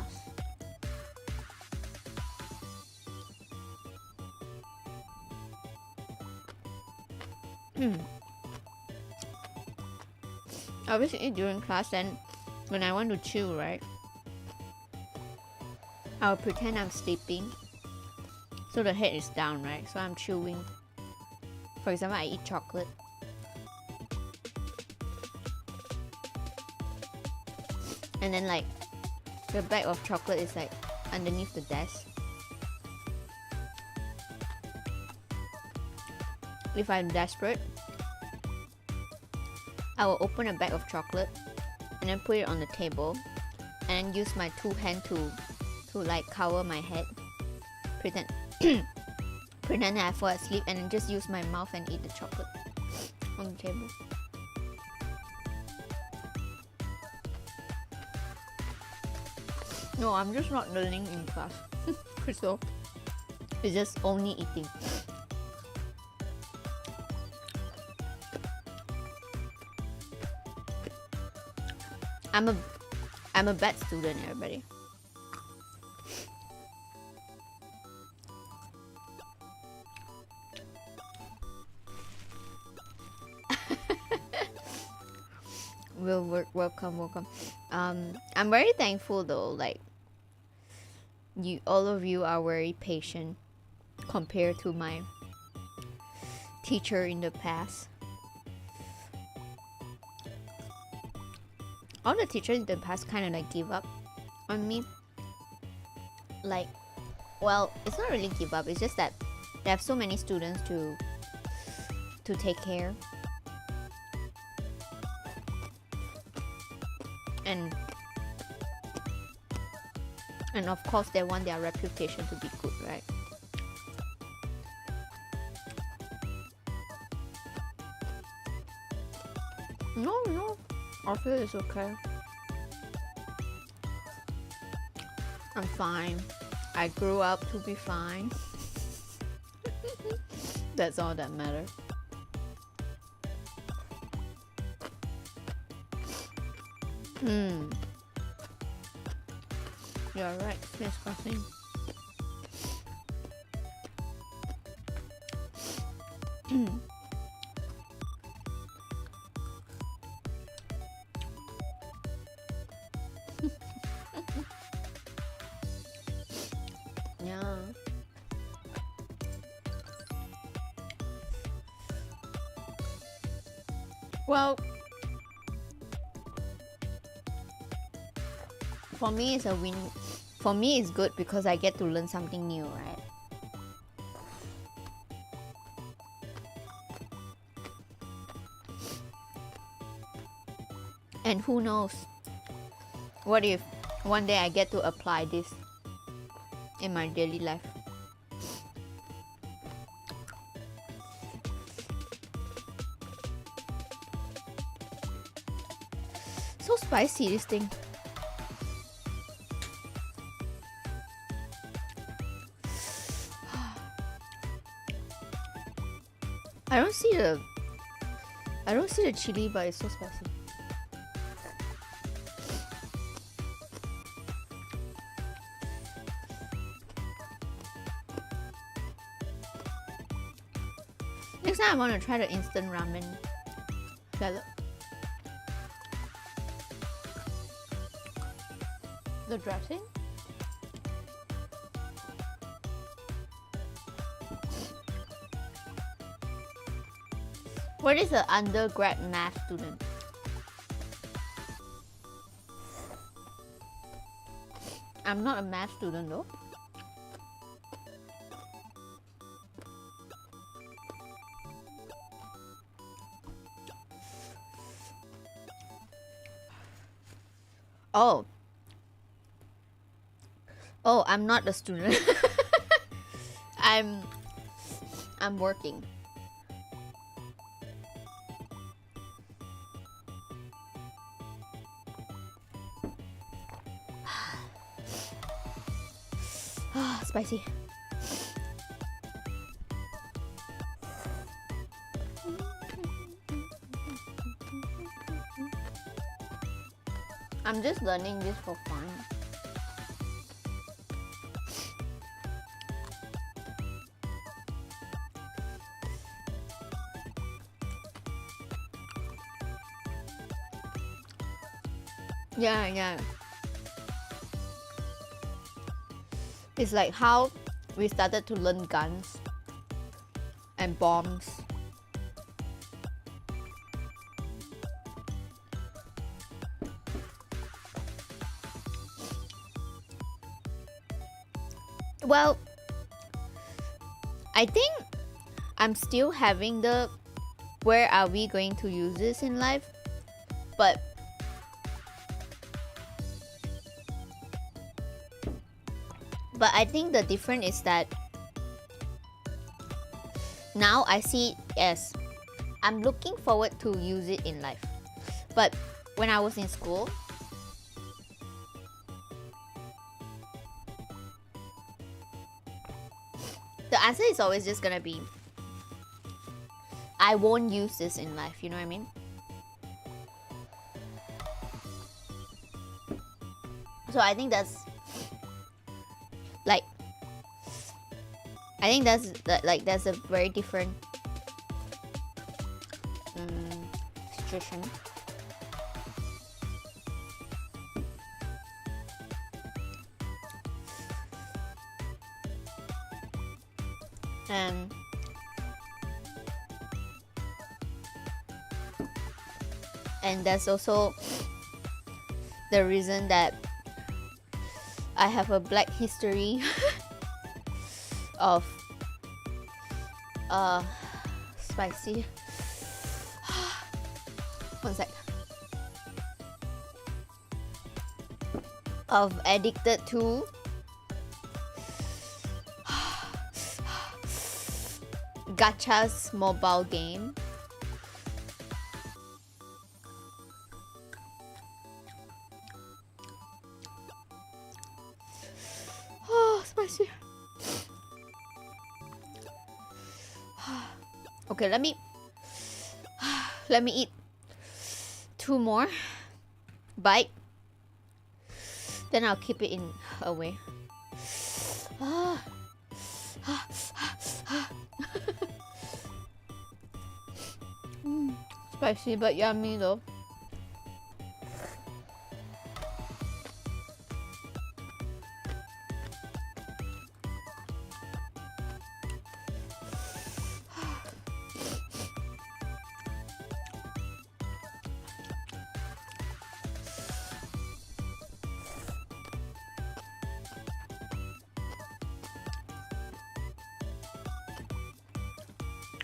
I always eat during class, and when I want to chew, right, I'll pretend I'm sleeping. So the head is down, right? So I'm chewing. For example, I eat chocolate. And then like the bag of chocolate is like underneath the desk. If I'm desperate, I will open a bag of chocolate and then put it on the table and then use my two hands to like cover my head. Pretend that I fall asleep and then just use my mouth and eat the chocolate on the table. No, I'm just not learning in class. Crystal. It's just only eating. I'm a bad student, everybody. Welcome. I'm very thankful though, like all of you are very patient compared to my teacher in the past. All the teachers in the past kind of like give up on me. Like, well, it's not really give up, it's just that they have so many students to take care. And of course they want their reputation to be good, right? No, I feel it's okay. I'm fine. I grew up to be fine. That's all that matters. You're right, Miss Crossing. Yeah. Well, for me it's a win. For me it's good because I get to learn something new, right? And who knows, what if one day I get to apply this in my daily life? So spicy, this thing. I don't see the chili, but it's so spicy. Next time I want to try the instant ramen salad. The dressing? What is an undergrad math student? I'm not a math student though. Oh. Oh, I'm not a student. I'm working. Spicy. I'm just learning this for fun. Yeah. It's like how we started to learn guns and bombs. Well, I think I'm still having the where are we going to use this in life, but I think the difference is that now I see it as I'm looking forward to use it in life. But when I was in school, the answer is always just gonna be I won't use this in life, you know what I mean? So I think that's like that's a very different situation. And that's also the reason that I have a black history of spicy. One sec. Of addicted to gachas mobile game. Oh, spicy. Okay, let me eat 2 more bite. Then I'll keep it in away. Spicy but yummy though.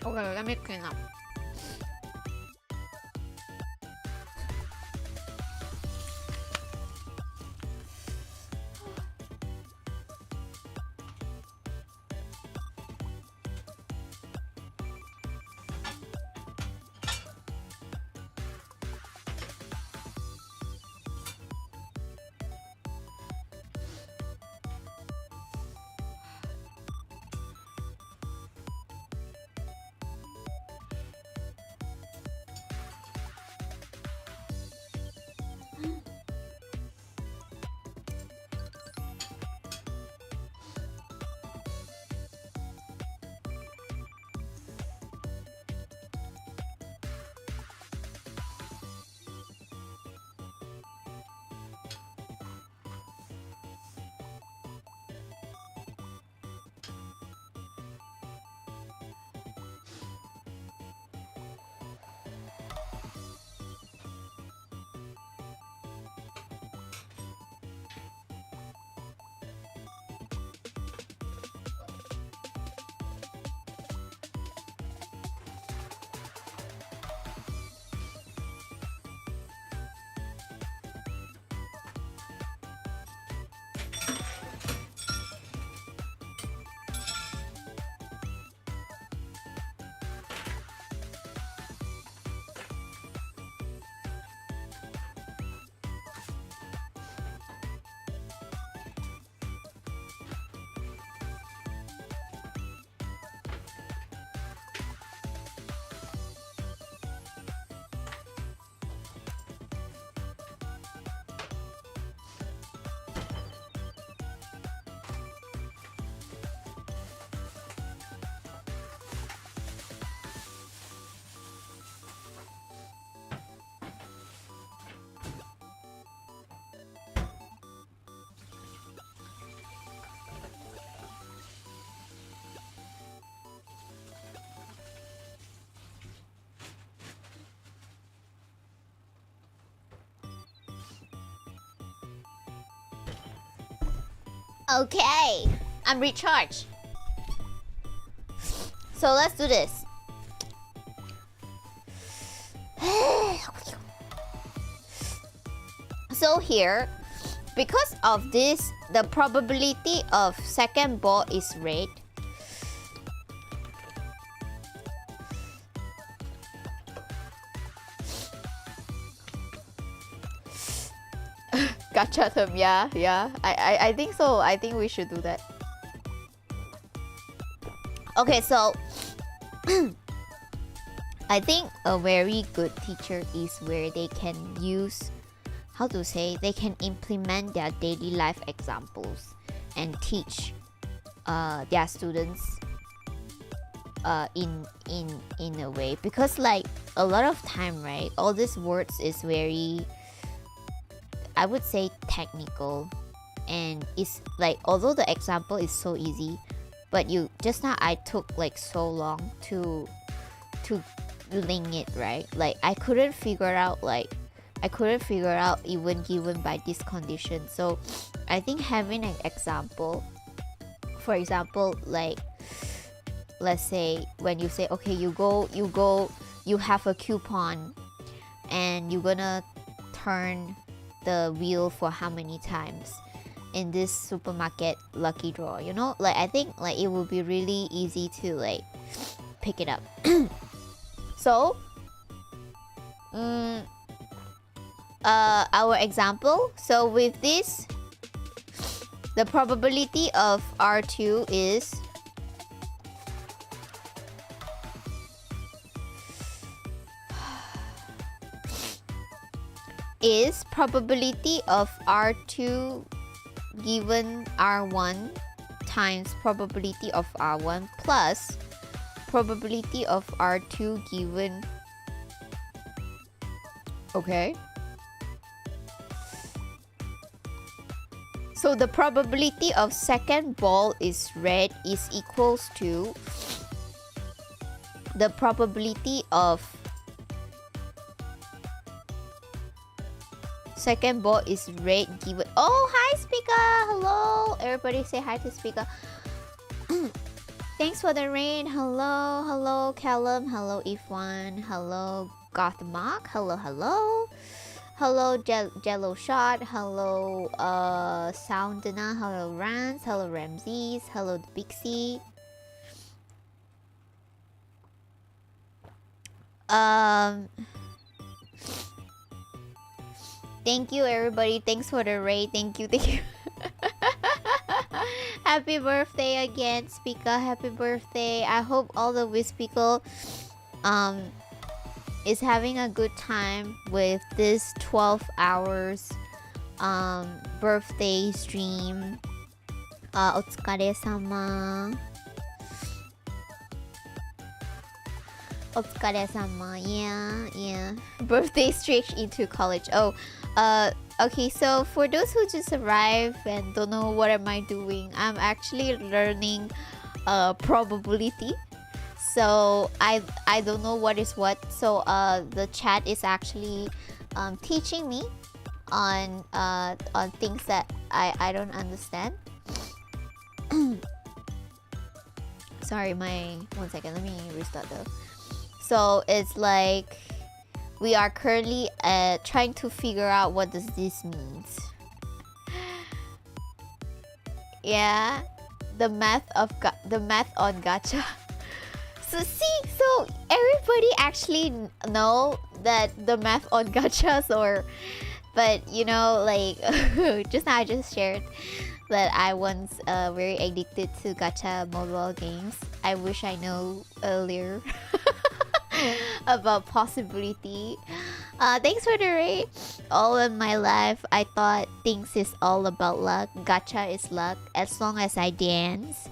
Okay, let me clean up. Okay, I'm recharged. So let's do this. So here, because of this, the probability of second ball is red. Gacha term, yeah. I think so. I think we should do that. Okay, so I think a very good teacher is where they can use, how to say, they can implement their daily life examples and teach their students in a way, because like a lot of time, right, all these words is very, I would say, technical, and it's like, although the example is so easy, but you just now I took like so long to link it, right? Like I couldn't figure out even given by this condition. So I think having an example, for example, like let's say when you say, okay, you have a coupon and you're gonna turn the wheel for how many times in this supermarket lucky draw, you know, like I think like it would be really easy to like pick it up. So our example, so with this, the probability of R2 is probability of R2 given R1 times probability of R1 plus probability of R2 given, okay, so the probability of second ball is red is equals to the probability of second ball is red given. Oh, hi speaker, hello everybody, say hi to speaker. Thanks for the rain. Hello Callum, hello Ifwan, hello Gothmark, hello Jello Shot, hello Soundina, hello Rance, hello Ramses, hello Bixie. Thank you everybody, thanks for the raid, thank you. Happy birthday again, speaker, happy birthday. I hope all the Wiz people is having a good time with this 12 hours birthday stream. Otsukare-sama. Otsukare-sama. Yeah. Birthday stretch into college. Okay, so for those who just arrived and don't know what am I doing, I'm actually learning probability. So I don't know what is what. So the chat is actually teaching me on things that I don't understand. Sorry, one second, let me restart though. So it's like we are currently trying to figure out what does this means. Yeah, the math on gacha. So everybody actually know that the math on gachas, or, but you know, like just now I just shared that I once very addicted to gacha mobile games. I wish I know earlier about possibility. Thanks for the raid. All in my life, I thought things is all about luck. Gacha is luck. As long as I dance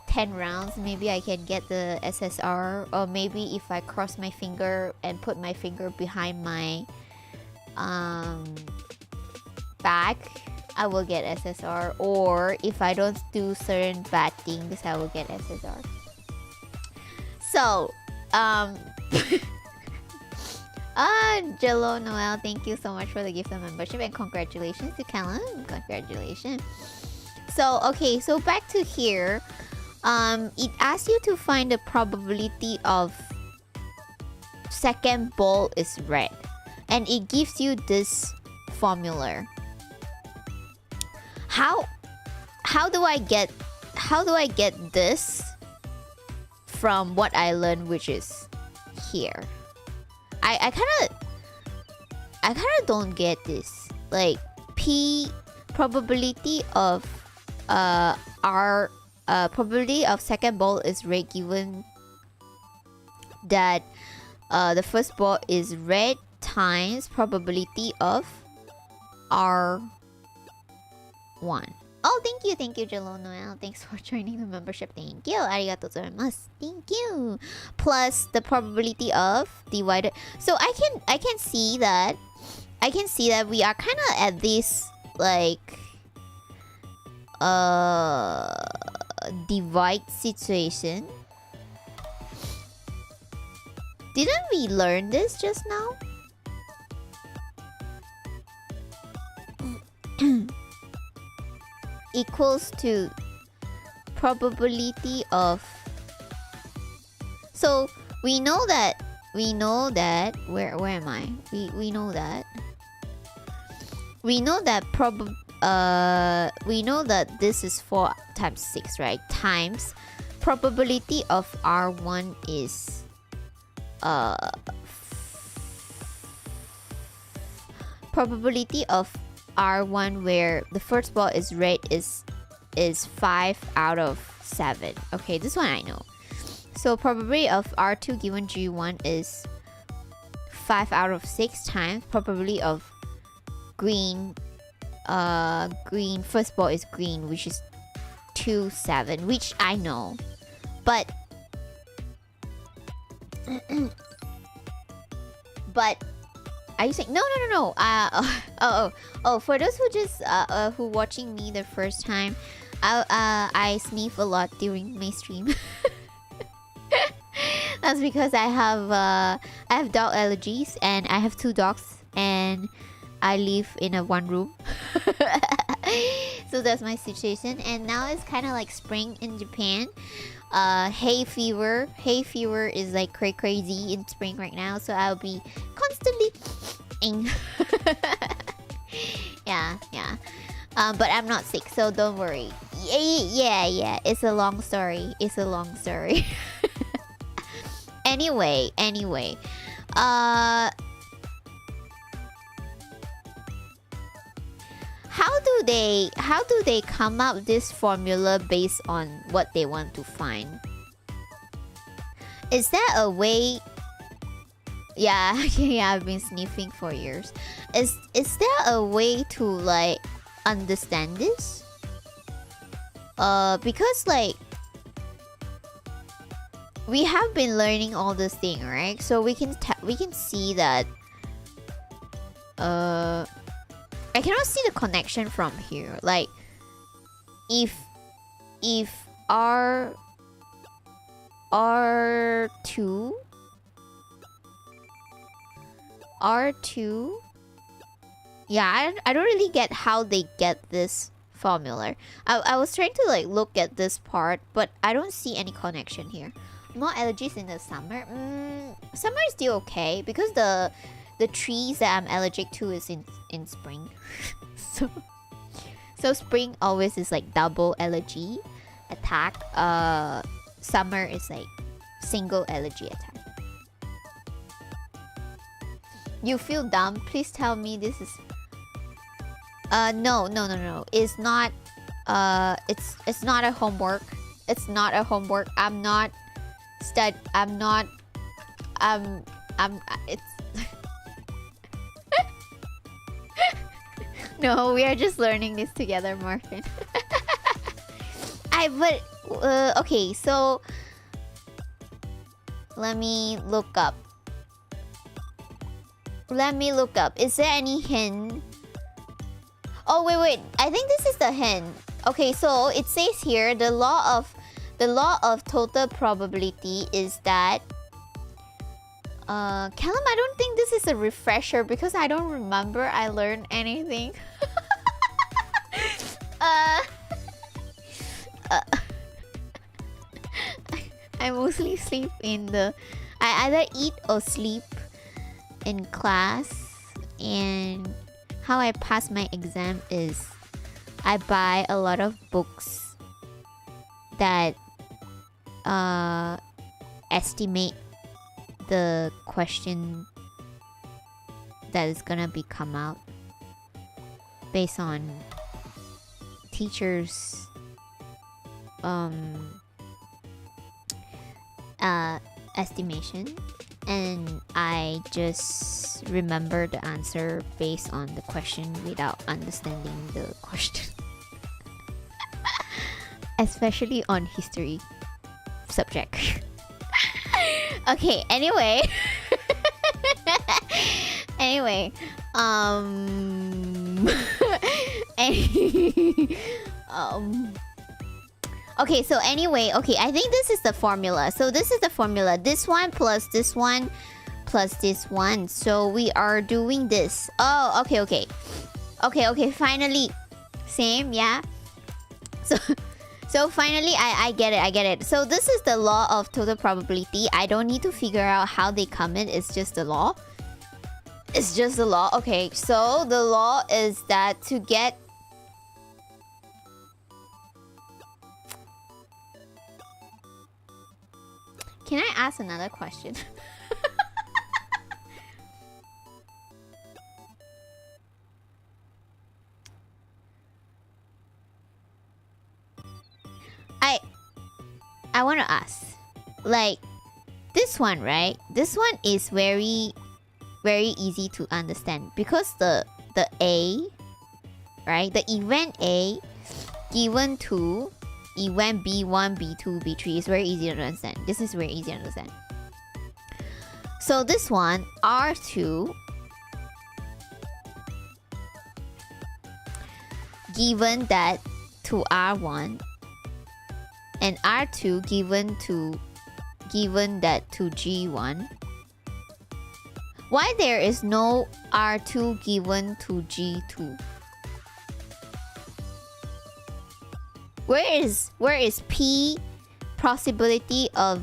10 rounds, maybe I can get the SSR, or maybe if I cross my finger and put my finger behind my back, I will get SSR, or if I don't do certain bad things, I will get SSR. So Jello Noel, thank you so much for the gift of membership, and congratulations to Callum. Congratulations. So okay, so back to here. It asks you to find the probability of second ball is red, and it gives you this formula. How do I get this from what I learned, which is here? I kind of don't get this. Like probability of probability of second ball is red, given that the first ball is red times probability of R1. Oh, thank you, Jello Noel. Thanks for joining the membership. Thank you. Arigatou gozaimasu. Thank you. Plus the probability of divided. So I can see that we are kind of at this like divide situation. Didn't we learn this just now? Equals to probability of. So we know that where am I? We know that we know that this is 4 times 6, right? Times probability of R1 is probability of R1 where the first ball is red is 5 out of 7. Okay, this one I know. So probability of R2 given G1 is 5 out of 6 times probability of green first ball is green, which is 2, 7, which I know. But are you saying no? For those who just who watching me the first time, I sniff a lot during my stream. That's because I have dog allergies, and I have 2 dogs, and I live in a one room. So that's my situation. And now it's kind of like spring in Japan. Hay fever is like crazy in spring right now, so I'll be constantly yeah. But I'm not sick, so don't worry. Yeah, it's a long story. Anyway, how do they come up this formula based on what they want to find? Is there a way? Yeah, I've been sniffing for years. Is there a way to like understand this? Because like we have been learning all this thing, right? So we can see that I cannot see the connection from here. Like if R2, yeah, I don't really get how they get this formula. I was trying to like look at this part, but I don't see any connection here. More allergies in the summer. Summer is still okay because the trees that I'm allergic to is in spring. so spring always is like double allergy attack. Summer is like single allergy attack. You feel dumb? Please tell me this is no. It's not it's not a homework. It's not a homework. I'm not it's no, we are just learning this together, Morphin. Okay, so let me look up. Is there any hint? Oh wait. I think this is the hint. Okay, so it says here the law of total probability is that Callum, I don't think this is a refresher because I don't remember I learned anything. I mostly sleep in the... I either eat or sleep in class. And how I pass my exam is I buy a lot of books that estimate the question that is gonna be come out based on teachers' estimation, and I just remember the answer based on the question without understanding the question. Especially on history subject. Okay, anyway. Anyway, okay, so anyway, okay, I think this is the formula. So this is the formula. This one plus this one plus this one. So we are doing this. Oh, okay, okay. Okay, finally. Same, yeah. So finally, I get it. So this is the law of total probability. I don't need to figure out how they come in. It's just the law. It's just the law. Okay, so the law is that to get... Can I ask another question? I want to ask, like, this one, right? This one is very, very easy to understand because the A, right? The event A given to event B1, B2, B3 is very easy to understand. This is very easy to understand. So this one, R2 given that to R1 and R2 given that to G1. Why there is no R2 given to G2? Where is P possibility of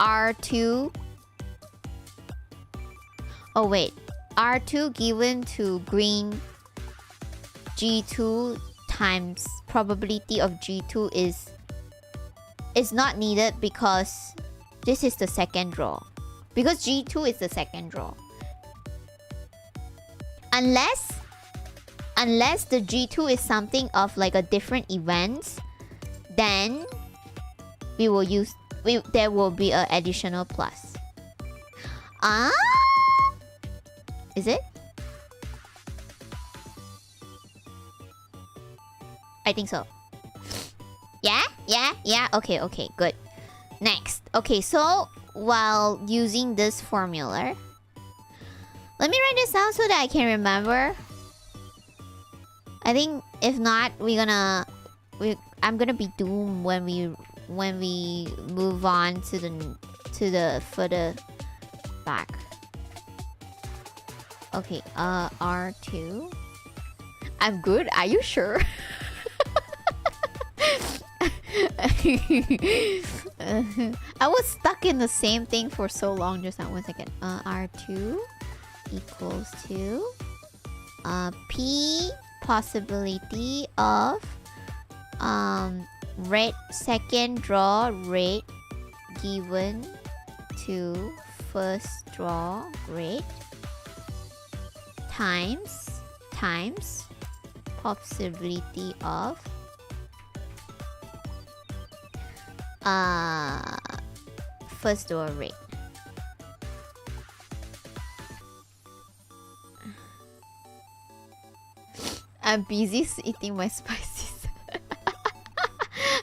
R2? Oh wait, R2 given to green G2 times probability of G2 is not needed because this is the second draw. Because G2 is the second draw. Unless the G2 is something of like a different event, then there will be an additional plus. Is it? I think so. Yeah. Okay, good. Next. Okay, so while using this formula, let me write this down so that I can remember. I think if not, I'm gonna be doomed when we move on to the further back. Okay, R2. I'm good. Are you sure? I was stuck in the same thing for so long. Just now, 1 second. R2 equals to P possibility of rate second draw rate given to first draw rate times possibility of first draw rate. I'm busy eating my spicy salad.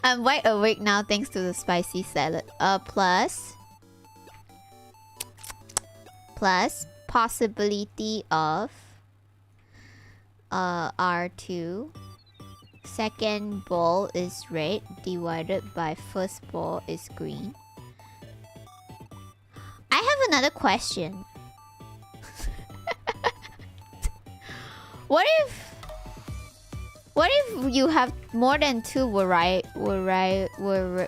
I'm wide awake now thanks to the spicy salad. Plus possibility of R2 second ball is red divided by first ball is green. I have another question. What if you have more than two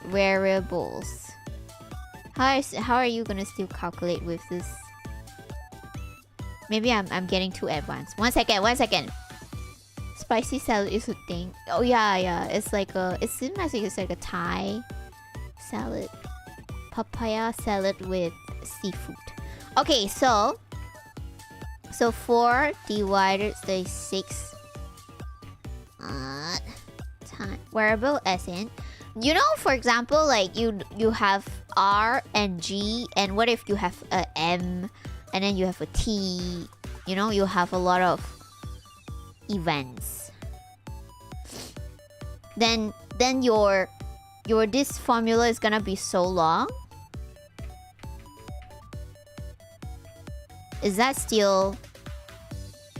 variables? How are you gonna still calculate with this? Maybe I'm getting too advanced. One second. Spicy salad is a thing. Oh yeah. It's like it seems like it's like a Thai salad. Papaya salad with seafood. Okay, so 4 divided by 6 time variable as in, you know, for example, like you have R and G, and what if you have a M and then you have a T? You know, you have a lot of events. Then your this formula is gonna be so long. Is that still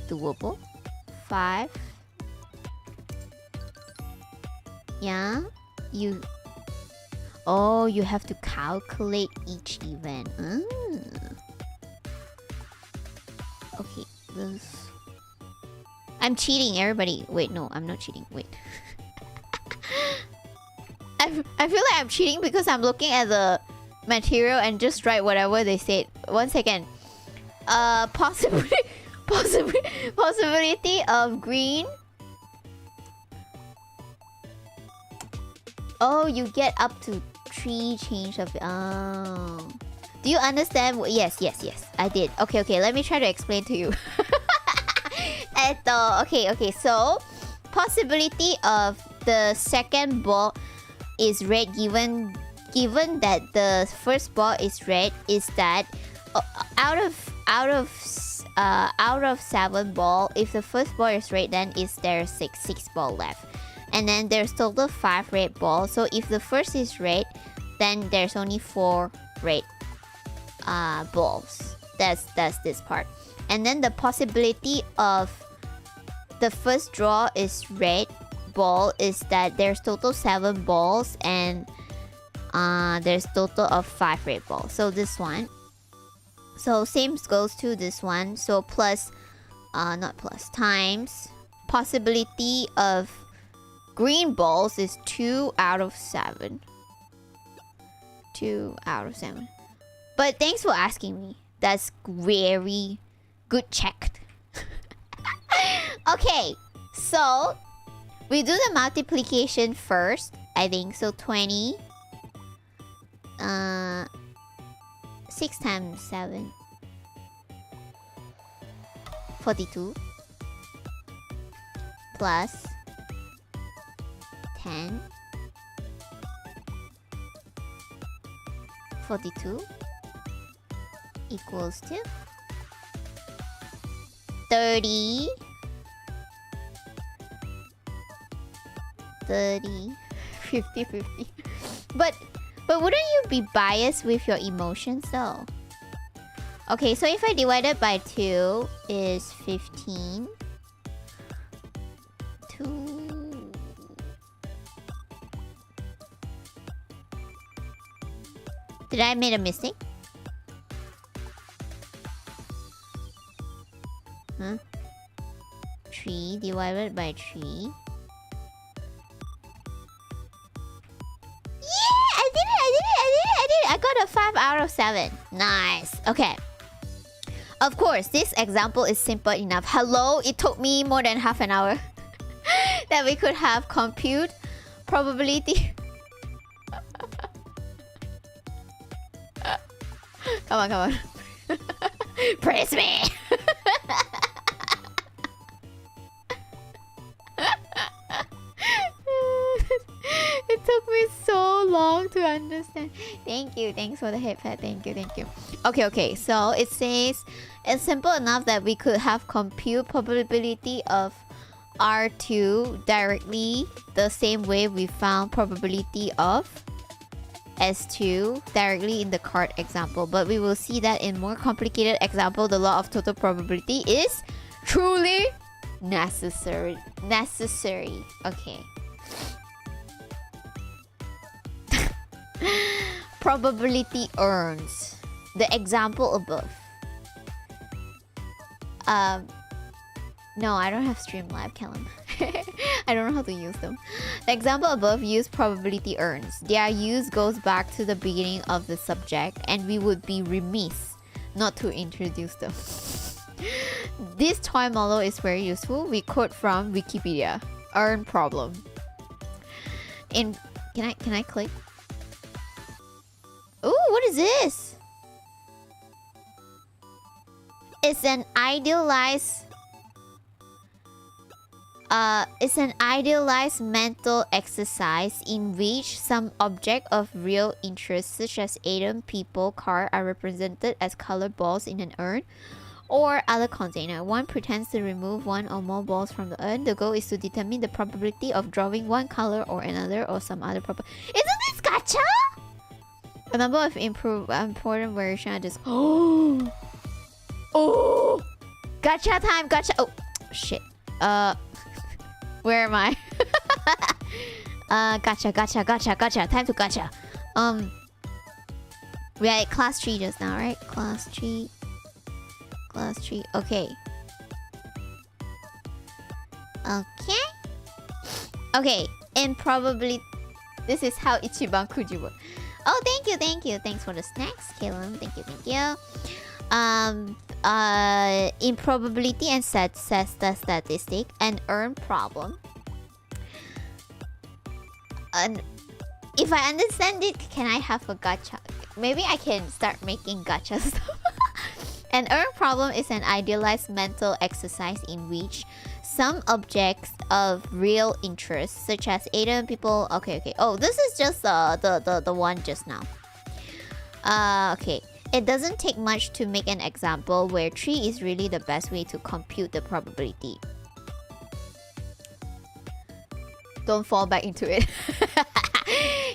doable? 5. Yeah, you have to calculate each event. Okay, this. I'm cheating, everybody. Wait, no, I'm not cheating. Wait. I feel like I'm cheating because I'm looking at the material and just write whatever they said. One second. Possibility of green. Oh, you get up to 3 change of. Oh, do you understand? Yes, I did. Okay. Let me try to explain to you. Okay. So, possibility of the second ball is red, given that the first ball is red, is that out of 7 ball, if the first ball is red, then there's 6 ball left. And then there's total 5 red balls. So if the first is red, then there's only 4 red balls. That's this part. And then the possibility of the first draw is red ball is that there's total 7 balls and there's total of 5 red balls. So this one. So same goes to this one. So plus, not plus, times possibility of green balls is 2 out of 7. 2 out of 7. But thanks for asking me. That's very good checked. Okay, so we do the multiplication first, I think. So 20. 6 times 7. 42. Plus 10. 42 equals to 30. 50. But wouldn't you be biased with your emotions though? Okay, so if I divide it by 2 is 15. 2. Did I make a mistake? Huh? 3 divided by 3. I got a 5 out of 7. Nice. Okay. Of course, this example is simple enough. Hello, it took me more than half an hour that we could have compute probability. Come on. Praise me. It took me so long to understand. Thank you. Thanks for the hit pad. Thank you. Okay. So it says it's simple enough that we could have compute probability of R2 directly the same way we found probability of S2 directly in the card example. But we will see that in more complicated example, the law of total probability is truly necessary. Okay. Probability earns. The example above. No, I don't have Streamlab, Callum. I don't know how to use them. The example above use probability earns. Their use goes back to the beginning of the subject, and we would be remiss not to introduce them. This toy model is very useful. We quote from Wikipedia. Earn problem. Can I click? Ooh, what is this? It's an idealized mental exercise in which some object of real interest, such as atom, people, car, are represented as colored balls in an urn or other container. One pretends to remove one or more balls from the urn. The goal is to determine the probability of drawing one color or another or some other property. Isn't this gacha? A number of important variations are just... Oh! Gacha time! Gacha! Oh! Shit. Where am I? Gacha. Time to gacha. We are at class 3 just now, right? Class 3. Okay. Okay. Improbably. This is how Ichiban Kuji works. Oh, thank you. Thanks for the snacks, Caleb. Thank you. Improbability and statistic and earn problem. And if I understand it, can I have a gacha? Maybe I can start making gacha stuff. An earn problem is an idealized mental exercise in which some objects of real interest, such as atom, people... Okay. Oh, this is just the one just now. Okay. It doesn't take much to make an example where 3 is really the best way to compute the probability. Don't fall back into it.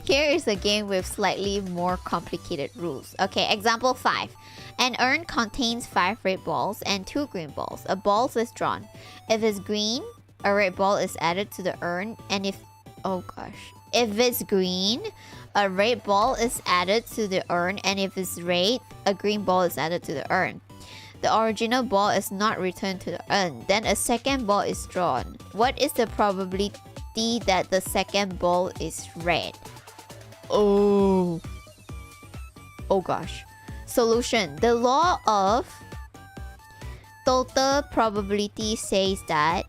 Here is a game with slightly more complicated rules. Okay, example 5. An urn contains 5 red balls and 2 green balls. A ball is drawn. If it's green, a red ball is added to the urn, and if it's green, a red ball is added to the urn, and if it's red, a green ball is added to the urn. The original ball is not returned to the urn. Then a second ball is drawn. What is the probability that the second ball is red? Oh gosh. Solution. The law of total probability says that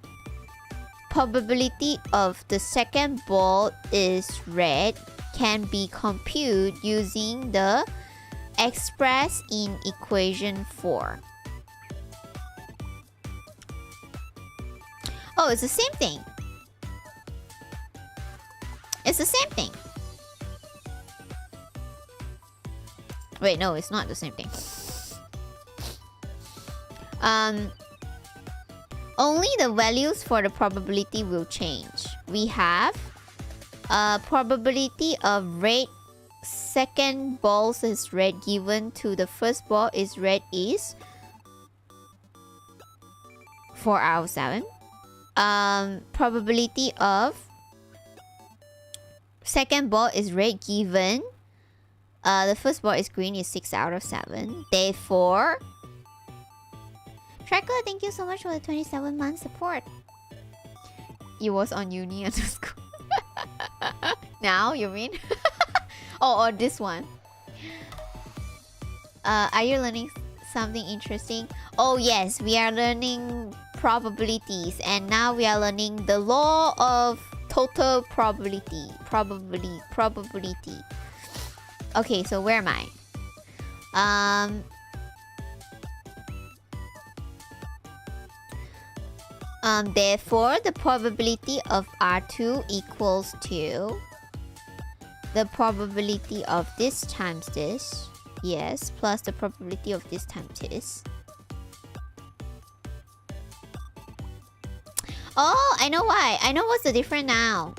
probability of the second ball is red can be computed using the expressed in equation 4. Oh, it's the same thing. Wait, no, it's not the same thing. Only the values for the probability will change. We have probability of red second balls is red given to the first ball is red is 4 out of 7. Probability of second ball is red given the first ball is green is 6 out of 7. Therefore, Tracker, thank you so much for the 27-month support. You was on uni at the school. Now, you mean? Or this one. Are you learning something interesting? Oh yes, we are learning probabilities, and now we are learning the law of total probability. Probability. Okay, so where am I? Therefore, the probability of R2 equals to the probability of this times this, yes, plus the probability of this times this. Oh, I know why. I know what's the difference now.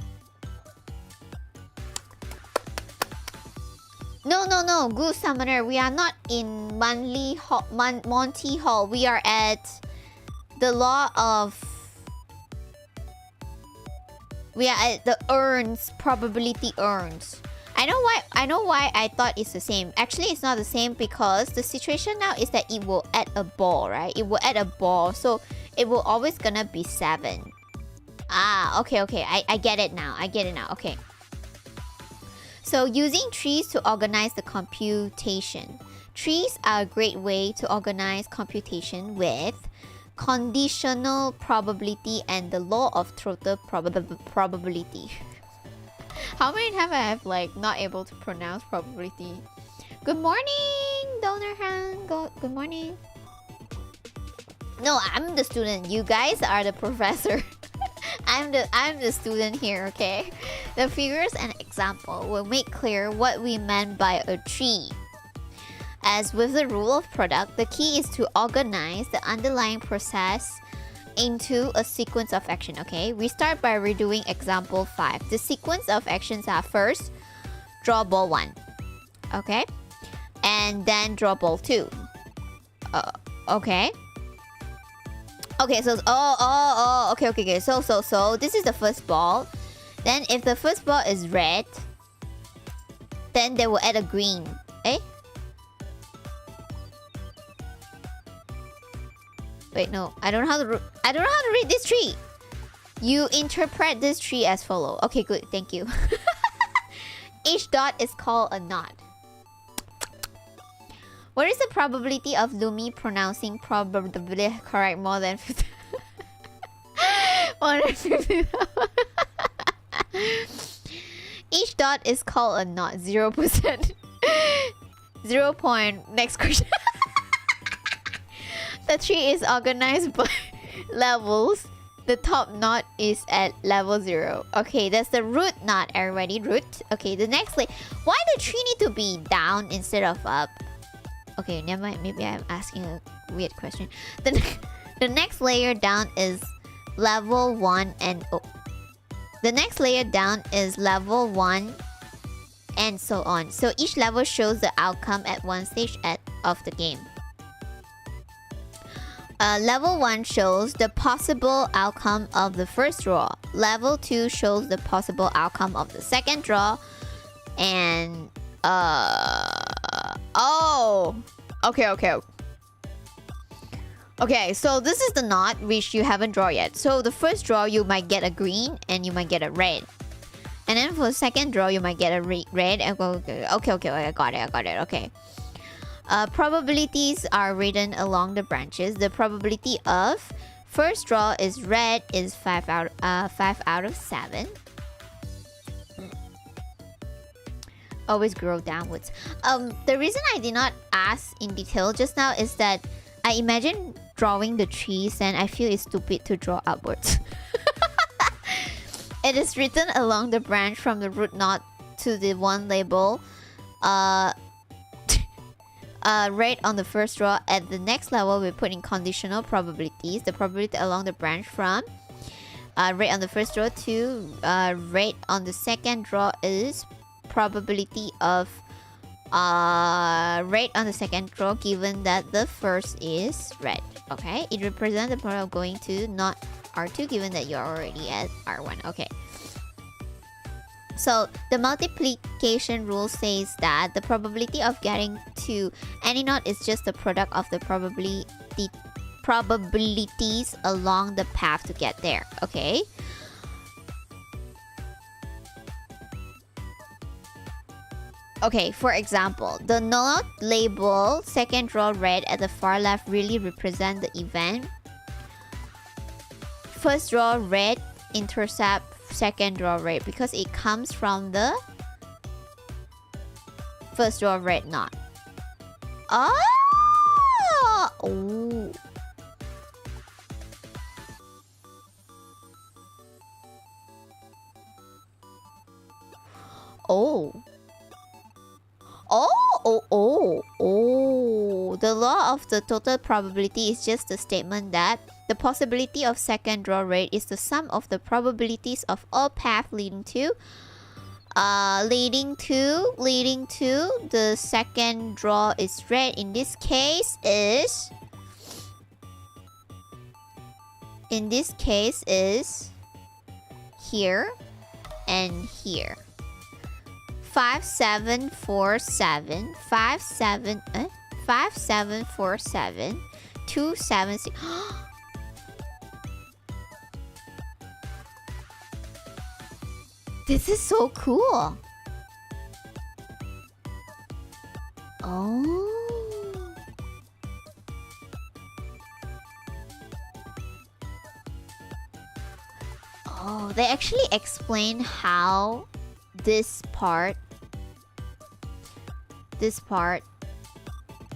No, Goose Summoner. We are not in Monty Hall. We are at the law of... We are at the urns, probability urns. I know why I thought it's the same. Actually, it's not the same because the situation now is that it will add a ball, right? It will add a ball, so it will always gonna be 7. Ah, okay. I get it now. Okay. So using trees to organize the computation. Trees are a great way to organize computation with conditional probability and the law of total probability. How many times I have like not able to pronounce probability? Good morning, Donor Han. Good morning. No, I'm the student. You guys are the professor. I'm the student here, okay? The figures and example will make clear what we meant by a tree. As with the rule of product, the key is to organize the underlying process into a sequence of action, okay? We start by redoing example 5. The sequence of actions are first, draw ball 1, okay? And then draw ball 2. Okay. Okay, so okay. So this is the first ball. Then if the first ball is red, then they will add a green. Eh? Wait, no. I don't know how to read this tree. You interpret this tree as follow. Okay, good. Thank you. Each dot is called a knot. What is the probability of Lumi pronouncing probably correct more than 50? More than 50. Each dot is called a knot. 0%. 0 point. Next question. The tree is organized by levels. The top knot is at level 0. Okay, that's the root knot, everybody. Root. Okay, the next layer. Why the tree need to be down instead of up? Okay, never mind. Maybe I'm asking a weird question. The next layer down is level 1 and... Oh. The next layer down is level 1 and so on. So each level shows the outcome at one stage of the game. Level 1 shows the possible outcome of the first draw. Level 2 shows the possible outcome of the second draw. And... Oh! Okay. Okay, so this is the knot which you haven't drawn yet. So the first draw, you might get a green and you might get a red. And then for the second draw, you might get a red. And okay, I got it. Okay. Probabilities are written along the branches. The probability of first draw is red is 5 out of 7. Always grow downwards. The reason I did not ask in detail just now is that I imagine drawing the trees and I feel it's stupid to draw upwards. It is written along the branch from the root knot to the one label. Right on the first draw. At the next level, we're putting conditional probabilities. The probability along the branch from right on the first draw to right on the second draw is probability of right on the second draw given that the first is red. Okay, it represents the point of going to not R2 given that you're already at R1. Okay. So the multiplication rule says that the probability of getting to any knot is just the product of the probabilities along the path to get there. Okay. Okay, for example, the knot label second draw red at the far left really represent the event. First draw red intercept second draw red because it comes from the first draw red knot. Oh! The law of the total probability is just a statement that the possibility of second draw red is the sum of the probabilities of all paths leading to the second draw is red. In this case is here and here. 5 7 4 7 5 7 5 7 4 7 2 7 6. This is so cool. Oh. Oh, they actually explain how this part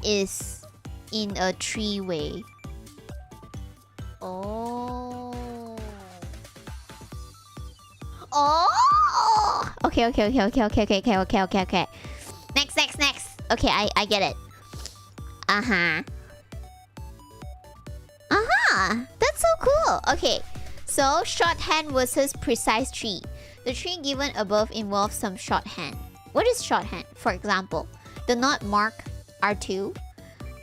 is in a tree way. Oh. Oh. Okay. Next. Okay, I get it. That's so cool. Okay. So, shorthand versus precise tree. The tree given above involves some shorthand. What is shorthand? For example, the knot mark R2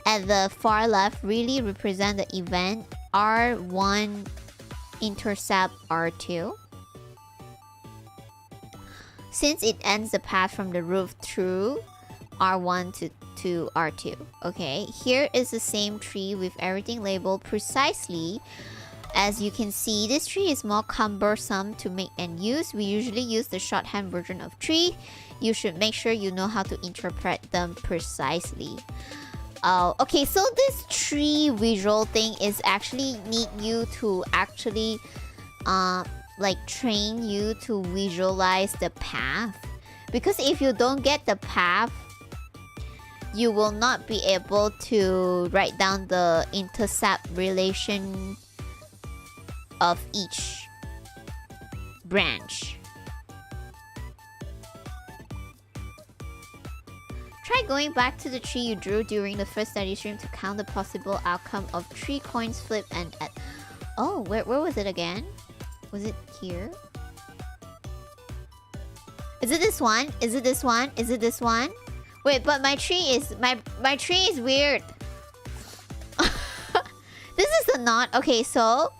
at the far left really represent the event R1 intercept R2. Since it ends the path from the roof through R1 to R2. Okay, here is the same tree with everything labeled precisely. As you can see, this tree is more cumbersome to make and use. We usually use the shorthand version of tree. You should make sure you know how to interpret them precisely. Okay, so this tree visual thing is actually need you to actually like train you to visualize the path. Because if you don't get the path, you will not be able to write down the intercept relation of each branch. Try going back to the tree you drew during the first study stream to count the possible outcome of 3 coins flipped and at... Oh, where was it again? Was it here? Is it this one? Is it this one? Is it this one? Wait, but my tree is... My tree is weird. This is the knot. Okay, so...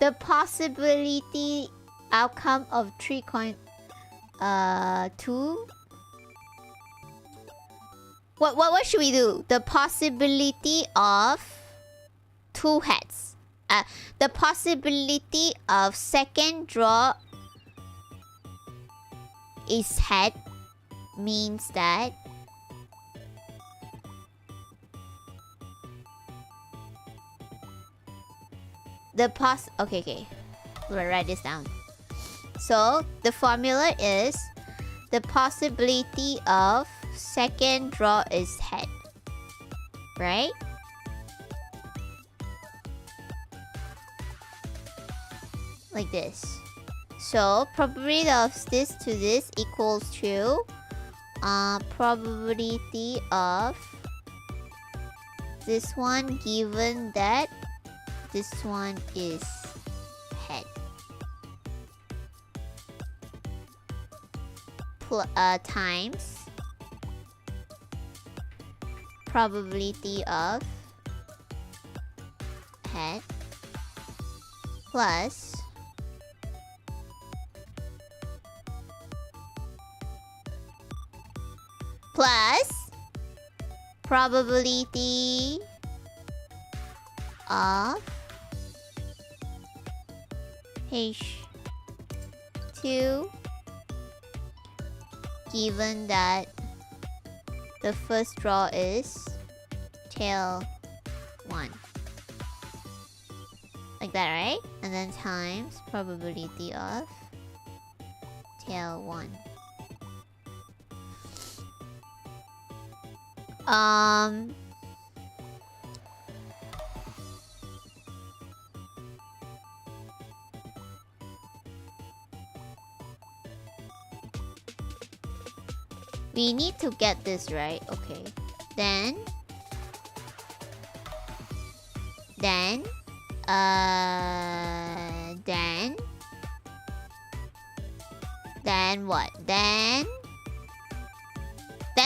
The possibility outcome of 3 coin... 2... What should we do? The possibility of 2 heads. The possibility of second draw is head means that okay. We'll write this down. So the formula is the possibility of second draw is head, right? Like this. So probability of this to this equals to probability of this one given that this one is head. Times probability of head plus probability of H2 given that the first draw is tail 1. Like that, right? And then times probability of tail 1. We need to get this right. Okay. Then what? Then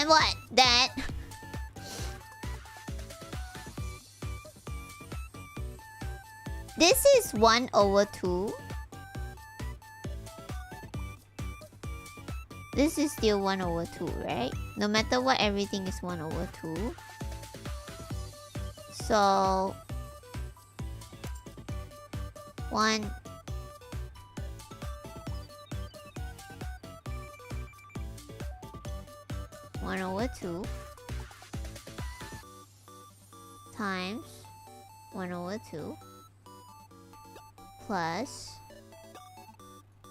what? Then this is 1/2. This is still 1/2, right? No matter what, everything is 1/2. So 1 1 over 2 times 1 over 2 plus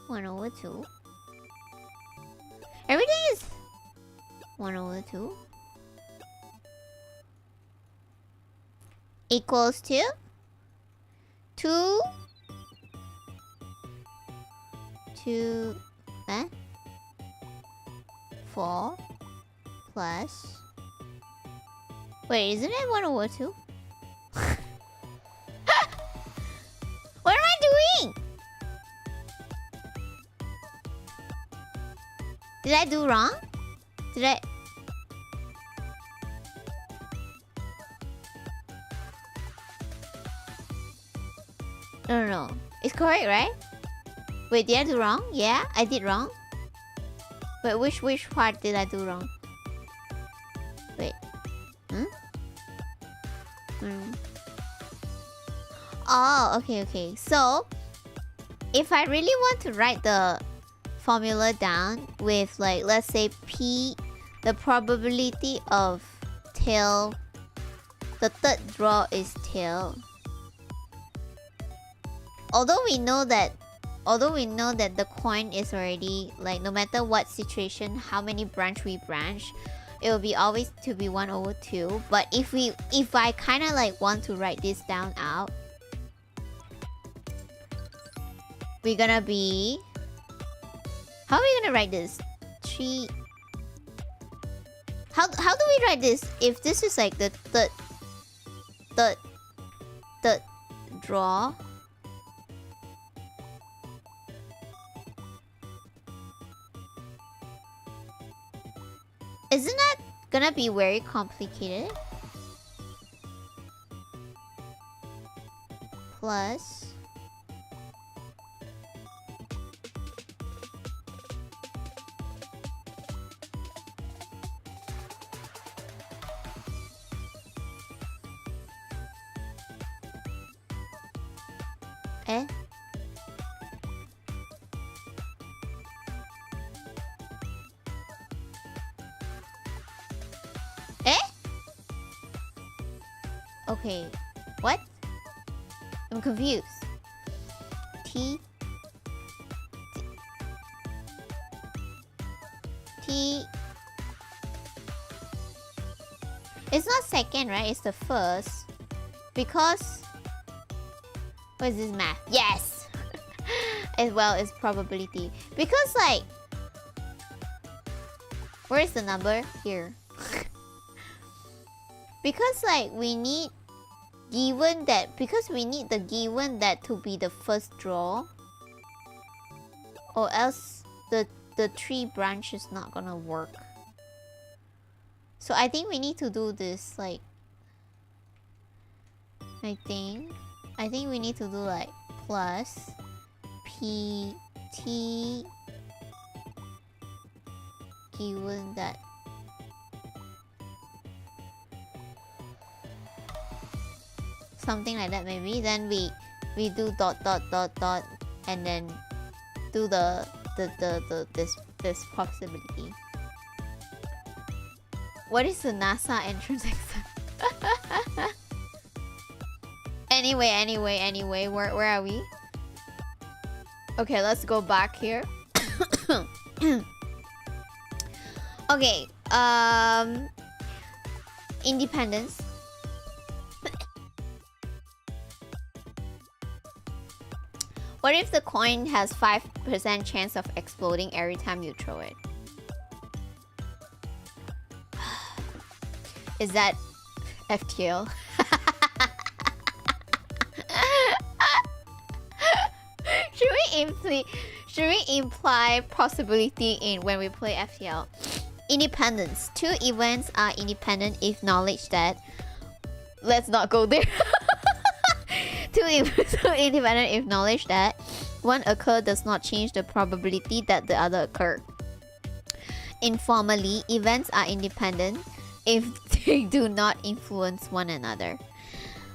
1 over 2. Everything is 1 over 2 equals to 2 4 plus. Wait, isn't it 1 over 2? What am I doing? Did I do wrong? Did I? No. It's correct, right? Wait, did I do wrong? Yeah, I did wrong. Wait, which part did I do wrong? Wait. Oh, okay. So, if I really want to write the formula down with, like, let's say P, the probability of tail, the third draw is tail. Although we know that the coin is already, like, no matter what situation, how many branch we branch, it will be always to be 1 over 2. But if I kind of like want to write this down out, we're gonna be, how are we gonna write this? 3. How do we write this if this is like the third draw? Isn't that gonna be very complicated? Plus Okay, what? I'm confused. T. It's not second, right? It's the first. Because... What is this math? Yes! As well as probability. Because, like... Where is the number? Here. Because, like, we need... Given that... Because we need the given that to be the first draw. Or else the tree branch is not gonna work. So I think we need to do this, like... I think we need to do, like, plus PT given that. Something like that maybe. Then we do dot and then do this possibility. What is the NASA entrance exam? Anyway, where are we? Okay, let's go back here. Okay, independence. What if the coin has 5% chance of exploding every time you throw it? Is that FTL? Should we imply possibility in when we play FTL? Independence. Two events are independent if knowledge that... Let's not go there. Two events are independent if knowledge that one occur does not change the probability that the other occur. Informally, events are independent if they do not influence one another.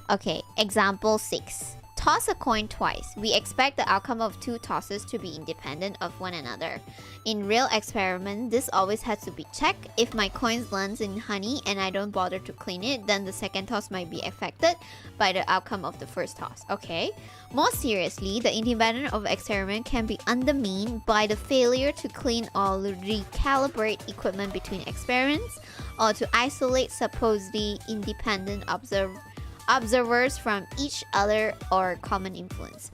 Okay, example 6. toss a coin twice. We expect the outcome of 2 tosses to be independent of one another. In real experiment, this always has to be checked. If my coins lands in honey and I don't bother to clean it, then the second toss might be affected by the outcome of the first toss. Okay. More seriously, the independence of experiment can be undermined by the failure to clean or recalibrate equipment between experiments, or to isolate supposedly independent observers from each other or common influence.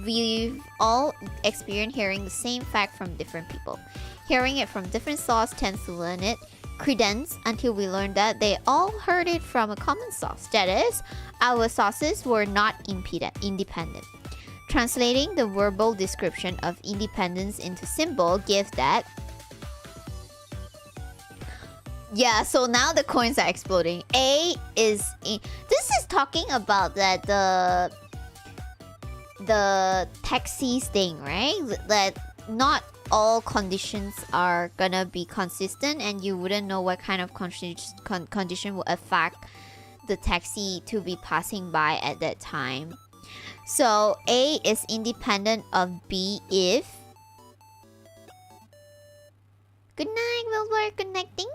We've all experienced hearing the same fact from different people. Hearing it from different sources tends to lend it credence until we learn that they all heard it from a common source. That is, our sources were not independent. Translating the verbal description of independence into symbol gives that. Yeah, so now the coins are exploding. This is talking about that the taxis thing, right? That not all conditions are gonna be consistent, and you wouldn't know what kind of condition will affect the taxi to be passing by at that time. So A is independent of B if. Good night, Wilbur. Good night. Thank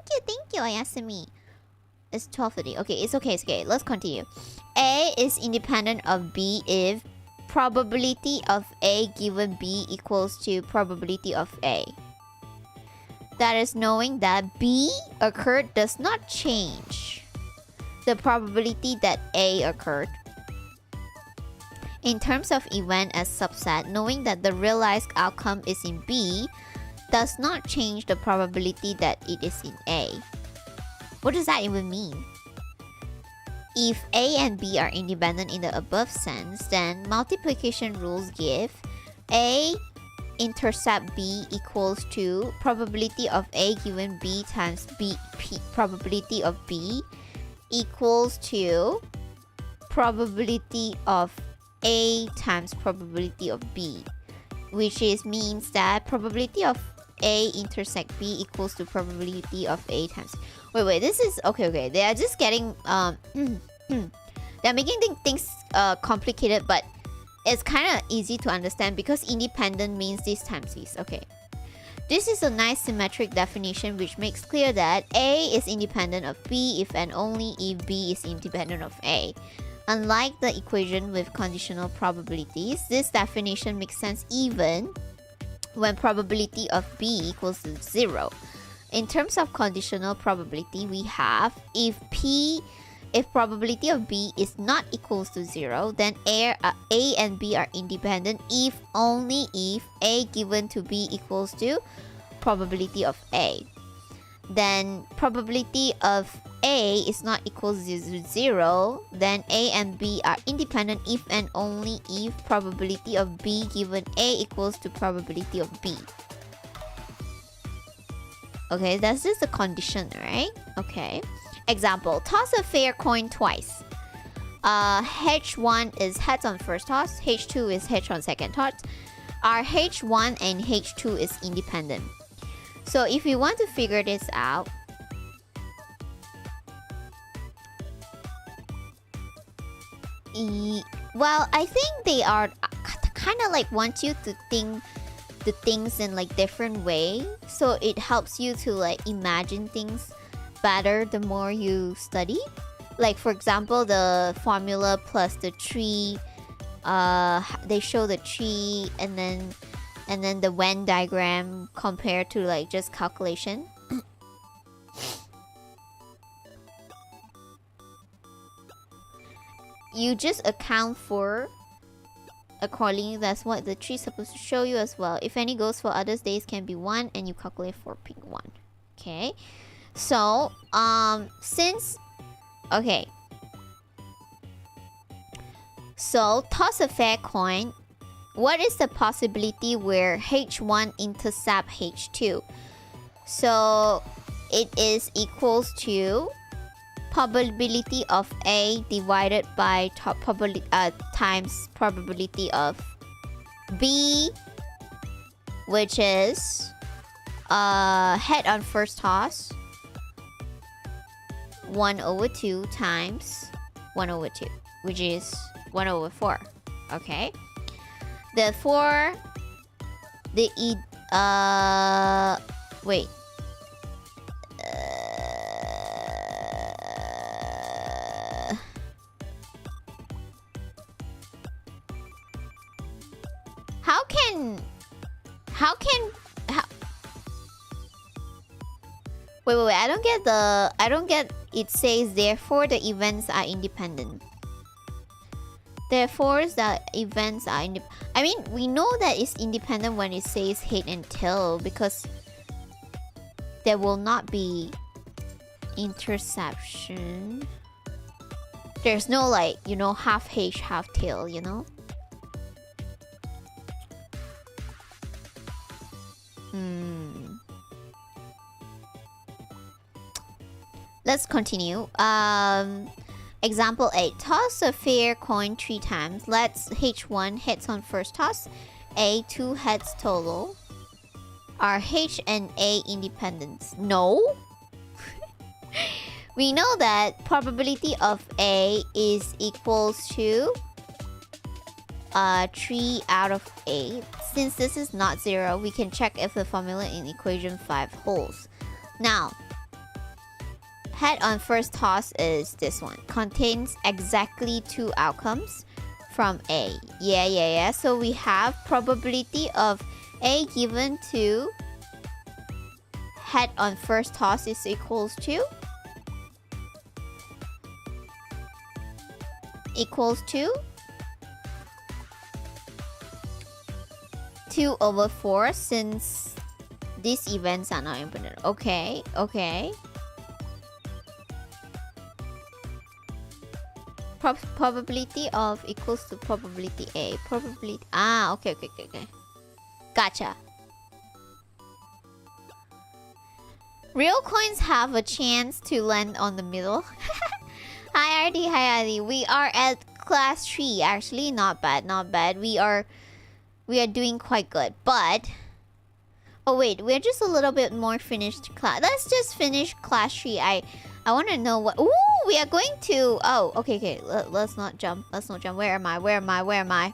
you, Ayasumi. It's 12:30. Okay, it's okay. Let's continue. A is independent of B if probability of A given B equals to probability of A. That is, knowing that B occurred does not change the probability that A occurred. In terms of event as subset, knowing that the realized outcome is in B does not change the probability that it is in A. What does that even mean? If A and B are independent in the above sense, then multiplication rules give A intercept B equals to probability of A given B times probability of B equals to probability of A times probability of B, which means that probability of A intersect B equals to probability of A times. Wait, this is okay. They are just getting they're making things complicated, but it's kind of easy to understand because independent means this times this. Okay. This is a nice symmetric definition which makes clear that A is independent of B if and only if B is independent of A. Unlike the equation with conditional probabilities, this definition makes sense even when probability of B equals to 0. In terms of conditional probability, we have if probability of B is not equals to 0, then A and B are independent if only if A given to B equals to probability of A. Then probability of A is not equal to 0, then A and B are independent if and only if probability of B given A equals to probability of B. Okay, that's just a condition, right? Okay. Example, toss a fair coin twice. H1 is heads on first toss, H2 is heads on second toss. Our H1 and H2 is independent. So if we want to figure this out, well, I think they are kind of like want you to think the things in like different way, so it helps you to like imagine things better the more you study. Like for example, the formula plus the tree, they show the tree and then the Venn diagram compared to like just calculation. You just account for accordingly. That's what the tree is supposed to show you as well. If any goes for others, days can be 1 and you calculate for P1. Okay. So, okay. So, toss a fair coin. What is the possibility where H1 intercept H2? So, it is equals to probability of A divided by times probability of B, which is head on first toss 1/2 times 1/2, which is 1/4. Okay. Therefore, the wait. How wait, I don't get it says therefore the events are independent. Therefore the events are I mean, we know that it's independent when it says head and tail because there will not be interception. There's no like, you know, half head, half tail, you know? Let's continue. Example 8. Toss a fair coin 3 times. Let's H1 heads on first toss. A 2 heads total. Are H and A independent? No. We know that probability of A is equals to 3 out of 8. Since this is not 0, we can check if the formula in equation 5 holds. Now, head on first toss is this one. Contains exactly 2 outcomes from A. Yeah. So we have probability of A given to head on first toss is equals to 2 over 4 since these events are not independent. Okay. Probability of equals to probability A. Probability. Okay. Gotcha. Real coins have a chance to land on the middle. Hi RD. We are at class 3. Actually, not bad. We are doing quite good. But oh wait, we're just a little bit more finished class. Let's just finish class 3. I want to know what. Ooh, we are going to. Oh, okay. Let's not jump. Where am I?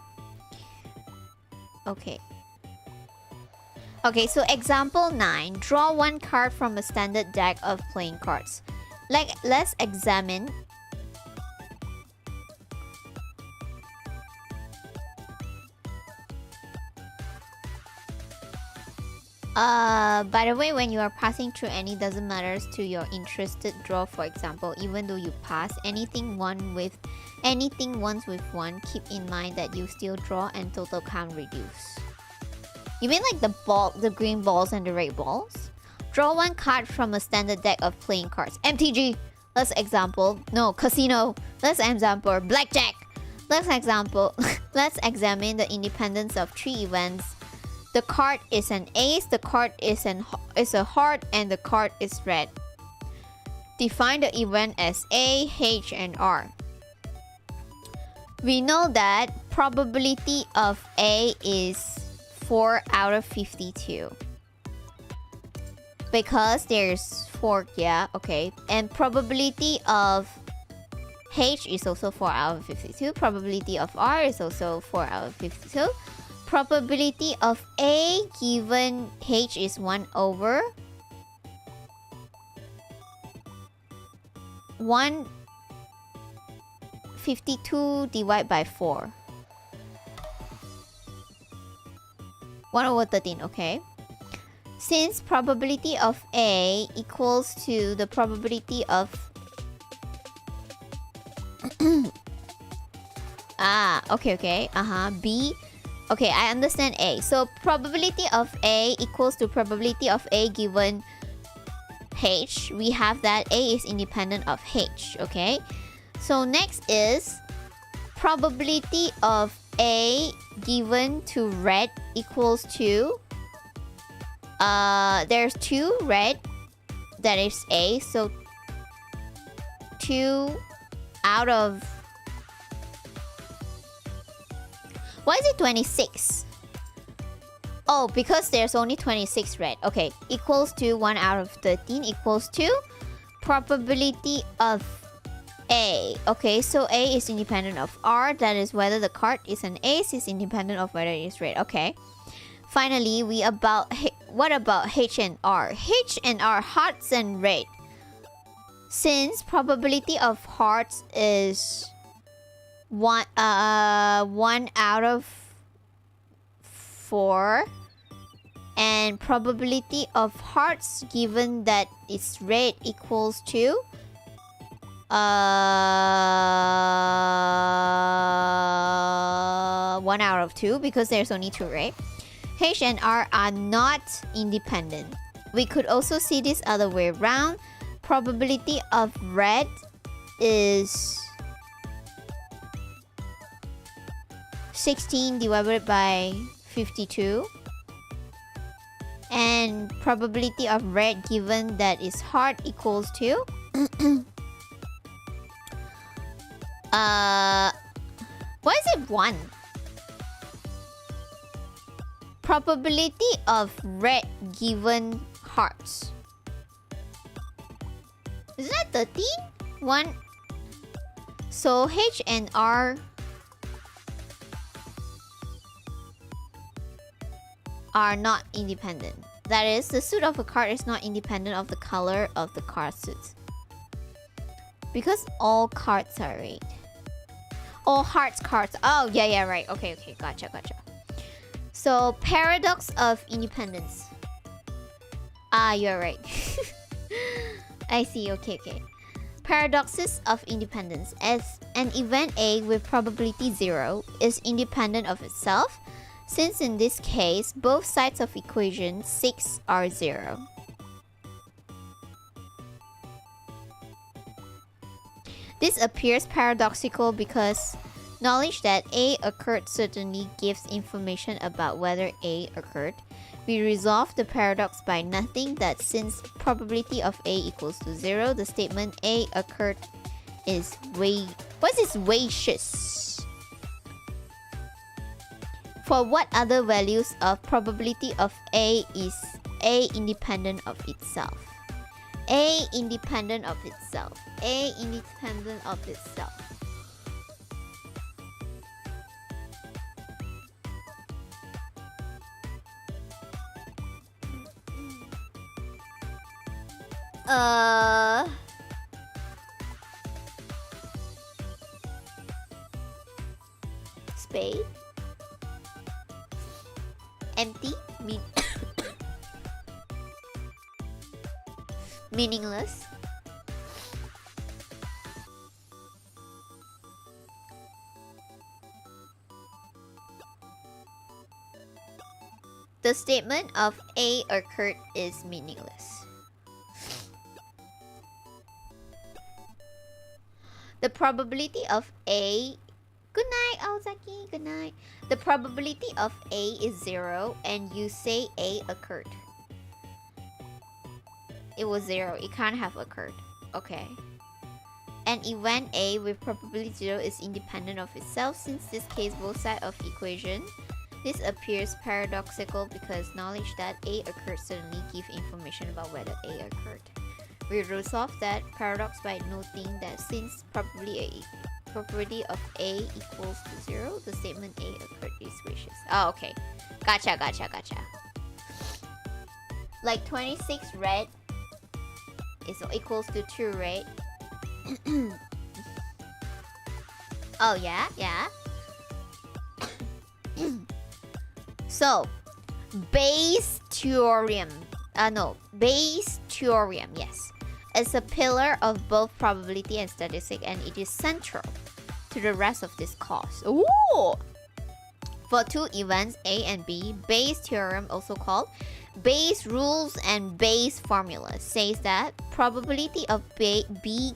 Okay, so example 9. Draw 1 card from a standard deck of playing cards. Let's examine. By the way, when you are passing through any, doesn't matter to your interested draw, for example, even though you pass anything once with 1, keep in mind that you still draw and total count reduce. You mean like the green balls and the red balls? Draw 1 card from a standard deck of playing cards. MTG. Let's example. No, casino. Let's example. Blackjack. Let's examine the independence of 3 events. The card is an ace, the card is a heart, and the card is red. Define the event as A, H, and R. We know that probability of A is 4 out of 52. Because there's 4, yeah, okay. And probability of H is also 4 out of 52. Probability of R is also 4 out of 52. Probability of A given H is 1 over 152 divided by 4. 1 over 13, okay. Since probability of A equals to the probability of okay. B. Okay, I understand A. So probability of A equals to probability of A given H. We have that A is independent of H, okay? So next is probability of A given to red equals to there's 2 red, that is A, so 2 out of. Why is it 26? Oh, because there's only 26 red. Okay, equals to 1 out of 13 equals to probability of A. Okay, so A is independent of R. That is whether the card is an ace is independent of whether it is red. Okay. Finally, what about H and R? H and R, hearts and red. Since probability of hearts is one out of 4, and probability of hearts given that it's red equals to 1 out of 2 because there's only 2, right? H and R are not independent. We could also see this other way around. Probability of red is 16 divided by 52. And probability of red given that is heart equals to why is it 1? Probability of red given hearts. Isn't that 13? 1. So H and R are not independent. That is, the suit of a card is not independent of the color of the card suits. Because all cards are red. All hearts cards. Oh, yeah, right. Okay, gotcha. So, paradox of independence. Ah, you're right. I see, okay. Paradoxes of independence. As an event A with probability 0 is independent of itself, since in this case, both sides of equation 6 are 0. This appears paradoxical because knowledge that A occurred certainly gives information about whether A occurred. We resolve the paradox by noting that since probability of A equals to 0, the statement A occurred is vicious. For what other values of probability of A is A independent of itself? A independent of itself. A independent of itself. Spade. Empty. Meaningless. The statement of A occurred is meaningless. The probability of A... Good night, Aozaki. Good night. The probability of A is 0 and you say A occurred. It was 0. It can't have occurred. Okay. An event A with probability 0 is independent of itself. Since this case both sides of equation, this appears paradoxical because knowledge that A occurred certainly gives information about whether A occurred. We resolve that paradox by noting that since probability of A equals to 0, the statement A occurred is vicious. Oh, okay. Gotcha. Like 26 red is equals to 2 red. Oh, yeah. So, Bayes' theorem. Bayes' theorem, yes. It's a pillar of both probability and statistics, and it is central to the rest of this course. Ooh! For two events, A and B, Bayes' theorem, also called Bayes' rules and Bayes' formula, says that probability of B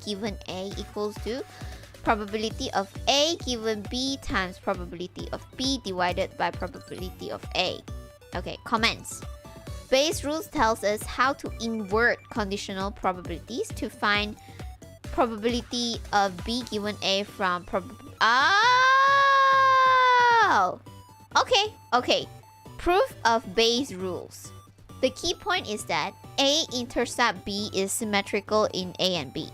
given A equals to probability of A given B times probability of B divided by probability of A. Okay, comments. Bayes' rules tells us how to invert conditional probabilities to find probability of B given A from Okay. Proof of Bayes' rules. The key point is that A intercept B is symmetrical in A and B.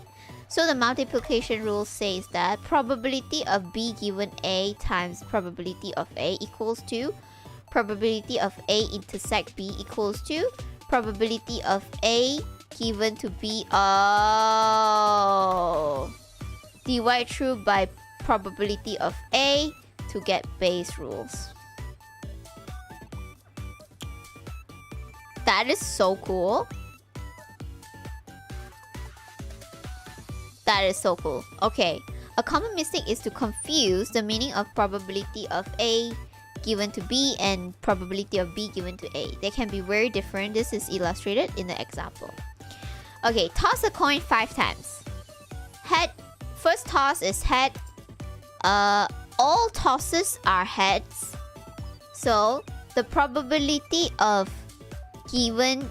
So the multiplication rule says that probability of B given A times probability of A equals to probability of A intersect B equals to probability of A given to B. Oh, divide through by probability of A to get base rules. That is so cool. That is so cool. Okay, a common mistake is to confuse the meaning of probability of A given to B and probability of B given to A. They can be very different. This is illustrated in the example. Okay, toss a coin 5 times. Head. First toss is head. All tosses are heads. So the probability of given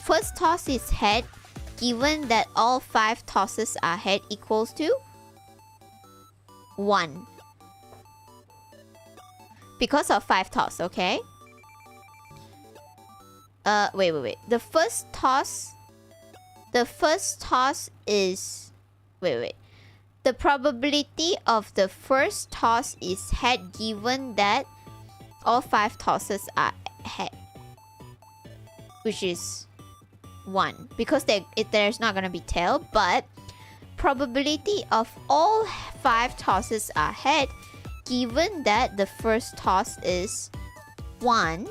first toss is head, given that all 5 tosses are head equals to 1. Because of 5 toss, okay? Wait. The first toss is... Wait. The probability of the first toss is head given that all 5 tosses are head. Which is 1. Because there's not gonna be tail, but probability of all 5 tosses are head given that the first toss is 1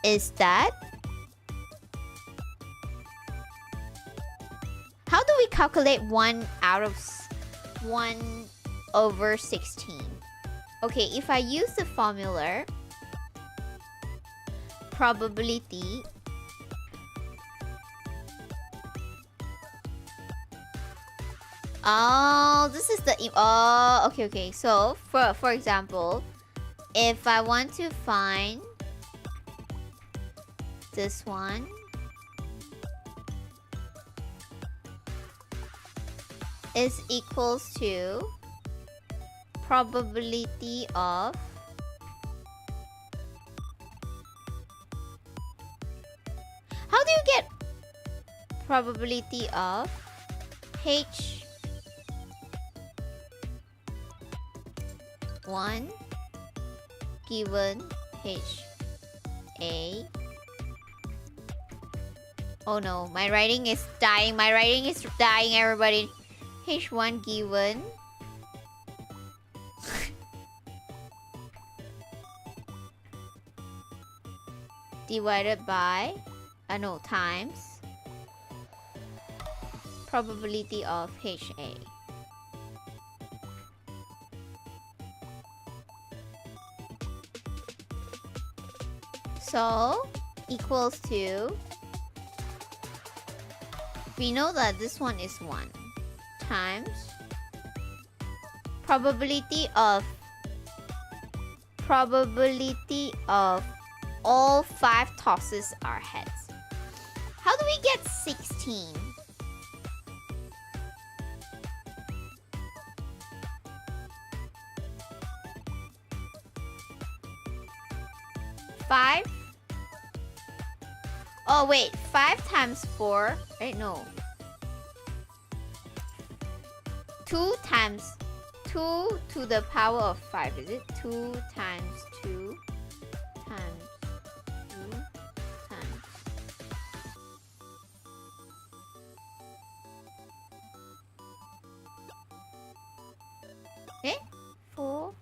is that... How do we calculate 1 over 16? Okay, if I use the formula probability this is the... okay. So, for example, if I want to find this one, is equals to probability of... How do you get probability of H1 given HA? Oh no, my writing is dying. Everybody. H1 given divided by times probability of HA. So equals to, we know that this one is 1 times probability of all 5 tosses are heads. How do we get 16? Five? Oh wait, 5 times 4. Wait, no. 2 times 2 to the power of 5, is it? 2 times 2 times 2 times... Eh? 4?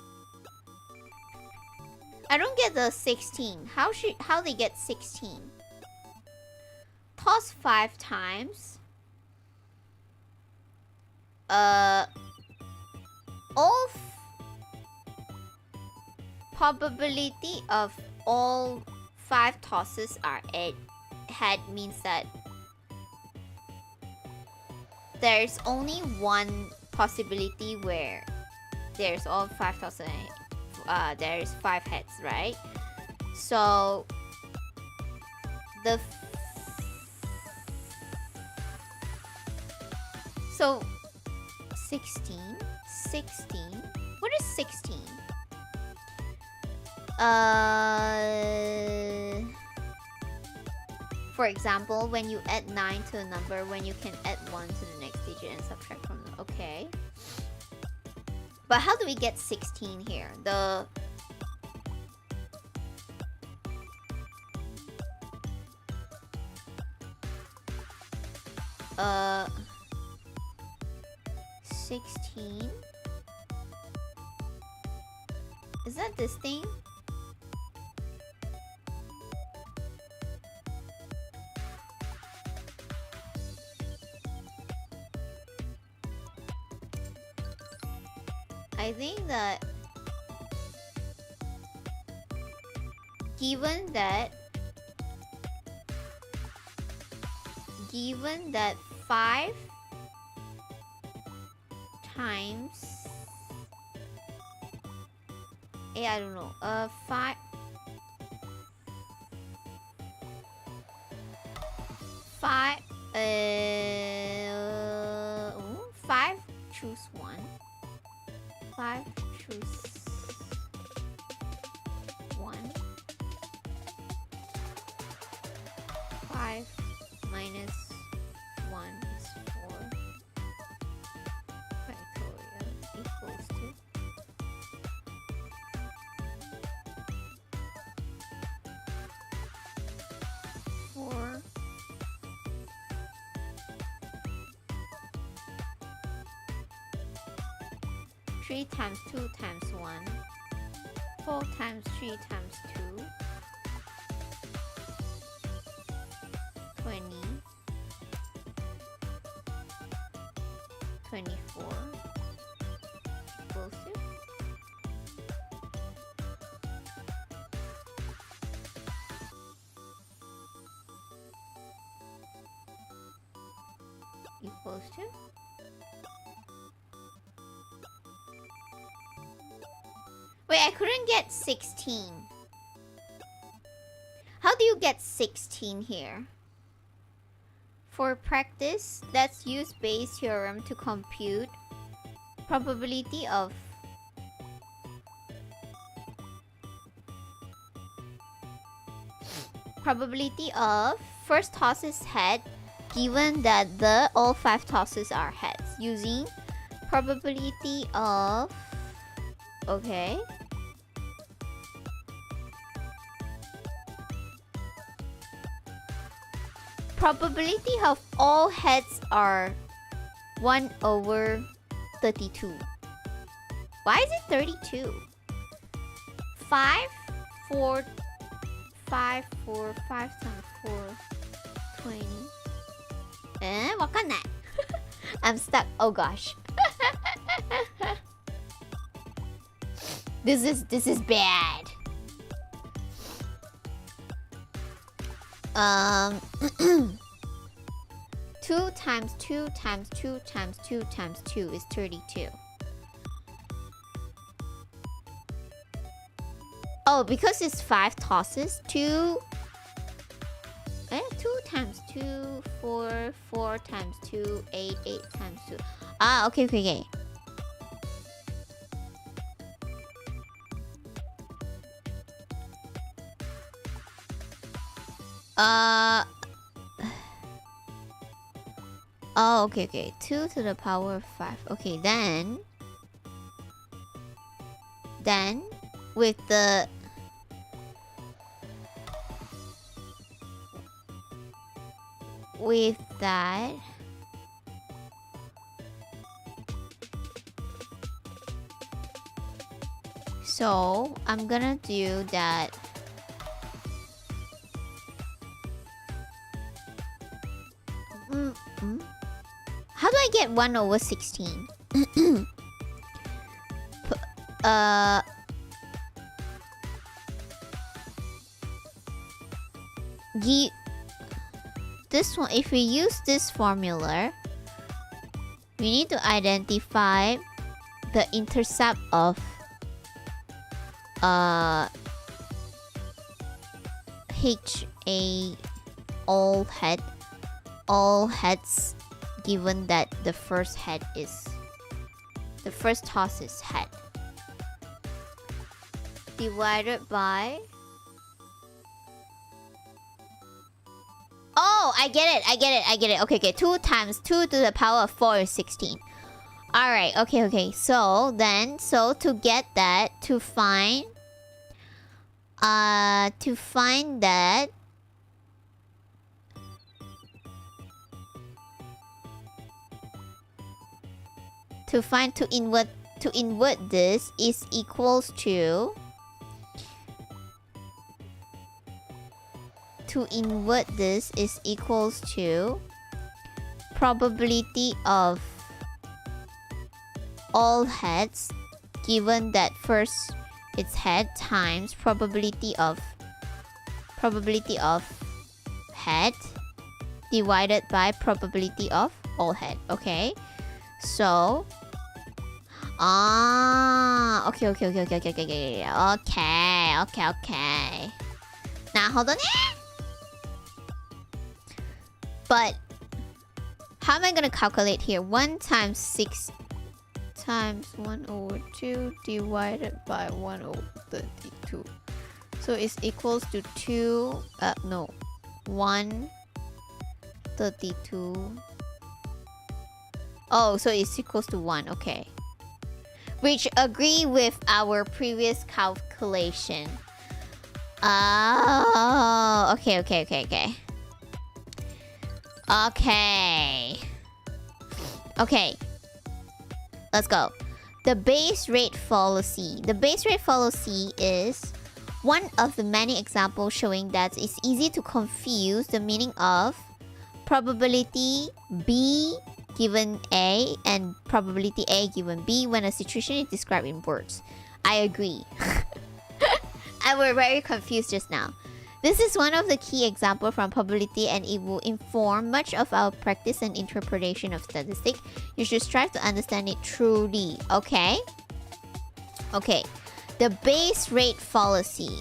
I don't get the 16. How they get 16? Toss 5 times. All probability of all 5 tosses are head means that there's only one possibility where there's all 5 tosses. There's 5 heads, right? So so 16. What is 16? For example, when you add 9 to a number, when you can add 1 to the next digit and subtract from the... Okay. But how do we get 16 here? The... 16? Is that this thing? I think that given that 5 times I don't know 5 5 choose 1 5 choose 1 5 minus 1 is 4 factorial equals to 4 3 times 2 times 1 4 times 3 times 2 20 24 equals to Wait, I couldn't get 16. How do you get 16 here? For practice, let's use Bayes' theorem to compute probability of first toss is head, given that all 5 tosses are heads, using probability of probability of all heads are 1 over 32. Why is it 32? 5 times 4 20. わかんない I'm stuck. Oh gosh. This is bad. 2 times 2 times 2 times 2 times 2 is 32. Oh, because it's 5 tosses, 2 times 2, 4 times 2, 8 times 2. Ah, okay. Oh, okay. 2 to the power of 5. Okay, then with the that so I'm gonna do that. How do I get 1 over 16? This one, if we use this formula, we need to identify the intercept of all heads, given that the first toss is head, divided by I get it. Okay. 2 times 2 to the power of 4 is 16. Alright, okay. So to get that, to find that, to invert this is equals to, probability of all heads, given that first it's head, times probability of head divided by probability of all head. Okay, so okay. Now hold on. But how am I gonna calculate here? 1 times 6 times 1 over 2 divided by 1 over 32. So it's equals to 132. Oh, so it's equals to 1. Okay. Which agree with our previous calculation. Oh, okay. Okay. Let's go. The base rate fallacy. The base rate fallacy is one of the many examples showing that it's easy to confuse the meaning of probability B given A and probability A given B when a situation is described in words. I agree. And we're very confused just now. This is one of the key examples from probability, and it will inform much of our practice and interpretation of statistics. You should strive to understand it truly. Okay? Okay. The base rate fallacy.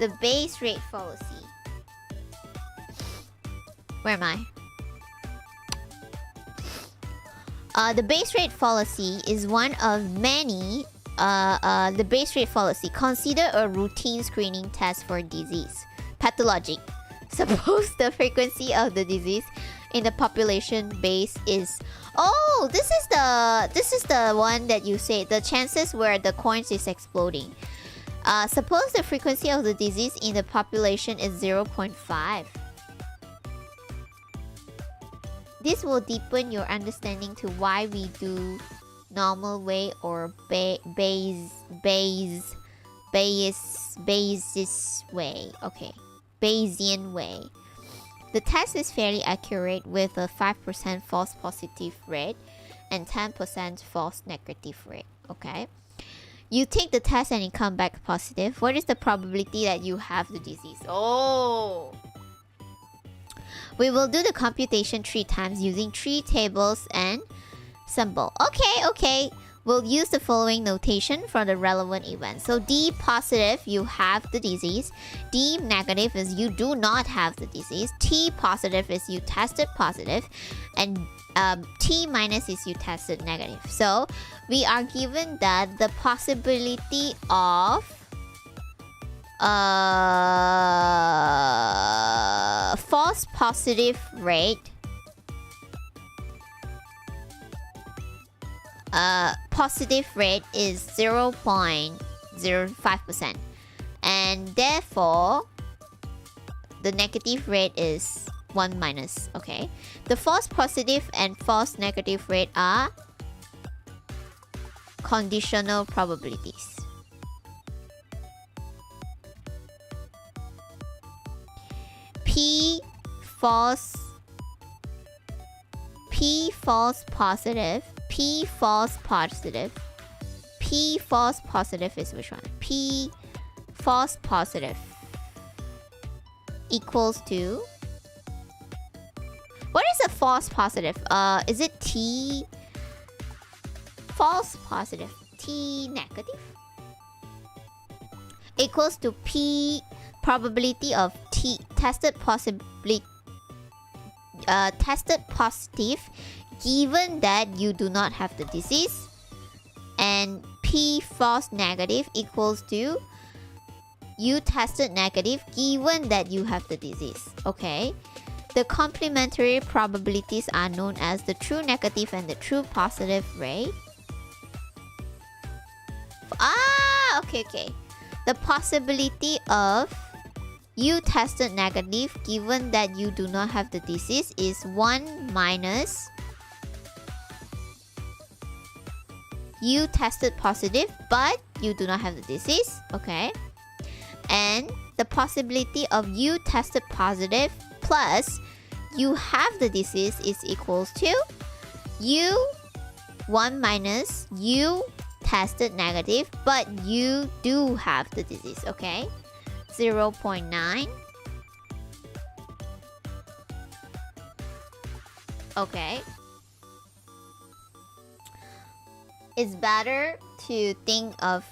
The base rate fallacy. Where am I? The base rate fallacy is one of many. The base rate fallacy. Consider a routine screening test for disease. Pathologic. Suppose the frequency of the disease in the population base is... Oh, this is the one that you say. The chances where the coins is exploding. Suppose the frequency of the disease in the population is 0.5. This will deepen your understanding to why we do normal way or Bayes way. Okay. Bayesian way. The test is fairly accurate with a 5% false positive rate and 10% false negative rate. Okay. You take the test and it comes back positive. What is the probability that you have the disease? Oh! We will do the computation 3 times using 3 tables and symbol. Okay. We'll use the following notation for the relevant event. So D positive, you have the disease. D negative is you do not have the disease. T positive is you tested positive. And T minus is you tested negative. So we are given that the possibility of false positive rate is 0.05%, and therefore the negative rate is 1 minus. Okay, the false positive and false negative rate are conditional probabilities. P false positive. P false positive. P false positive is which one? P false positive equals to... What is a false positive? Is it T false positive? T negative? Equals to P probability of T tested positive given that you do not have the disease, and P false negative equals to you tested negative given that you have the disease. Okay. The complementary probabilities are known as the true negative and the true positive rate. Okay. The possibility of you tested negative given that you do not have the disease is 1 minus you tested positive but you do not have the disease. Okay. And the possibility of you tested positive plus you have the disease is equals to you 1 minus you tested negative but you do have the disease. Okay. 0.9. Okay. It's better to think of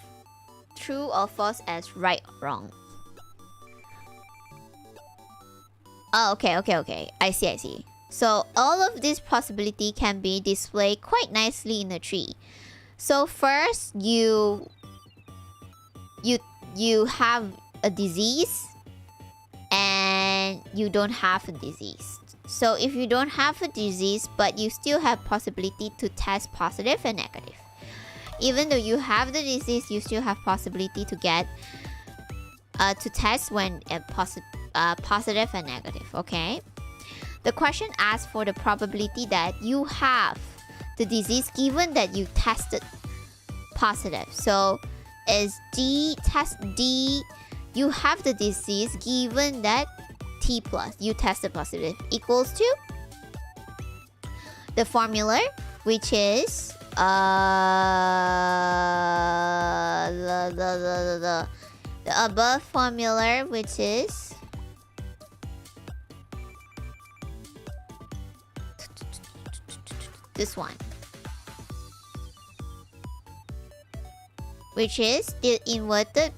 true or false as right or wrong. Oh, okay. I see. So all of this possibility can be displayed quite nicely in a tree. So first you have a disease and you don't have a disease. So if you don't have a disease but you still have possibility to test positive and negative. Even though you have the disease, you still have possibility to get to test when positive and negative. Okay. The question asks for the probability that you have the disease given that you tested positive. So is test D you have the disease given that T plus you tested positive equals to the formula, which is the above formula, which is this one, which is the inverted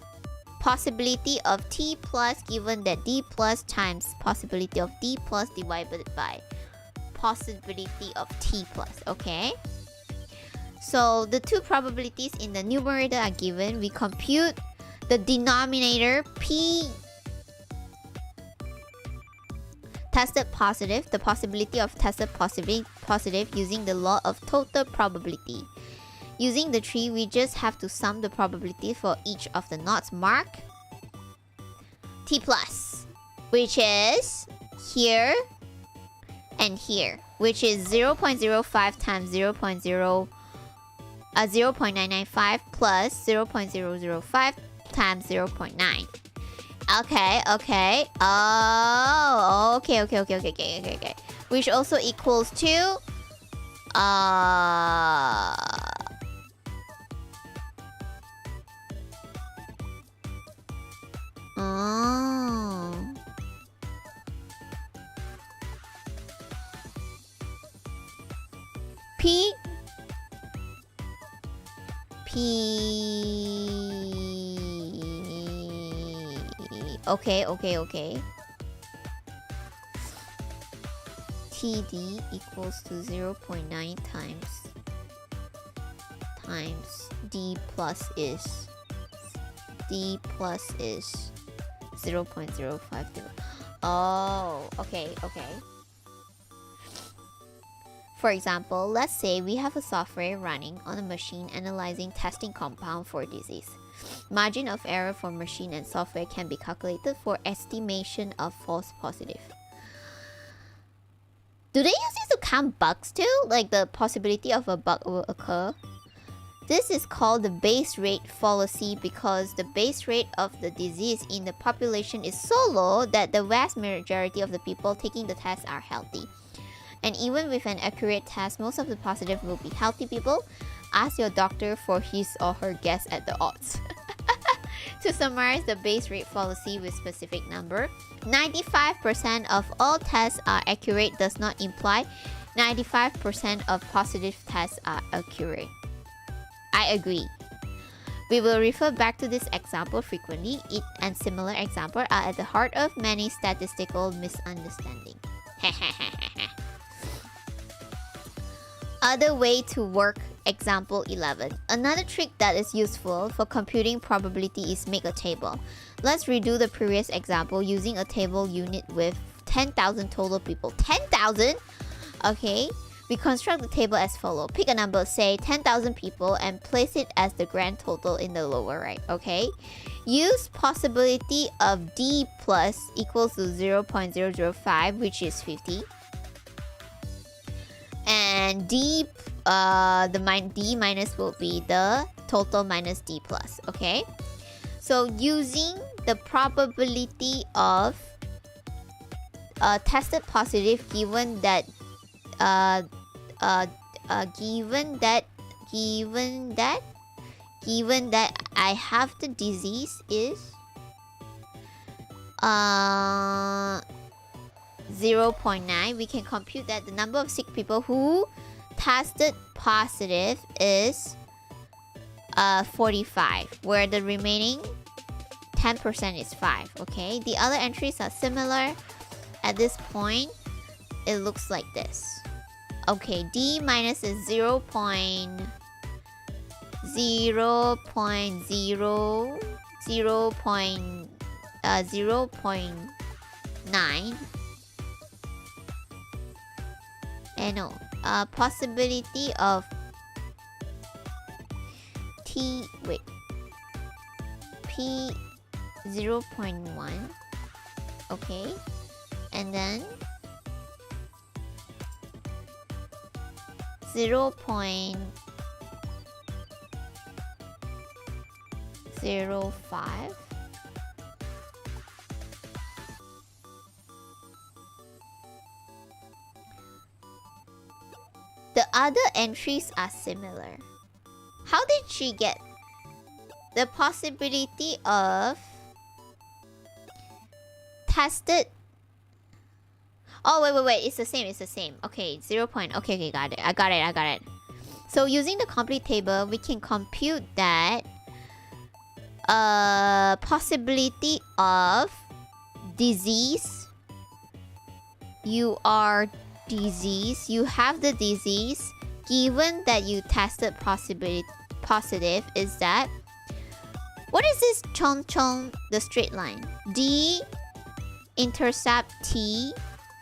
possibility of T plus given that D plus times possibility of D plus divided by possibility of T plus. Okay. So the two probabilities in the numerator are given. We compute the denominator P tested positive, the possibility of tested positive using the law of total probability. Using the tree, we just have to sum the probability for each of the knots marked T plus, which is here and here, which is 0.05 times 0.995 plus 0.005 times 0.9. Okay. Oh, okay. Which also equals to P okay. TD equals to 0.9 times D plus is 0.050. Oh, okay. For example, let's say we have a software running on a machine analyzing testing compound for disease. Margin of error for machine and software can be calculated for estimation of false positive. Do they use this to count bugs too? Like the possibility of a bug will occur? This is called the base rate fallacy because the base rate of the disease in the population is so low that the vast majority of the people taking the test are healthy. And even with an accurate test, most of the positive will be healthy people. Ask your doctor for his or her guess at the odds. To summarize the base rate fallacy with specific number, 95% of all tests are accurate does not imply 95% of positive tests are accurate. I agree. We will refer back to this example frequently. It and similar examples are at the heart of many statistical misunderstandings. Other way to work example 11. Another trick that is useful for computing probability is make a table. Let's redo the previous example using a table unit with 10,000 total people. 10,000? Okay. We construct the table as follows. Pick a number, say 10,000 people, and place it as the grand total in the lower right, okay? Use possibility of D plus equals to 0.005, which is 50. And D minus will be the total minus D plus, okay? So using the probability of tested positive given that given that I have the disease is 0.9, we can compute that the number of sick people who tested positive is 45, where the remaining 10% is 5, okay? The other entries are similar. At this point, it looks like this. Okay, D minus is 0.0.9. And no, possibility of P 0.1. Okay, and then 0.05. The other entries are similar. How did she get the possibility of tested? Oh, wait. It's the same. Okay, 0. Okay, got it. I got it. So using the complete table, we can compute that possibility of disease. You have the disease, given that you tested positive, is that, what is this chong, the straight line? D intercept T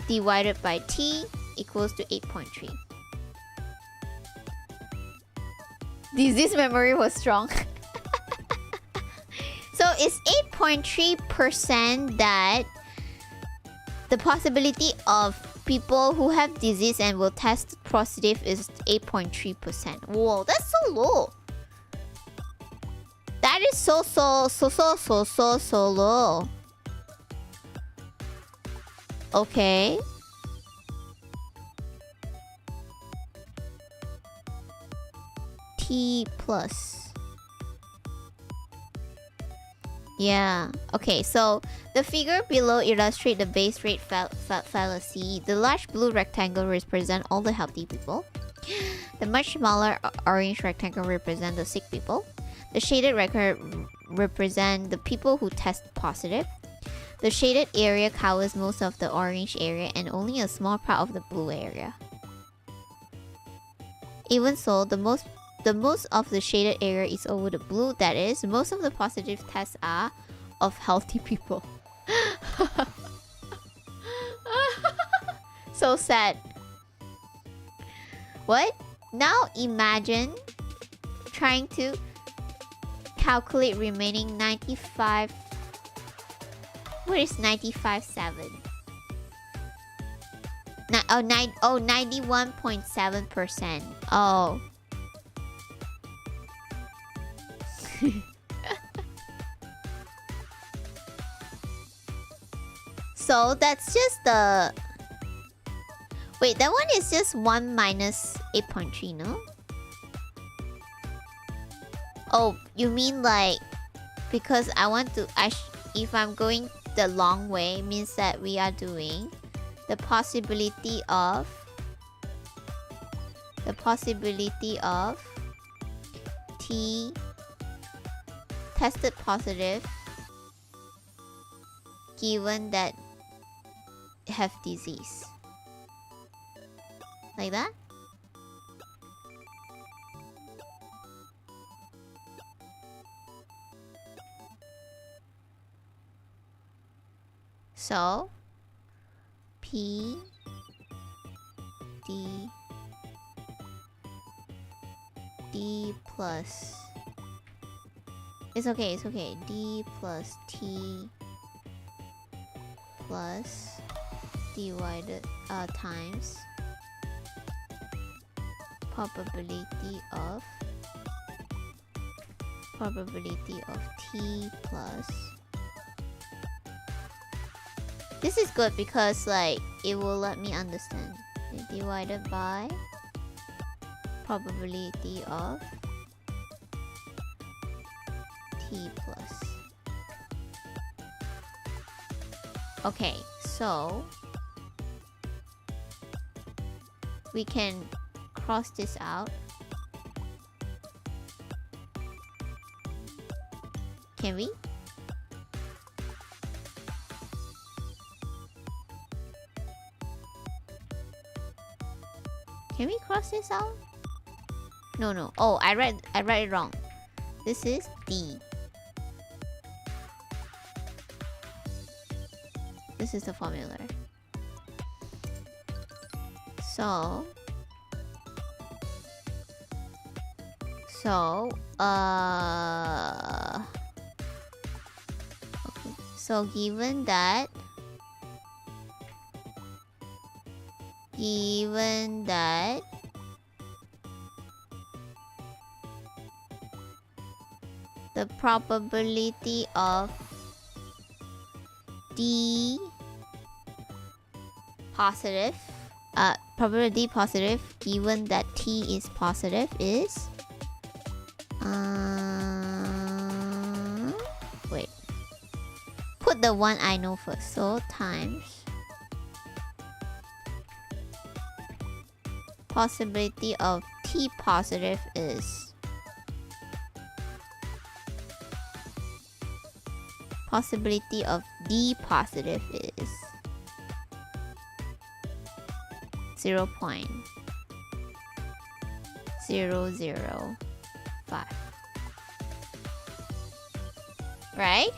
divided by T equals to 8.3. Disease memory was strong. So it's 8.3% that the possibility of people who have disease and will test positive is 8.3%. Whoa, that's so low. That is so low. Okay. T plus. Yeah. Okay, so the figure below illustrates the base rate fallacy. The large blue rectangle represents all the healthy people. The much smaller orange rectangle represents the sick people. The shaded record represent the people who test positive. The shaded area covers most of the orange area and only a small part of the blue area. Even so, the most of the shaded area is over the blue. That is, most of the positive tests are of healthy people. So sad. What? Now imagine trying to calculate remaining 95. What is 95.7? 91.7%. Oh. So that's just the... Wait, that one is just 1 minus 8.3, no? Oh, you mean like... Because I want to... if I'm going the long way, means that we are doing the possibility of... T tested positive given that have disease. Like that? So P D plus, it's okay, D plus T plus divided times probability of T plus. This is good because like it will let me understand. Divided by probability of T plus. Okay, so we can cross this out. Can we? Can we cross this out? No. Oh, I read it wrong. This is D. This is the formula. So okay. So given that the probability of D positive, probability positive given that T is positive is wait, put the one I know first. So times possibility of T positive is possibility of D positive is 0.005. Right?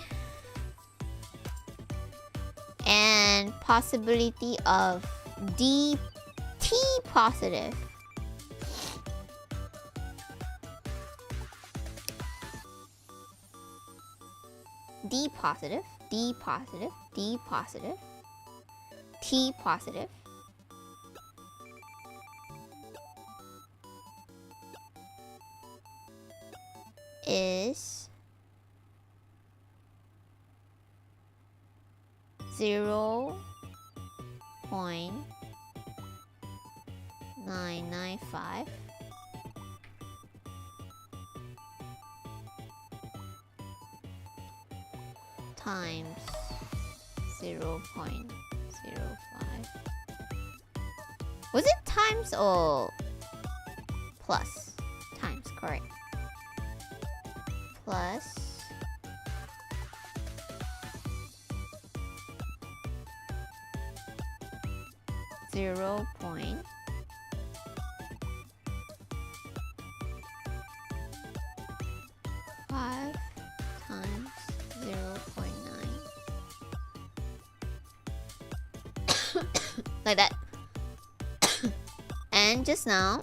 And possibility of T positive T positive is 0.995 times 0.05. Was it times or plus? Times, correct. Plus 0.05 times 0.9. Like that. And just now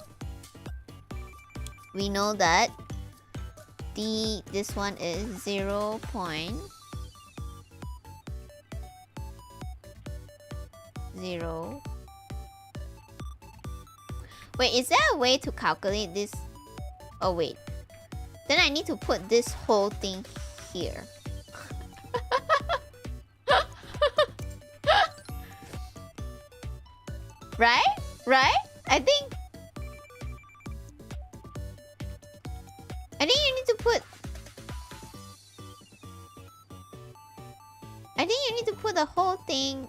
we know that this one is 0. Wait, is there a way to calculate this? Oh wait, then I need to put this whole thing here. Right? I think you need to put the whole thing.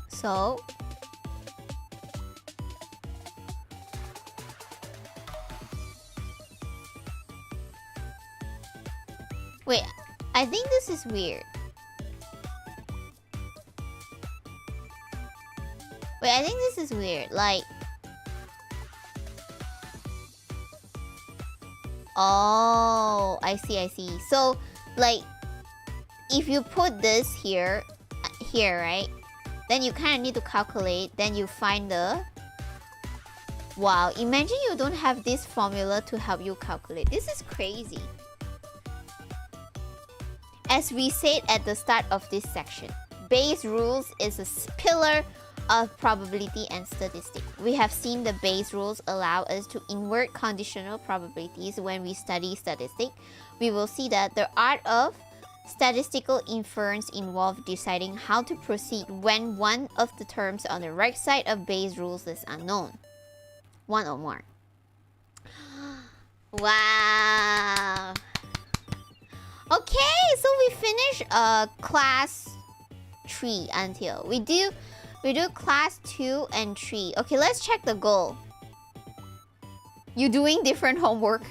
So wait, I think this is weird. Wait, I think this is weird. Like, oh, I see. So, like, if you put this here, right? Then you kind of need to calculate. Then you find the... Wow, imagine you don't have this formula to help you calculate. This is crazy. As we said at the start of this section, Bayes' rules is a pillar of probability and statistics. We have seen the Bayes' rules allow us to invert conditional probabilities when we study statistics. We will see that the art of statistical inference involves deciding how to proceed when one of the terms on the right side of Bayes' rules is unknown. One or more. Wow. Okay, so we finish class 3 until we do class 2 and 3. Okay, let's check the goal. You doing different homework?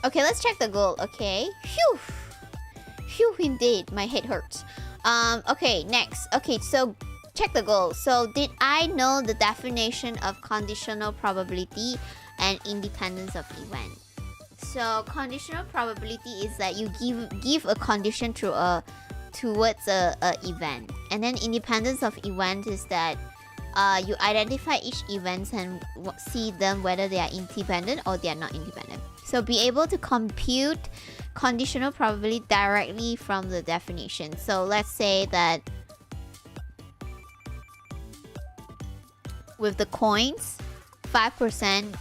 Okay, let's check the goal. Okay. Phew, indeed, my head hurts. Okay, next. Okay, so check the goal. So did I know the definition of conditional probability and independence of event? So conditional probability is that you give a condition towards a event, and then independence of event is that you identify each event and see them whether they are independent or they are not independent. So be able to compute conditional probability directly from the definition. So let's say that with the coins, 5%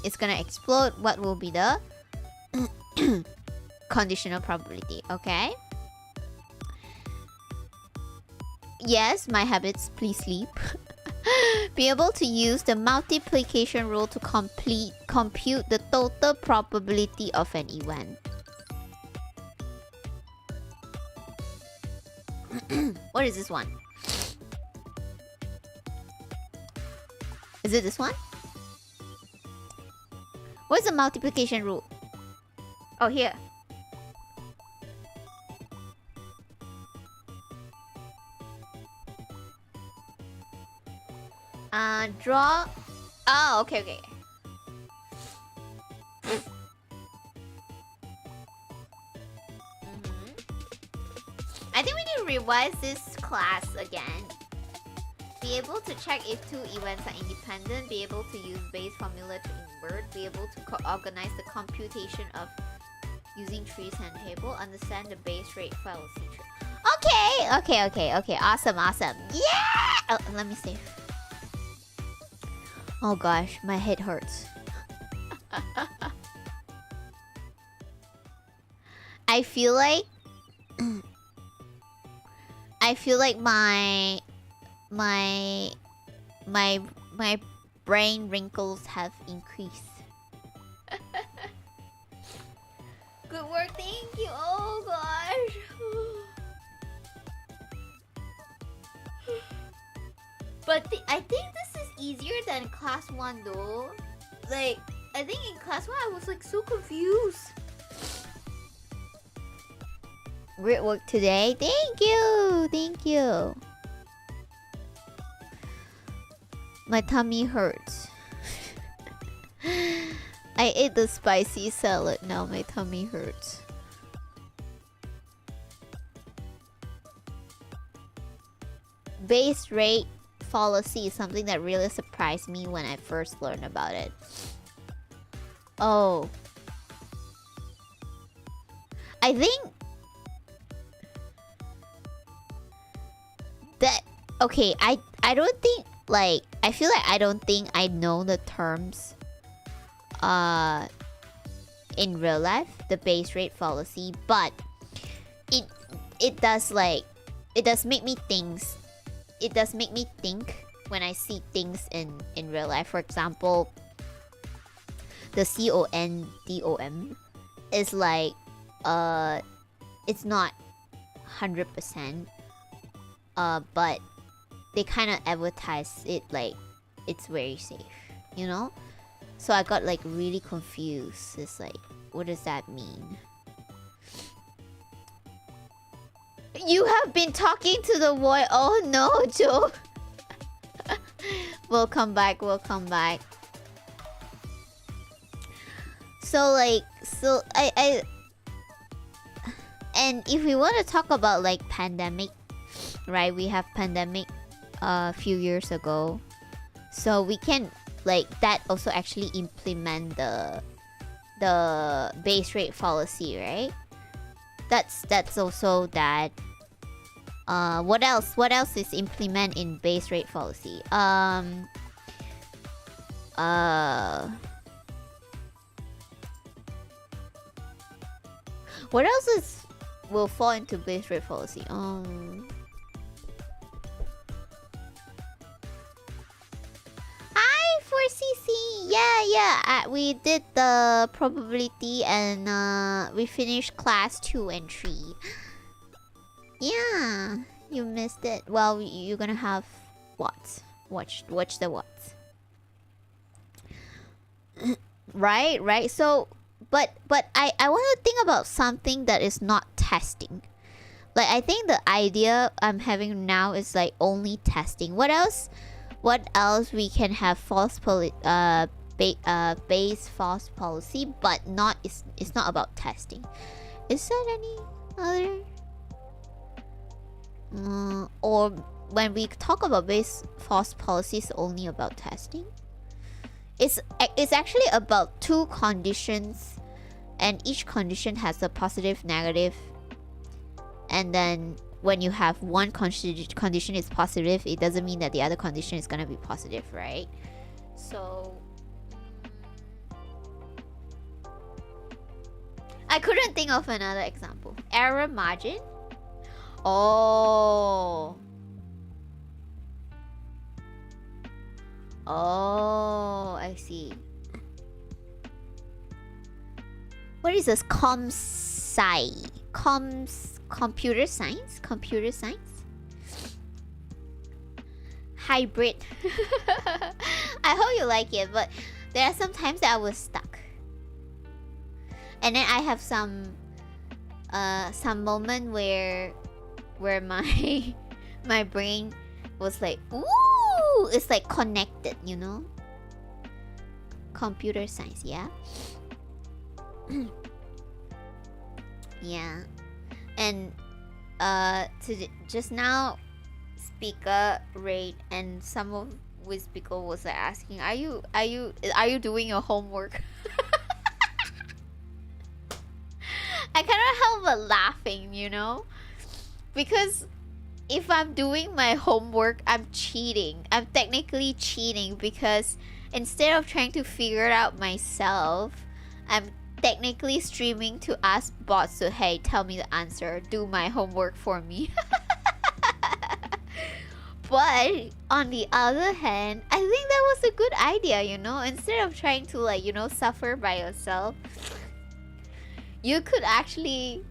is gonna explode. What will be the conditional probability? Okay. Yes, my habits, please sleep. Be able to use the multiplication rule to compute the total probability of an event. What is this one? Is it this one? What's the multiplication rule? Oh, here. Draw. Oh, okay. I think we need to revise this class again. Be able to check if two events are independent. Be able to use Bayes' formula to invert. Be able to organize the computation of using trees and table. Understand the base rate fallacy tree. Okay. Awesome. Yeah! Oh, let me save. Oh gosh, my head hurts. I feel like my brain wrinkles have increased. Good work, thank you. Oh gosh. But I think this is easier than class 1 though. Like, I think in class 1 I was like so confused. Great work today. Thank you. My tummy hurts. I ate the spicy salad. Now my tummy hurts. Base rate fallacy is something that really surprised me when I first learned about it. Oh. I think that, okay, I don't think, like, I feel like I don't think I know the terms in real life, the base rate fallacy, but it does make me think when I see things in real life. For example, the CONDOM is like it's not 100%, but they kind of advertise it like it's very safe, you know? So I got like really confused. It's like, what does that mean? You have been talking to the void. Oh no, Joe. We'll come back. So I and if we want to talk about like pandemic, right? We have pandemic a few years ago. So we can like that also actually implement the base rate fallacy, right? That's also that. What else is implement in base rate fallacy? What else will fall into base rate fallacy? Hi, 4CC. Yeah. We did the probability and we finished class 2 and 3. Yeah, you missed it. Well, you're gonna have what? Watch the what? Right. So, but I want to think about something that is not testing. Like I think the idea I'm having now is like only testing. What else we can have base false policy, but not it's not about testing. Is there any other? Or when we talk about base false policy, it's only about testing. It's actually about two conditions, and each condition has a positive, negative, and then when you have one condition is positive, it doesn't mean that the other condition is gonna be positive, right? So I couldn't think of another example. Error margin. Oh, I see. What is this? Computer science? Hybrid. I hope you like it, but there are some times that I was stuck. And then I have some moment where my brain was like, ooh, it's like connected, you know? Computer science, yeah. Yeah. And just now speaker rate and some of with speaker was like asking, are you doing your homework? I cannot help but laughing, you know? Because if I'm doing my homework, I'm cheating. I'm technically cheating because instead of trying to figure it out myself, I'm technically streaming to ask bots to, hey, tell me the answer, do my homework for me. But on the other hand, I think that was a good idea, you know? Instead of trying to like, you know, suffer by yourself, you could actually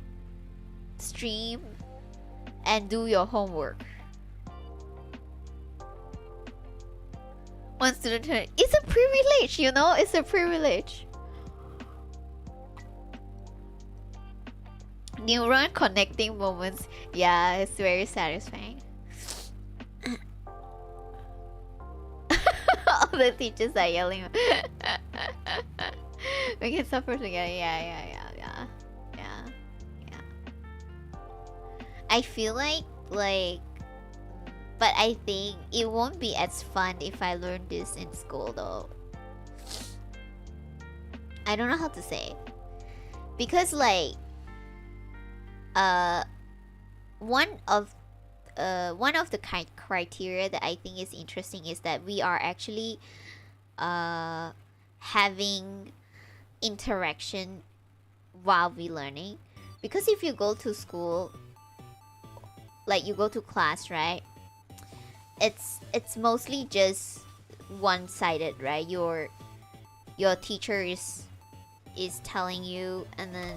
stream and do your homework. One student, it's a privilege, you know? It's a privilege. Neuron connecting moments. Yeah, it's very satisfying. All the teachers are yelling. We can suffer together. Yeah. I feel like, but I think it won't be as fun if I learn this in school though. I don't know how to say. Because like, one of the criteria that I think is interesting is that we are actually having interaction while we learning. Because if you go to school, like you go to class, right? It's mostly just one-sided, right? Your teacher is telling you, and then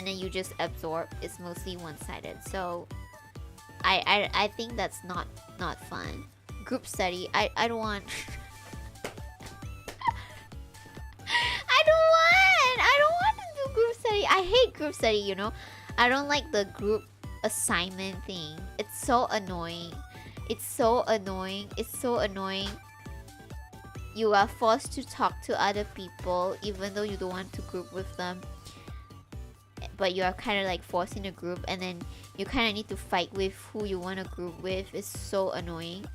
you just absorb. It's mostly one-sided. So I think that's not fun. Group study, I don't want. I don't want to do group study. I hate group study, you know. I don't like the group assignment thing. It's so annoying. It's so annoying. It's so annoying. You are forced to talk to other people even though you don't want to group with them. But you are kind of like forced in a group, and then you kind of need to fight with who you want to group with. It's so annoying.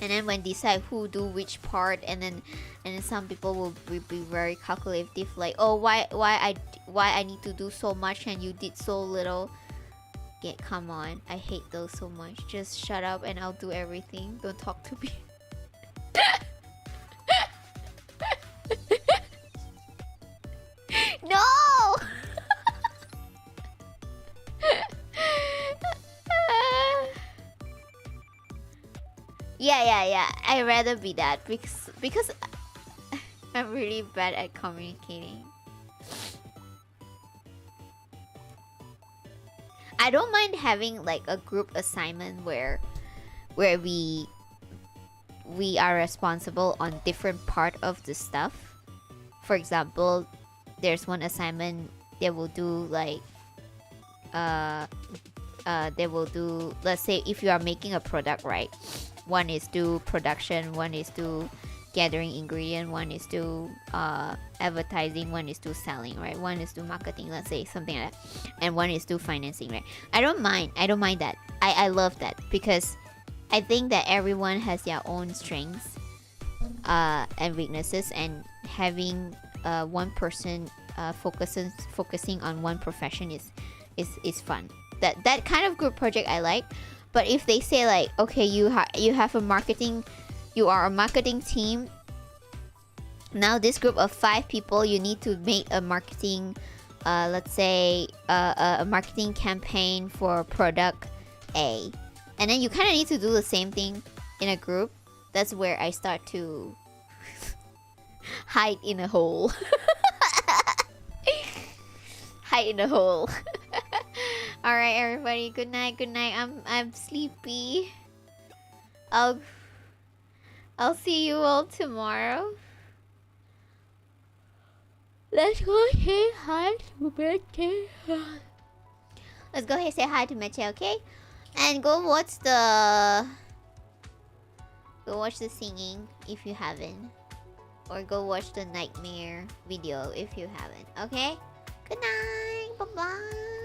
And then when decide who do which part, and then some people will be very calculative, like, oh, why I need to do so much and you did so little. Come on, I hate those so much. Just shut up and I'll do everything. Don't talk to me. No. Yeah. I'd rather be that because I'm really bad at communicating. I don't mind having like a group assignment where we are responsible on different part of the stuff. For example, there's one assignment they will do like they will do, let's say if you are making a product, right? One is do production, one is do gathering ingredient, one is do advertising, one is do selling, right? One is do marketing, let's say something like that, and one is do financing, right? I don't mind that. I love that because I think that everyone has their own strengths and weaknesses, and having one person focusing on one profession is fun. That kind of group project I like. But if they say like, okay, you have a marketing, you are a marketing team. Now this group of 5 people, you need to make a marketing, let's say a marketing campaign for product A, and then you kind of need to do the same thing in a group. That's where I start to hide in a hole. Hide in a hole. All right, everybody. Good night. Good night. I'm sleepy. I'll see you all tomorrow. Let's go say hi to Meche. Let's go ahead and say hi to Meche, okay? And go watch the singing if you haven't, or go watch the nightmare video if you haven't. Okay. Good night. Bye bye.